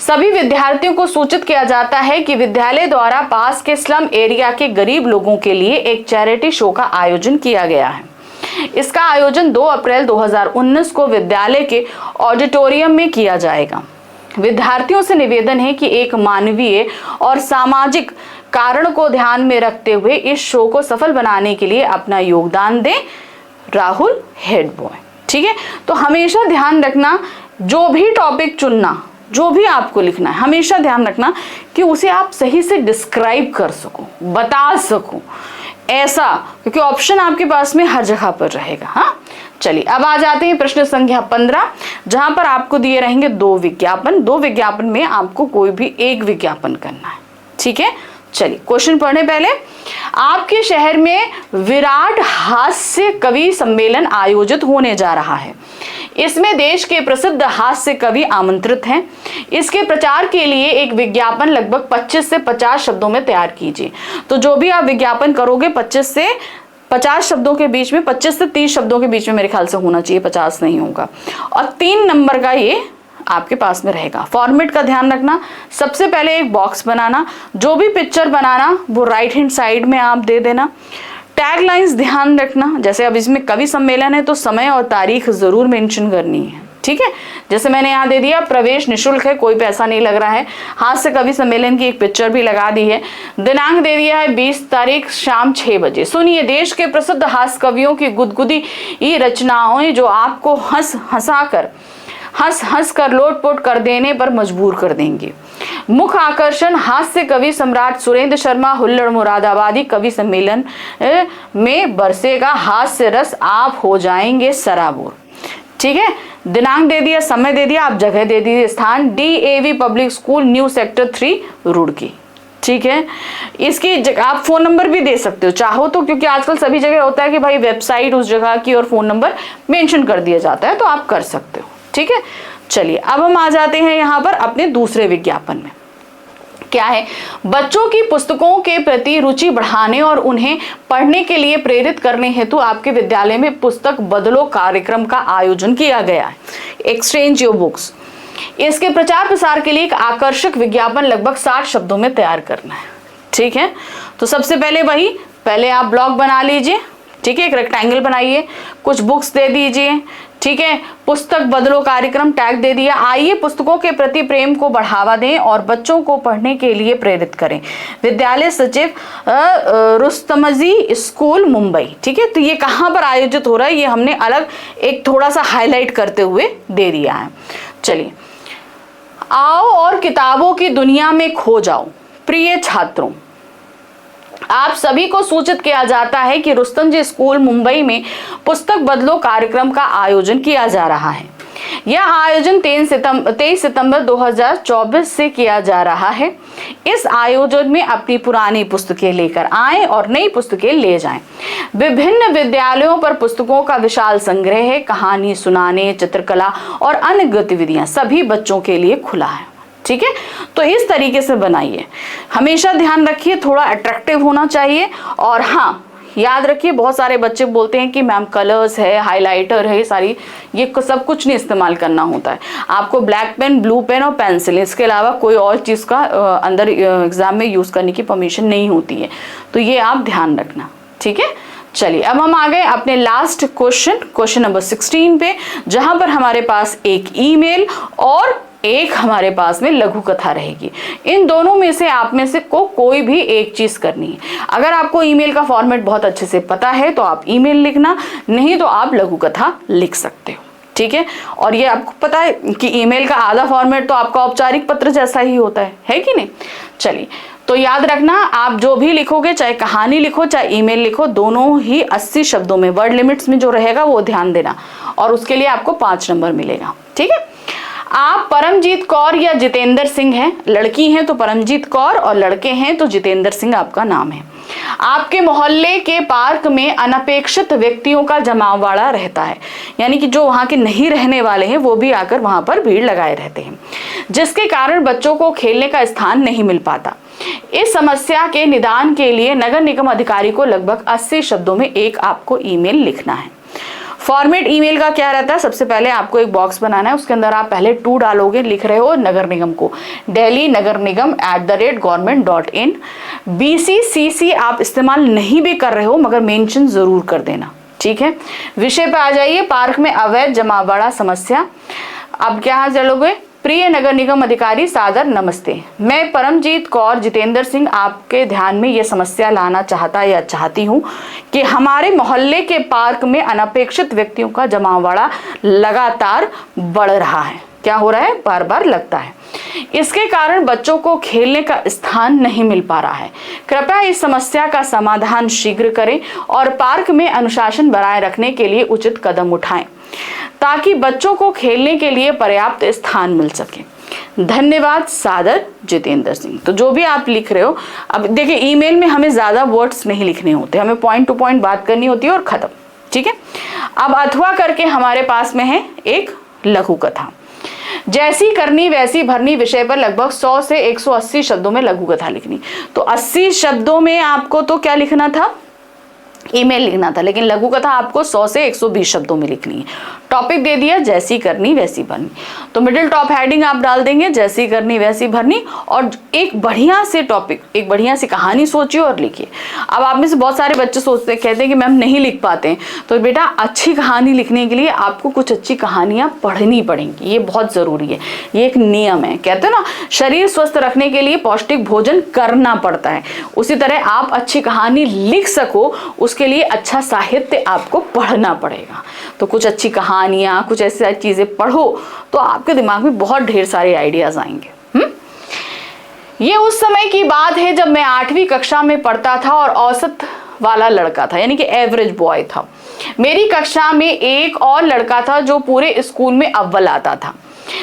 सभी विद्यार्थियों को सूचित किया जाता है कि विद्यालय द्वारा पास के स्लम एरिया के गरीब लोगों के लिए एक चैरिटी शो का आयोजन किया गया है। इसका आयोजन 2 अप्रैल 2019 को विद्यालय के ऑडिटोरियम में किया जाएगा। विद्यार्थियों से निवेदन है कि एक मानवीय और सामाजिक कारण को ध्यान में रखते हुए इस शो को सफल बनाने के लिए अपना योगदान दें। Rahul head boy. ठीक है। तो हमेशा ध्यान रखना, जो भी टॉपिक चुनना, जो भी आपको लिखना है, हमेशा ध्यान रखना कि उसे आप सही से डिस्क्राइब कर सको, बता सको, ऐसा, क्योंकि ऑप्शन आपके पास में हर जगह पर रहेगा। हाँ, चलिए अब आ जाते हैं प्रश्न संख्या 15, जहां पर आपको दिए रहेंगे 2 विज्ञापन। 2 विज्ञापन में आपको कोई भी एक विज्ञापन करना है। ठीक है। चलिए क्वेश्चन पढ़ने पहले, आपके शहर में विराट हास्य कवि सम्मेलन आयोजित होने जा रहा है। इसमें देश के प्रसिद्ध हास्य कवि आमंत्रित हैं। इसके प्रचार के लिए एक विज्ञापन लगभग 25 से 50 शब्दों में तैयार कीजिए। तो जो भी आप विज्ञापन करोगे 25 से 50 शब्दों के बीच में, 25 से 30 शब्दों के बीच में मेरे ख्याल से होना चाहिए, 50 नहीं होगा। और 3 नंबर का ये आपके पास में रहेगा। फॉर्मेट का ध्यान रखना, सबसे पहले एक बॉक्स बनाना, जो भी पिक्चर बनाना वो राइट हैंड साइड में आप दे देना। टैग लाइन्स ध्यान रखना, जैसे अब इसमें कवि सम्मेलन है तो समय और तारीख जरूर मेंशन करनी है। ठीक है। जैसे मैंने यहाँ दे दिया प्रवेश निशुल्क है, कोई पैसा नहीं लग रहा है। हास्य कवि सम्मेलन की एक पिक्चर भी लगा दी है। दिनांक दे दिया है 20 तारीख शाम 6 बजे। सुनिए देश के प्रसिद्ध हास्य कवियों की गुदगुदी रचनाएं जो आपको हंस कर लोटपोट कर देने पर मजबूर कर देंगे। मुख्य आकर्षण हास्य कवि सम्राट सुरेंद्र शर्मा हुल्लड़ मुरादाबादी कवि सम्मेलन में बरसेगा हास्य रस, आप हो जाएंगे सराबोर। ठीक है। दिनांक दे दिया, समय दे दिया, आप जगह दे दीजिए, स्थान DAV public school new sector 3 Roorkee. ठीक है। इसकी आप फोन नंबर भी दे सकते हो चाहो तो, क्योंकि आजकल सभी जगह होता है कि भाई वेबसाइट उस जगह की और फोन नंबर मेंशन कर दिया जाता है, तो आप कर सकते हो। ठीक है। चलिए अब हम आ जाते हैं यहाँ पर अपने दूसरे विज्ञापन में। क्या है, बच्चों की पुस्तकों के प्रति रुचि बढ़ाने और उन्हें पढ़ने के लिए प्रेरित करने हेतु आपके विद्यालय में पुस्तक बदलो कार्यक्रम का आयोजन किया गया है। Exchange your books. इसके प्रचार प्रसार के लिए एक आकर्षक विज्ञापन लगभग 60 शब्दों में तैयार करना है। ठीक है। तो सबसे पहले आप ब्लॉग बना लीजिए। ठीक है। एक रेक्टेंगल बनाइए, कुछ बुक्स दे दीजिए। ठीक है। पुस्तक बदलो कार्यक्रम टैग दे दिया। आइए पुस्तकों के प्रति प्रेम को बढ़ावा दें और बच्चों को पढ़ने के लिए प्रेरित करें। विद्यालय सचिव रुस्तमजी स्कूल मुंबई। ठीक है। तो ये कहाँ पर आयोजित हो रहा है ये हमने अलग एक थोड़ा सा हाईलाइट करते हुए दे दिया है। चलिए, आओ और किताबों की दुनिया में खो जाओ। प्रिय छात्रों, आप सभी को सूचित किया जाता है कि रुस्तम जी स्कूल मुंबई में पुस्तक बदलो कार्यक्रम का आयोजन किया जा रहा है। यह आयोजन 23 सितंबर 2024 से किया जा रहा है। इस आयोजन में अपनी पुरानी पुस्तकें लेकर आएं और नई पुस्तकें ले जाएं। विभिन्न विद्यालयों पर पुस्तकों का विशाल संग्रह है। कहानी सुनाने, चित्रकला और अन्य गतिविधियां सभी बच्चों के लिए खुला है। ठीक है। तो इस तरीके से बनाइए। हमेशा ध्यान रखिए थोड़ा अट्रैक्टिव होना चाहिए। और हाँ, याद रखिए बहुत सारे बच्चे बोलते हैं कि मैम कलर्स है, हाइलाइटर है, ये सब कुछ नहीं इस्तेमाल करना होता है। आपको ब्लैक पेन, ब्लू पेन और पेंसिल, इसके अलावा कोई और चीज़ का अंदर एग्जाम में यूज़ करने की परमिशन नहीं होती है। तो ये आप ध्यान रखना। ठीक है। चलिए अब हम आ गए अपने लास्ट क्वेश्चन नंबर 16 पे, जहां पर हमारे पास एक ईमेल और एक हमारे पास में लघु कथा रहेगी। इन दोनों में से आप में से कोई भी एक चीज करनी है। अगर आपको ईमेल का फॉर्मेट बहुत अच्छे से पता है तो आप ईमेल लिखना, नहीं तो आप लघु कथा लिख सकते हो। ठीक है। और ये आपको पता है कि ईमेल का आधा फॉर्मेट तो आपका औपचारिक पत्र जैसा ही होता है कि नहीं। चलिए, तो याद रखना, आप जो भी लिखोगे, चाहे कहानी लिखो चाहे ईमेल लिखो, दोनों ही 80 शब्दों में, वर्ड लिमिट्स में जो रहेगा वो ध्यान देना, और उसके लिए आपको 5 नंबर मिलेगा। ठीक है। आप परमजीत कौर या जितेंद्र सिंह हैं, लड़की हैं तो परमजीत कौर और लड़के हैं तो जितेंद्र सिंह आपका नाम है। आपके मोहल्ले के पार्क में अनपेक्षित व्यक्तियों का जमावड़ा रहता है, यानी कि जो वहां के नहीं रहने वाले हैं वो भी आकर वहां पर भीड़ लगाए रहते हैं, जिसके कारण बच्चों को खेलने का स्थान नहीं मिल पाता। इस समस्या के निदान के लिए नगर निगम अधिकारी को लगभग 80 शब्दों में एक आपको ईमेल लिखना है। फॉर्मेट ईमेल का क्या रहता है, सबसे पहले आपको एक बॉक्स बनाना है, उसके अंदर आप पहले टू डालोगे, लिख रहे हो नगर निगम को, दिल्ली नगर निगम @government.in। BCCC आप इस्तेमाल नहीं भी कर रहे हो मगर मेंशन जरूर कर देना। ठीक है। विषय पे आ जाइए, पार्क में अवैध जमावड़ा समस्या। अब क्या चलोगे, प्रिय नगर निगम अधिकारी सादर नमस्ते, मैं परमजीत कौर जितेंद्र सिंह आपके ध्यान में यह समस्या लाना चाहता या चाहती हूँ कि हमारे मोहल्ले के पार्क में अनपेक्षित व्यक्तियों का जमावड़ा लगातार बढ़ रहा है। क्या हो रहा है, बार बार लगता है। इसके कारण बच्चों को खेलने का स्थान नहीं मिल पा रहा है। कृपया इस समस्या का समाधान शीघ्र करें और पार्क में अनुशासन बनाए रखने के लिए उचित कदम उठाएं ताकि बच्चों को खेलने के लिए पर्याप्त स्थान मिल सके। धन्यवाद, सादर जितेंद्र सिंह। तो जो भी आप लिख रहे हो, अब देखिए ईमेल में हमें ज्यादा वर्ड्स नहीं लिखने होते, हमें पॉइंट टू पॉइंट बात करनी होती है और खत्म। ठीक है। अब अथवा करके हमारे पास में है एक लघु कथा, जैसी करनी वैसी भरनी विषय पर लगभग 100 से 180 शब्दों में लघु कथा लिखनी। तो 80 शब्दों में आपको तो क्या लिखना था, ईमेल लिखना था, लेकिन लघु कथा आपको 100 से 120 शब्दों में लिखनी है। टॉपिक दे दिया, जैसी करनी वैसी भरनी, तो मिडिल टॉप हेडिंग आप डाल देंगे जैसी करनी वैसी भरनी, और एक बढ़िया से टॉपिक, एक बढ़िया सी कहानी सोचिए और लिखिए। अब आप में से बहुत सारे बच्चे सोचते हैं, कहते हैं कि मैम नहीं लिख पाते हैं, तो बेटा अच्छी कहानी लिखने के लिए आपको कुछ अच्छी कहानियां पढ़नी पड़ेंगी, ये बहुत जरूरी है, ये एक नियम है। कहते हैं ना, शरीर स्वस्थ रखने के लिए पौष्टिक भोजन करना पड़ता है, उसी तरह आप अच्छी कहानी लिख सको उसके लिए अच्छा साहित्य आपको पढ़ना पड़ेगा। तो कुछ अच्छी कहानियां, कुछ ऐसी चीजें पढ़ो तो आपके दिमाग में बहुत ढेर सारे आइडियाज आएंगे। ये उस समय की बात है जब मैं 8वीं कक्षा में पढ़ता था और औसत वाला लड़का था, यानी कि एवरेज बॉय था। मेरी कक्षा में एक और लड़का था जो पूरे स्कूल में अव्वल आता था।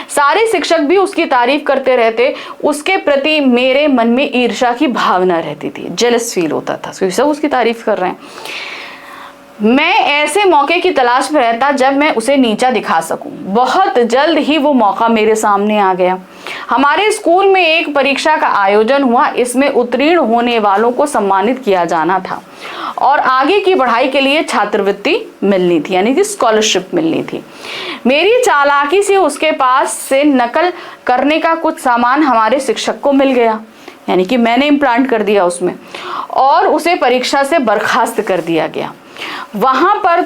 सारे शिक्षक भी उसकी तारीफ करते रहते, उसके प्रति मेरे मन में ईर्ष्या की भावना रहती थी, जेलस फील होता था, सब उसकी तारीफ कर रहे हैं। मैं ऐसे मौके की तलाश में रहता जब मैं उसे नीचा दिखा सकूं। बहुत जल्द ही वो मौका मेरे सामने आ गया। हमारे स्कूल में एक परीक्षा का आयोजन हुआ, इसमें उत्तीर्ण होने वालों को सम्मानित किया जाना था और आगे की पढ़ाई के लिए छात्रवृत्ति मिलनी थी, यानी कि स्कॉलरशिप मिलनी थी। मेरी चालाकी से उसके पास से नकल करने का कुछ सामान हमारे शिक्षक को मिल गया, यानी कि मैंने इम्प्लांट कर दिया उसमें, और उसे परीक्षा से बर्खास्त कर दिया गया। वहां पर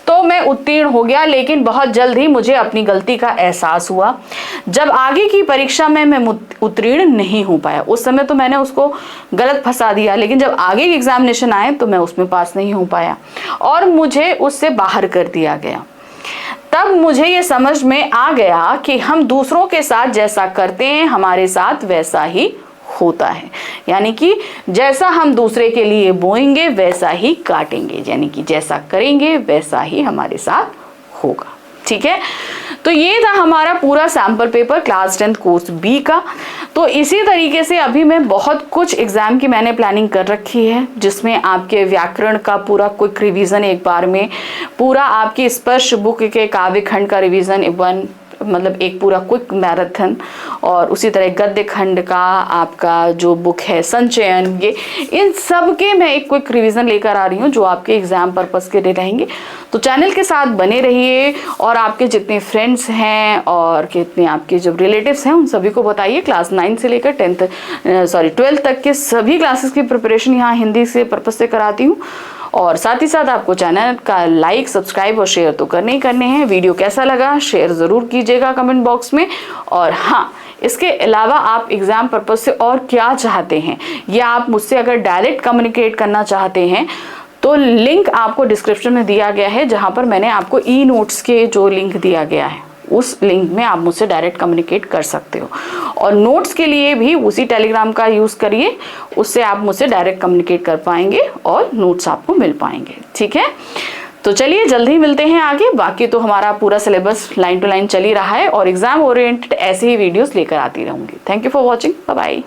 तो मैं उत्तीर्ण हो गया, लेकिन बहुत जल्द ही मुझे अपनी गलती का एहसास हुआ जब आगे की परीक्षा में मैं उत्तीर्ण नहीं हो पाया। उस समय तो मैंने उसको गलत फंसा दिया, लेकिन जब आगे के एग्जामिनेशन आए तो मैं उसमें पास नहीं हो पाया और मुझे उससे बाहर कर दिया गया। तब मुझे ये समझ में आ गया कि हम दूसरों के साथ जैसा करते हैं हमारे साथ वैसा ही होता है, यानी कि जैसा हम दूसरे के लिए बोएंगे वैसा ही काटेंगे, यानी कि जैसा करेंगे वैसा ही हमारे साथ होगा। ठीक है। तो ये था हमारा पूरा sample paper class 10 course B का। तो इसी तरीके से अभी मैं बहुत कुछ एग्जाम की मैंने प्लानिंग कर रखी है, जिसमें आपके व्याकरण का पूरा क्विक रिवीजन एक बार में, पूरा आपकी स्पर्श बुक के काव्य खंड का रिवीजन मतलब एक पूरा क्विक मैराथन, और उसी तरह गद्य खंड का आपका जो बुक है संचयन, ये इन सब के मैं एक क्विक रिवीजन लेकर आ रही हूँ जो आपके एग्जाम पर्पस के लिए रहेंगे। तो चैनल के साथ बने रहिए और आपके जितने फ्रेंड्स हैं और कितने आपके जो रिलेटिव्स हैं उन सभी को बताइए। क्लास 9 से लेकर 12th तक के सभी क्लासेस की प्रिपरेशन यहाँ हिंदी से पर्पस से कराती हूँ, और साथ ही साथ आपको चैनल का लाइक, सब्सक्राइब और शेयर तो करने ही करने हैं। वीडियो कैसा लगा शेयर ज़रूर कीजिएगा कमेंट बॉक्स में। और हाँ, इसके अलावा आप एग्ज़ाम पर्पस से और क्या चाहते हैं, या आप मुझसे अगर डायरेक्ट कम्युनिकेट करना चाहते हैं तो तो लिंक आपको डिस्क्रिप्शन में दिया गया है, जहाँ पर मैंने आपको ई नोट्स के जो लिंक दिया गया है उस लिंक में आप मुझसे डायरेक्ट कम्युनिकेट कर सकते हो। और नोट्स के लिए भी उसी टेलीग्राम का यूज़ करिए, उससे आप मुझसे डायरेक्ट कम्युनिकेट कर पाएंगे और नोट्स आपको मिल पाएंगे। ठीक है, तो चलिए जल्द ही मिलते हैं आगे। बाकी तो हमारा पूरा सिलेबस लाइन टू लाइन चल ही रहा है और एग्जाम ओरिएंटेड ऐसे ही वीडियोस लेकर आती रहूंगी। Thank you for watching, bye bye.